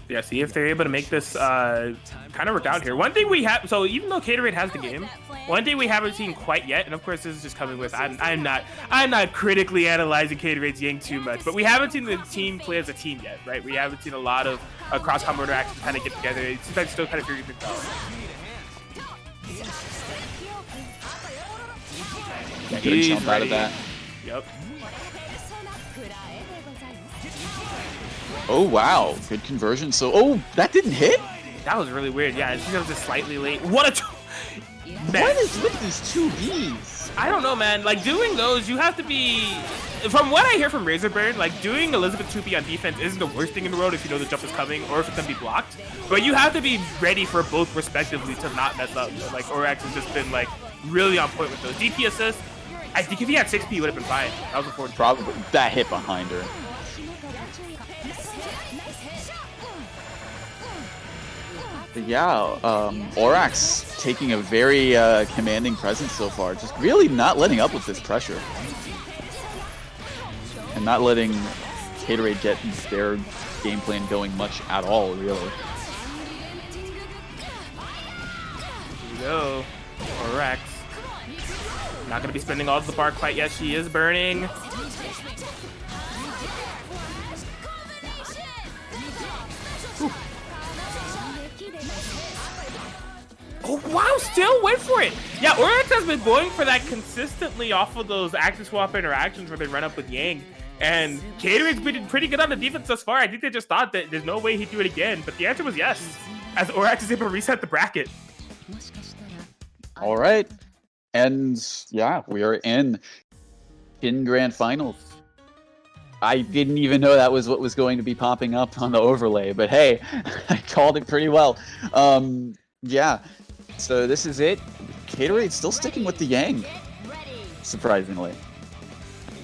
Yeah, see if they're able to make this kind of work out here. One thing we have, so even though Caterade has the game, one thing we haven't seen quite yet, and of course this is just coming with, I'm not critically analyzing Caterade's Yang too much, but we haven't seen the team play as a team yet, right? We haven't seen a lot of cross combo interactions kind of get together. It seems like still kind of figuring things out. Good jump out of that. Yep. Oh wow, good conversion. So, oh, that didn't hit? That was really weird. Yeah, she was just slightly late. What a what is with these 2Bs? I don't know, man. Like, doing those, you have to be... From what I hear from Razorburn, like, doing Elizabeth 2B on defense isn't the worst thing in the world if you know the jump is coming or if it's going to be blocked. But you have to be ready for both respectively to not mess up. Like, Orax has just been, like, really on point with those. DP assist, I think if he had 6P, he would have been fine. That was a 4. Probably. That hit behind her. But yeah, Orax taking a very commanding presence so far. Just really not letting up with this pressure. And not letting Caterade get their game plan going much at all, really. Here we go. Orax. Not going to be spending all of the bar quite yet. She is burning. Oh, wow, still went for it. Yeah, Orax has been going for that consistently off of those active swap interactions where they run up with Yang. And Caterade's been pretty good on the defense thus far. I think they just thought that there's no way he'd do it again. But the answer was yes, as Orax is able to reset the bracket. All right. And yeah, we are in Grand Finals. I didn't even know that was what was going to be popping up on the overlay. But hey, I called it pretty well. Yeah. So this is it. Caterade's still sticking with the Yang, surprisingly.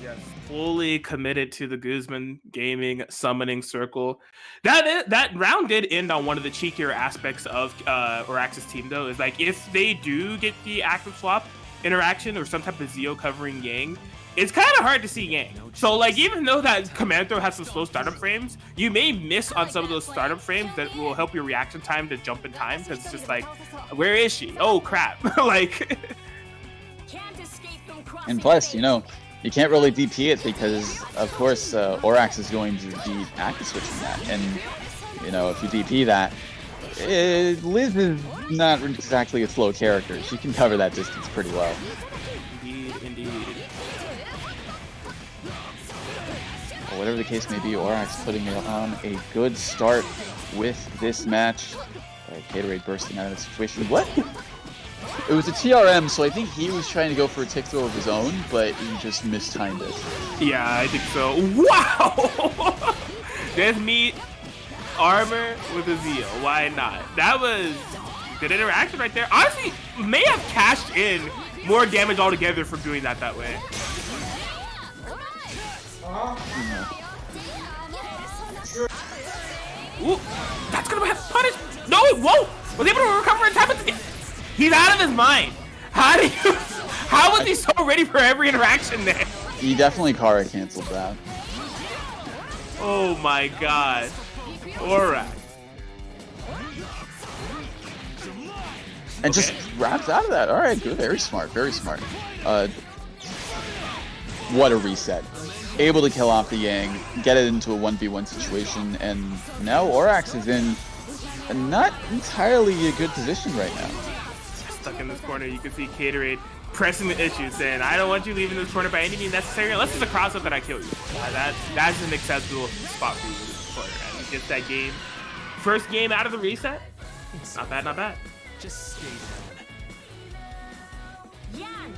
Yes, fully committed to the Guzman Gaming summoning circle. That round did end on one of the cheekier aspects of Orax's team, though. Is like if they do get the active swap interaction or some type of Zeo covering Yang, it's kind of hard to see Yang. So, like, even though that command throw has some slow startup frames, you may miss on some of those startup frames that will help your reaction time to jump in time, because it's just like, where is she? Oh, crap. Like... And plus, you know, you can't really DP it because, of course, Orax is going to be active switching that. And, you know, if you DP that, Liz is not exactly a slow character. She can cover that distance pretty well. Indeed. Well, whatever the case may be, Orax putting it on a good start with this match. Caterade bursting out of the situation. What? It was a TRM, so I think he was trying to go for a tick throw of his own, but he just mistimed it. Yeah, I think so. Wow! Death meat armor with a Zeo. Why not? That was good interaction right there. Honestly, may have cashed in more damage altogether from doing that way. Ooh, that's gonna have punish. No, it won't. Was able to recover in time. He's out of his mind. How was he so ready for every interaction there? He definitely Kara canceled that. Oh my god. Alright. And just wrapped out of that. Alright, good. Very smart. Very smart. What a reset. Able to kill off the Yang, get it into a 1v1 situation, and now Orax is in a not entirely a good position right now. Stuck in this corner, you can see Caterade pressing the issue, saying, I don't want you leaving this corner by any means necessary, unless it's a cross-up and I kill you. That's an acceptable spot for you in this corner. And he gets that game. First game out of the reset. Not bad, not bad. Just stay down. Yan,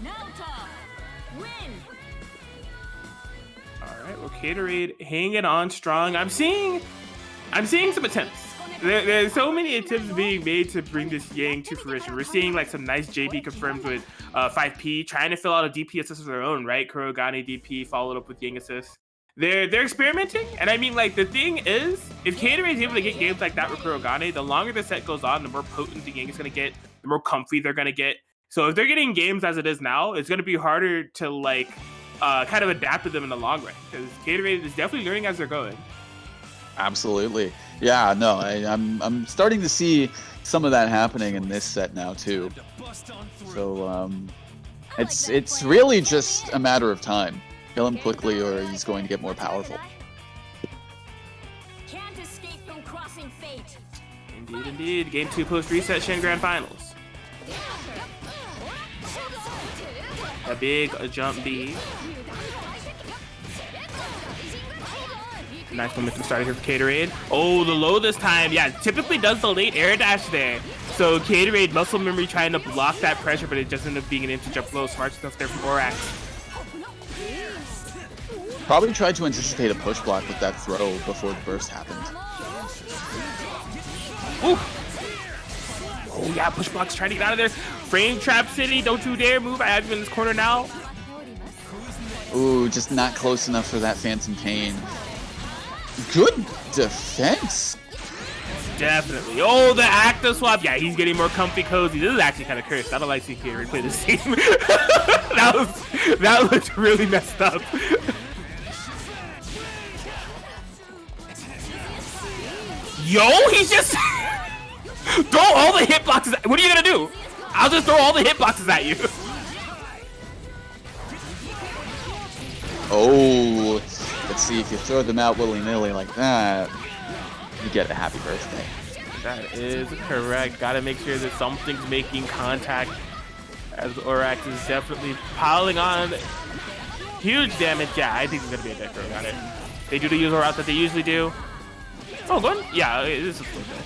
Naoto, win. Alright, well, Caterade hanging on strong. I'm seeing some attempts. There's so many attempts being made to bring this Yang to fruition. We're seeing like some nice JB confirms with 5P, trying to fill out a DP assist of their own, right? Kurogane DP followed up with Yang assist. They're experimenting, and I mean, like, the thing is, if Caterade is able to get games like that with Kurogane, the longer the set goes on, the more potent the Yang is going to get the more comfy they're gonna get. So if they're getting games as it is now, it's gonna be harder to like kind of adapt to them in the long run, because Gatorade is definitely learning as they're going. Absolutely. Yeah, no, I'm starting to see some of that happening in this set now too. So it's really just a matter of time. Kill him quickly or he's going to get more powerful. Can't escape from crossing fate. Indeed, indeed. Game 2 post-reset Shin Grand Finals. A big jump B. Nice momentum started here for Gatorade. Oh, the low this time. Yeah, typically does the late air dash there. So Gatorade muscle memory trying to block that pressure, but it just ended up being an empty jump low. Smart stuff there from Orax. Probably tried to anticipate a push block with that throw before the burst happened. Ooh. Oh yeah, push blocks trying to get out of there. Frame trap city, don't you dare move. I have you in this corner now. Ooh, just not close enough for that Phantom Pain. Good defense. Definitely. Oh, the active swap. Yeah, he's getting more comfy cozy. This is actually kind of cursed. I don't like seeing Gatorade play this team. that looked really messed up. Yo, he's just throw all the hitboxes. What are you gonna do? I'll just throw all the hitboxes at you. Oh, let's see, if you throw them out willy-nilly like that, you get a happy birthday. That is correct. Gotta make sure that something's making contact, as Orax is definitely piling on huge damage. Yeah, I think it's gonna be a deck throw. Got it. They do the usual route that they usually do. Oh, go on. Yeah, this is okay.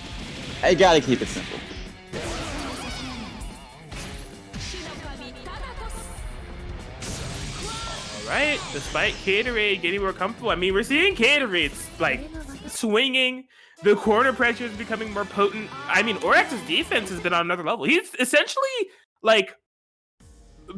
I gotta keep it simple. Alright, despite Gatorade getting more comfortable, I mean, we're seeing Gatorade, like, swinging. The corner pressure is becoming more potent. I mean, Orax's defense has been on another level. He's essentially, like,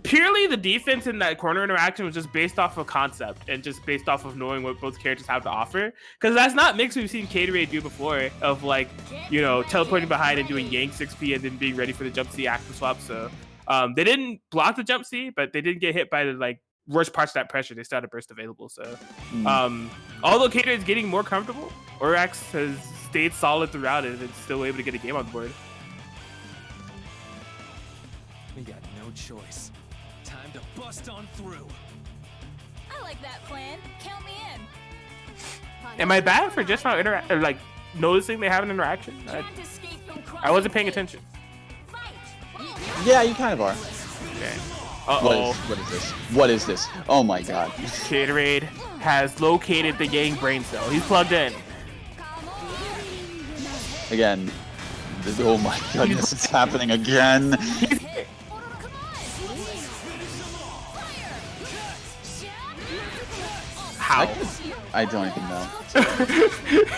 purely the defense in that corner interaction was just based off of concept and just based off of knowing what both characters have to offer. Because that's not mix we've seen Gatorade do before, of, like, you know, teleporting behind and doing Yank 6P and then being ready for the jump C active swap. So they didn't block the jump C, but they didn't get hit by the, like, worst parts of that pressure. They still had a burst available. So although Gatorade is getting more comfortable, Orax has stayed solid throughout it and still able to get a game on the board. We got no choice. Time to bust on through. I like that plan. Count me in. Am I bad for just now like noticing they have an interaction? Can't escape from I wasn't paying attention. Fight. Yeah, you kind of are. Okay. Uh-oh. What is this? What is this? Oh my god. Gatorade has located the Yang brain cell. He's plugged in. Again. Oh my goodness, it's happening again. How? I don't even know.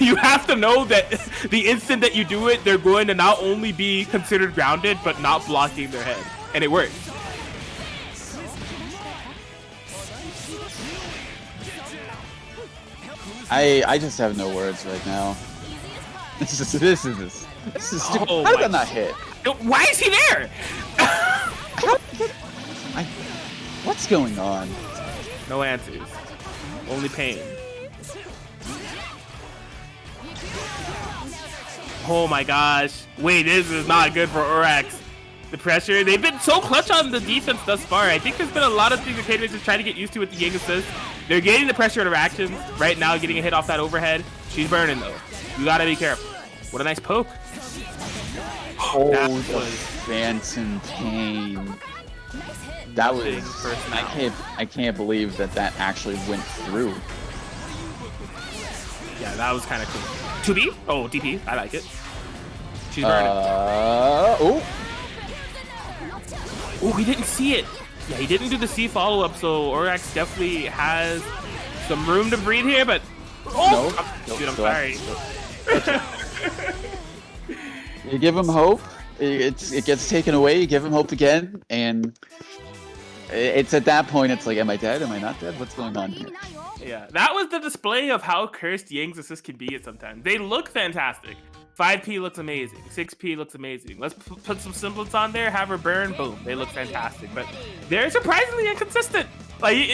You have to know that the instant that you do it, they're going to not only be considered grounded, but not blocking their head. And it works. I just have no words right now. This is stupid. Oh How did my- that not hit? Why is he there? What's going on? No answers. Only pain. Oh my gosh. Wait, this is not good for Orax. The pressure. They've been so clutch on the defense thus far. I think there's been a lot of things that Kaden is just trying to get used to with the Yang assist. They're getting the pressure interactions. Right now, getting a hit off that overhead. She's burning, though. You gotta be careful. What a nice poke. Oh, That the was Phantom Pain. That was... big first now. I can't believe that actually went through. Yeah, that was kind of cool. 2B? Oh, DP. I like it. She's burning. Oh. Oh, he didn't see it. Yeah, he didn't do the C follow-up, so Orax definitely has some room to breathe here, but... Oh! No. Dude, I'm sorry. You give him hope, it gets taken away, you give him hope again, and it's at that point, it's like, am I dead? Am I not dead? What's going on here? Yeah, that was the display of how cursed Yang's assists can be at sometimes. They look fantastic 5P looks amazing. 6P looks amazing. Let's put some semblance on there, have her burn, boom. They look fantastic. But they're surprisingly inconsistent. Like,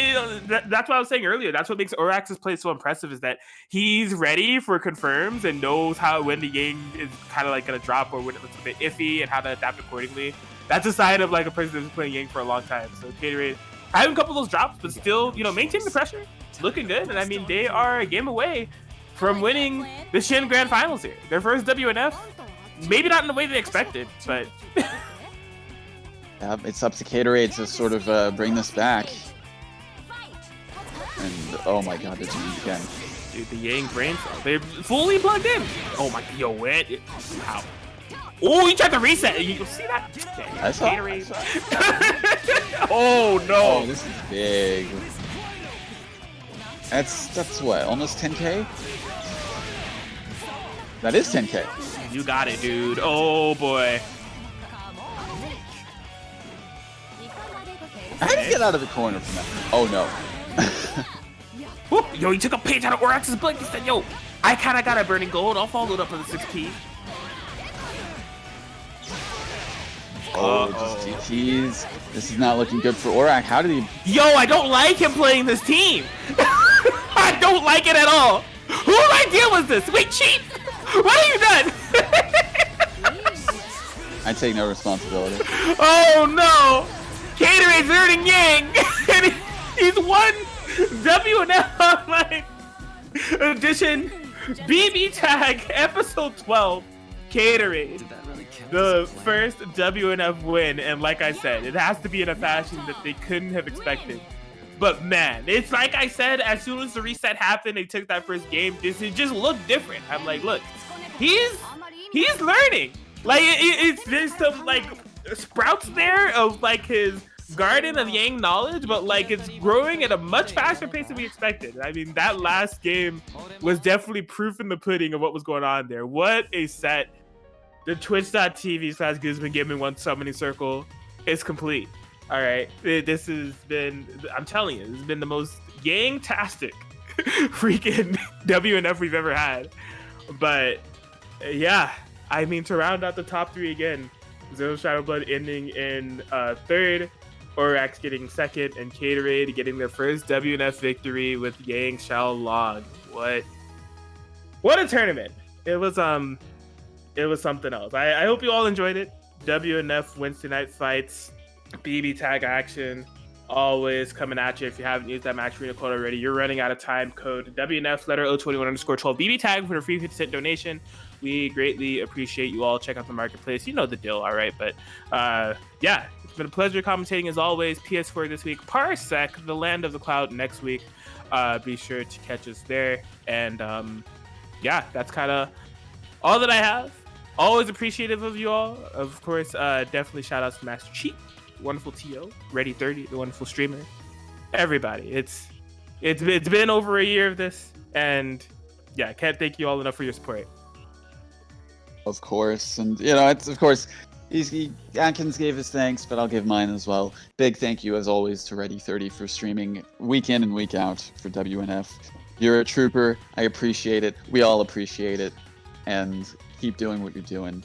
that's what I was saying earlier. That's what makes Orax's play so impressive, is that he's ready for confirms and knows when the Yang is kind of like going to drop or when it looks a bit iffy and how to adapt accordingly. That's a sign of like a person that's been playing Yang for a long time. So Gatorade having a couple of those drops, but still, maintaining the pressure. It's looking good. And I mean, they are a game away from winning the Shin Grand Finals here. Their first WNF, maybe not in the way they expected, but it's up to Gatorade to sort of bring this back. And oh my god, they're doing it again. Dude, the Yang brain cell, they're fully plugged in. Oh my, yo, what? Wow. Oh, you tried to reset. You see that? I saw. Oh no. Oh, this is big. That's what, almost 10k? That is 10k. You got it, dude. Oh boy. How did you get out of the corner from that? Oh no. Whoop. Yo, he took a page out of Orax's book. He said, yo, I kind of got a burning gold. I'll follow it up with a 6P. Oh, just GTs. This is not looking good for Orax. How did he... Yo, I don't like him playing this team. I don't like it at all. Whose idea was this? Wait, cheat. What have you done? I take no responsibility. Oh no. Gatorade's earning Yang. And he's won WNF Online Edition BBTAG Episode 12. Gatorade. The first WNF win, and like I said, it has to be in a fashion that they couldn't have expected. But man, it's like I said, as soon as the reset happened, they took that first game, it just looked different. I'm like, look, he's learning. Like, there's some like sprouts there of like his garden of Yang knowledge, but like it's growing at a much faster pace than we expected. I mean, that last game was definitely proof in the pudding of what was going on there. What a set. The twitch.tv/Guzman Gaming 1 summoning circle is complete. All right. This has been, I'm telling you, this has been the most Yang-tastic freaking WNF we've ever had. But yeah, I mean, to round out the top three again, Zero Shadow Blood ending in third, Orax getting second, and Gatorade getting their first WNF victory with Yang Xiaolong. What a tournament. It was something else. I hope you all enjoyed it. WNF Wednesday night fights, BB tag action, always coming at you. If you haven't used that match arena code already, you're running out of time. Code WNF letter O21_12 BB tag for a free 50-cent donation. We greatly appreciate you all. Check out the marketplace. You know the deal, all right? But yeah, it's been a pleasure commentating as always. PS4 this week, Parsec, the Land of the Cloud next week. Be sure to catch us there. And yeah, that's kind of all that I have. Always appreciative of you all. Of course, definitely shout outs to Master Chief, wonderful TO, Ready 30, the wonderful streamer. Everybody, it's been over a year of this, and yeah, I can't thank you all enough for your support. Of course, and it's of course, Atkins gave his thanks, but I'll give mine as well. Big thank you as always to Ready 30 for streaming week in and week out for WNF. You're a trooper. I appreciate it. We all appreciate it, and keep doing what you're doing.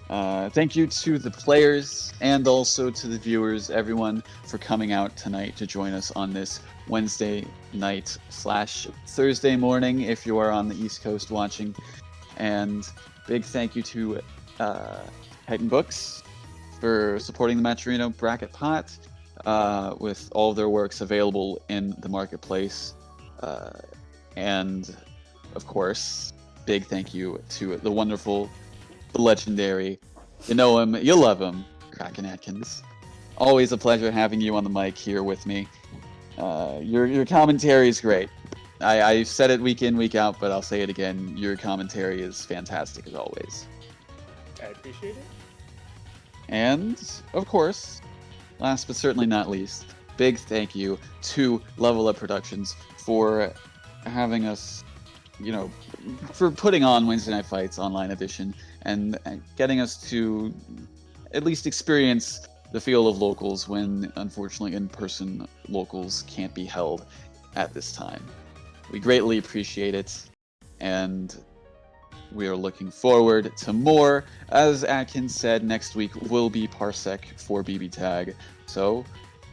Thank you to the players and also to the viewers, everyone, for coming out tonight to join us on this Wednesday night / Thursday morning if you are on the East Coast watching. And big thank you to Titan Books for supporting the Matcherino Bracket Pot with all of their works available in the marketplace. And of course, big thank you to the wonderful, the legendary, you know him, you love him, Kraken Atkins. Always a pleasure having you on the mic here with me. Your commentary is great. I said it week in, week out, but I'll say it again. Your commentary is fantastic as always. I appreciate it. And, of course, last but certainly not least, big thank you to Level Up Productions for having us, for putting on Wednesday Night Fights Online Edition and getting us to at least experience the feel of locals when, unfortunately, in-person locals can't be held at this time. We greatly appreciate it, and we are looking forward to more. As Atkins said, next week will be Parsec for BBTAG. So,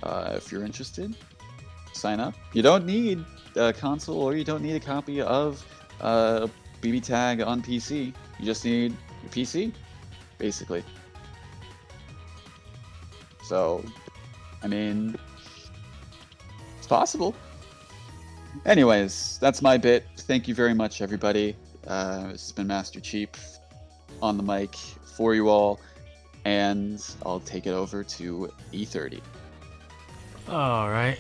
if you're interested, sign up. You don't need a console or you don't need a copy of BBTAG on PC. You just need a PC, basically. So, I mean, it's possible. Anyways, that's my bit. Thank you very much, everybody. This has been Master Cheap on the mic for you all, and I'll take it over to E30. All right,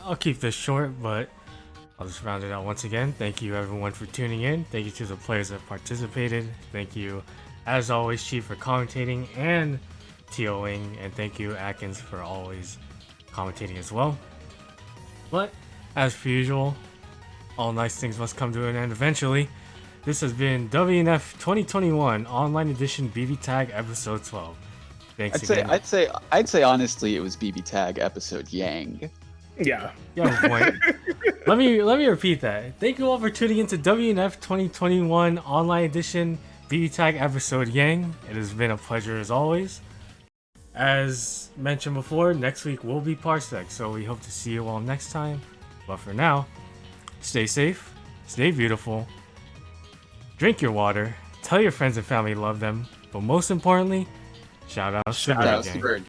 I'll keep this short, but I'll just round it out once again. Thank you, everyone, for tuning in. Thank you to the players that participated. Thank you, as always, Chief, for commentating and TOing, and thank you, Atkins, for always commentating as well. But as per usual, all nice things must come to an end eventually. This has been WNF 2021 Online Edition BBTAG Episode 12. Thanks again. I'd say honestly, it was BBTAG Episode Yang. Yeah. Yeah, point. let me repeat that. Thank you all for tuning into WNF 2021 Online Edition BBTAG Episode Yang. It has been a pleasure as always. As mentioned before, next week will be Parsec, so we hope to see you all next time. But for now, stay safe, stay beautiful, drink your water, tell your friends and family you love them, but most importantly, shout out to Bird Gang.